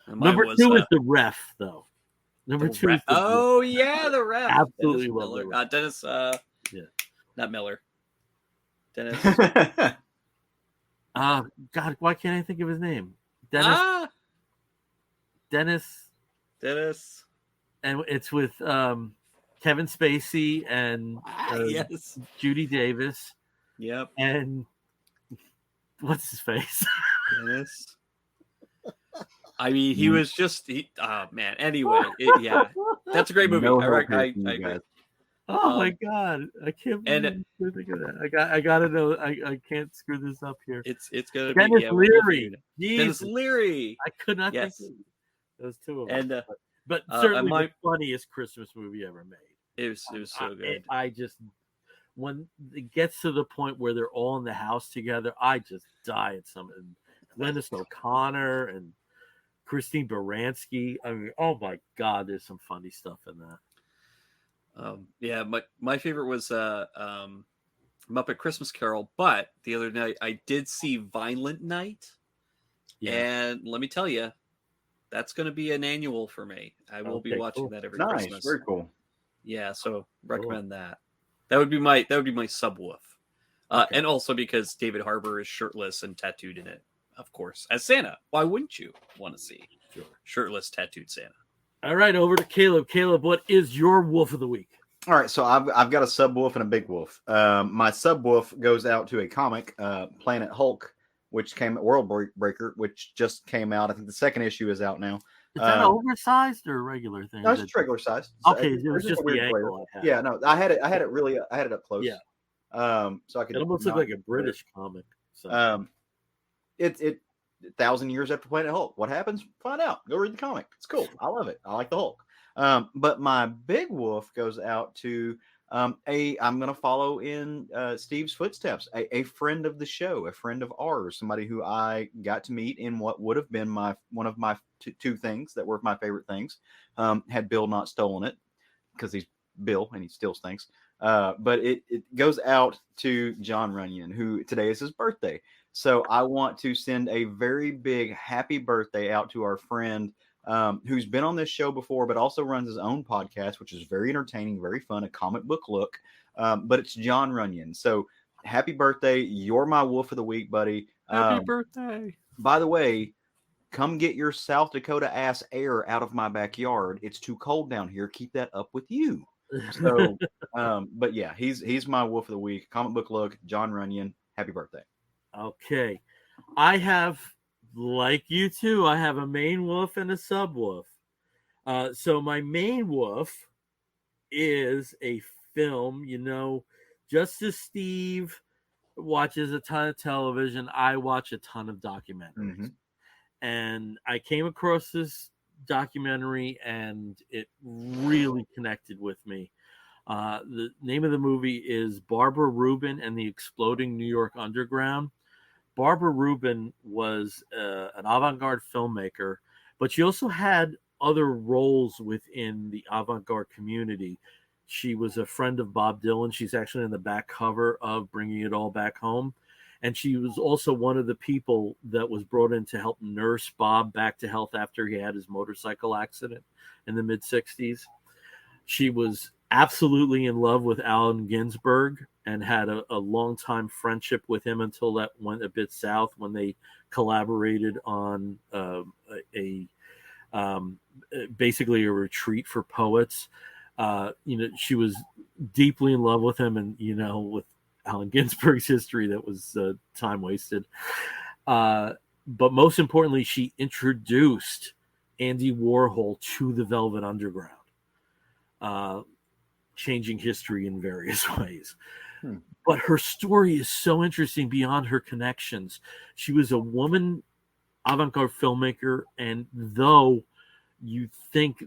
Number two is The Ref, though. Number two is The Ref. Absolutely Dennis love Miller. Dennis, not Miller. Dennis. God, why can't I think of his name? Dennis. And it's with Kevin Spacey and Judy Davis. Yep. And what's his face? Dennis. I mean, he was just man. Anyway, that's a great movie. I agree. Oh my God, I can't think of that. I gotta know. I can't screw this up here. It's gonna Dennis be Leary. Dennis Leary. I could not think of those two of them. And but certainly the funniest Christmas movie ever made. It was so good. I just, when it gets to the point where they're all in the house together, I just die at some. And Glennis O'Connor and Christine Baranski. I mean, oh my God, there's some funny stuff in that. My favorite was Muppet Christmas Carol, but the other night I did see Violent Night, and let me tell you, that's going to be an annual for me. I will be watching that every Christmas. Very cool. Yeah, so recommend that. That would be my subwoof, and also because David Harbour is shirtless and tattooed in it, of course, as Santa. Why wouldn't you want to see shirtless tattooed Santa? All right, over to Caleb. Caleb, what is your woof of the week? All right, so I've got a subwoof and a big wolf. My subwoof goes out to a comic, Planet Hulk, which came World Breaker, which just came out. I think the second issue is out now. Is that an oversized or a regular thing? No, it's just regular size. Okay, it was just the angle I had. Yeah, no, I had it up close. Yeah. So I could. It almost looked like a British comic. So. It 1,000 years after Planet Hulk. What happens? Find out. Go read the comic. It's cool. I love it. I like the Hulk. But my big woof goes out to I'm going to follow in Steve's footsteps. A friend of the show, a friend of ours, somebody who I got to meet in what would have been one of my two things that were my favorite things. Had Bill not stolen it, because he's Bill and he steals things. But it goes out to John Runyon, who today is his birthday. So I want to send a very big happy birthday out to our friend who's been on this show before, but also runs his own podcast, which is very entertaining, very fun, a comic book look. But it's John Runyon. So happy birthday. You're my wolf of the week, buddy. Happy birthday. By the way, come get your South Dakota ass air out of my backyard. It's too cold down here. Keep that up with you. So, but yeah, he's my wolf of the week. Comic book look, John Runyon. Happy birthday. Okay. I have, like you two, I have a main wolf and a sub wolf. So my main wolf is a film. Just as Steve watches a ton of television, I watch a ton of documentaries. Mm-hmm. And I came across this documentary and it really connected with me. The name of the movie is Barbara Rubin and the Exploding New York Underground. Barbara Rubin was an avant-garde filmmaker, but she also had other roles within the avant-garde community. She was a friend of Bob Dylan. She's actually in the back cover of Bringing It All Back Home. And she was also one of the people that was brought in to help nurse Bob back to health after he had his motorcycle accident in the mid-'60s. She was absolutely in love with Allen Ginsberg and had a long-time friendship with him until that went a bit south when they collaborated on basically a retreat for poets. She was deeply in love with him, and with Allen Ginsberg's history, that was time wasted. But most importantly, she introduced Andy Warhol to the Velvet Underground, changing history in various ways. But her story is so interesting beyond her connections. She was a woman avant-garde filmmaker, and though you think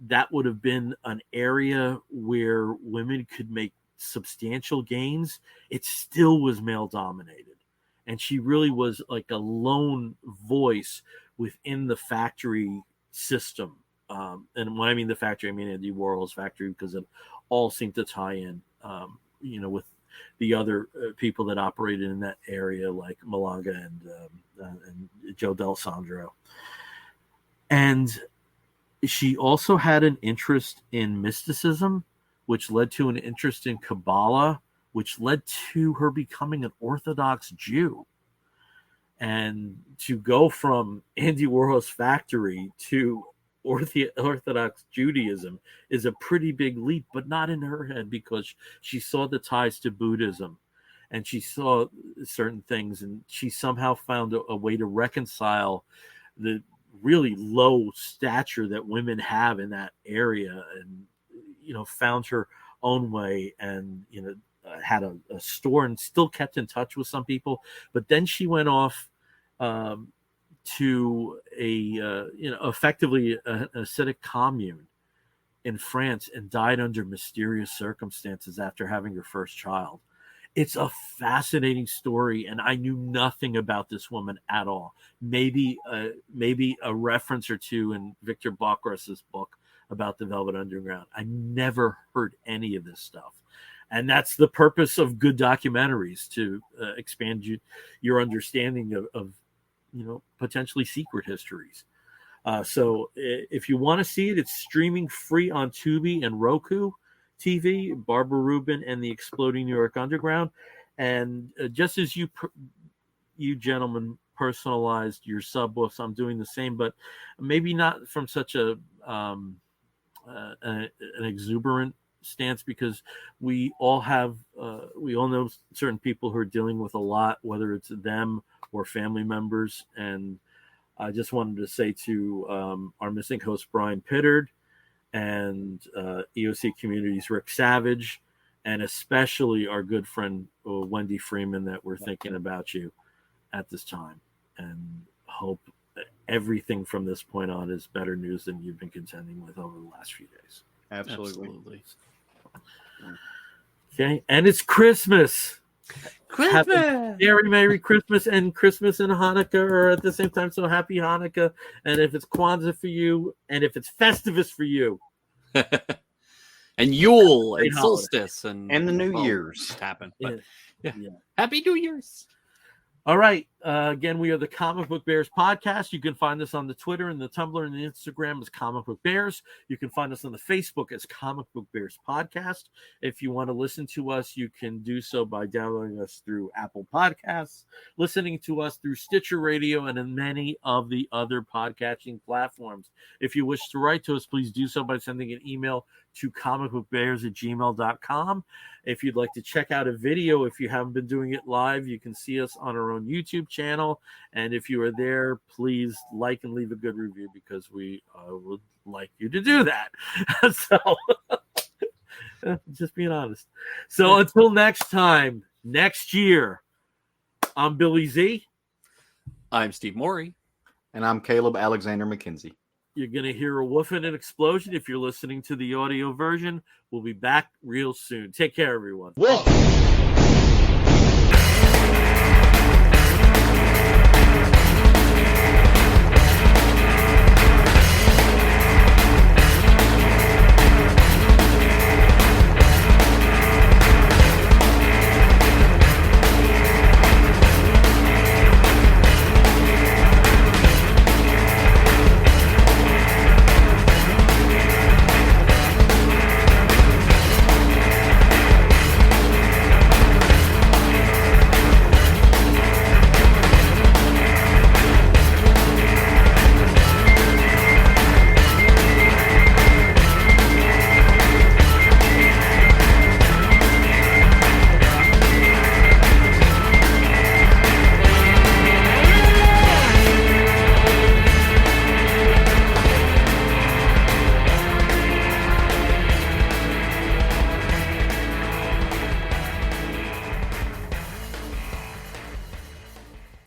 that would have been an area where women could make substantial gains, it still was male dominated. And she really was like a lone voice within the factory system. And when I mean the factory, I mean Andy Warhol's factory, because it all seemed to tie in, with the other people that operated in that area, like Malanga and Joe D'Alessandro. And she also had an interest in mysticism, which led to an interest in Kabbalah, which led to her becoming an Orthodox Jew. And to go from Andy Warhol's factory to Orthodox Judaism is a pretty big leap, but not in her head, because she saw the ties to Buddhism and she saw certain things, and she somehow found a way to reconcile the really low stature that women have in that area, and found her own way, and had a store and still kept in touch with some people. But then she went off to effectively an ascetic commune in France and died under mysterious circumstances after having her first child. It's a fascinating story, and I knew nothing about this woman at all. Maybe a reference or two in Victor Bockress's book about the Velvet Underground. I never heard any of this stuff. And that's the purpose of good documentaries, to expand your understanding of potentially secret histories. So if you want to see it, it's streaming free on Tubi and Roku TV, Barbara Rubin and the Exploding New York Underground. And just as you gentlemen personalized your sub-woofs, I'm doing the same, but maybe not from such an exuberant stance because we all know certain people who are dealing with a lot, whether it's them or family members. And I just wanted to say to our missing host, Brian Pittard, and EOC Community's Rick Savage, and especially our good friend Wendy Freeman, that we're thinking about you at this time, and hope everything from this point on is better news than you've been contending with over the last few days. Absolutely. Okay, and it's Christmas. Christmas. Very Merry Christmas, and Christmas and Hanukkah are at the same time. So happy Hanukkah, and if it's Kwanzaa for you, and if it's Festivus for you, and Yule and solstice and the New Year's happen. But yeah. Happy New Year's. All right. Again, we are the Comic Book Bears podcast. You can find us on the Twitter and the Tumblr and the Instagram as Comic Book Bears. You can find us on the Facebook as Comic Book Bears podcast. If you want to listen to us, you can do so by downloading us through Apple Podcasts, listening to us through Stitcher Radio, and in many of the other podcasting platforms. If you wish to write to us, please do so by sending an email to comicbookbears@gmail.com. If you'd like to check out a video, if you haven't been doing it live, you can see us on our own YouTube channel. And if you are there, please like and leave a good review, because we would like you to do that. So, just being honest. So until next time, next year, I'm Billy Z. I'm Steve Morey. And I'm Caleb Alexander McKenzie. You're going to hear a woof and an explosion if you're listening to the audio version. We'll be back real soon. Take care, everyone. Woof.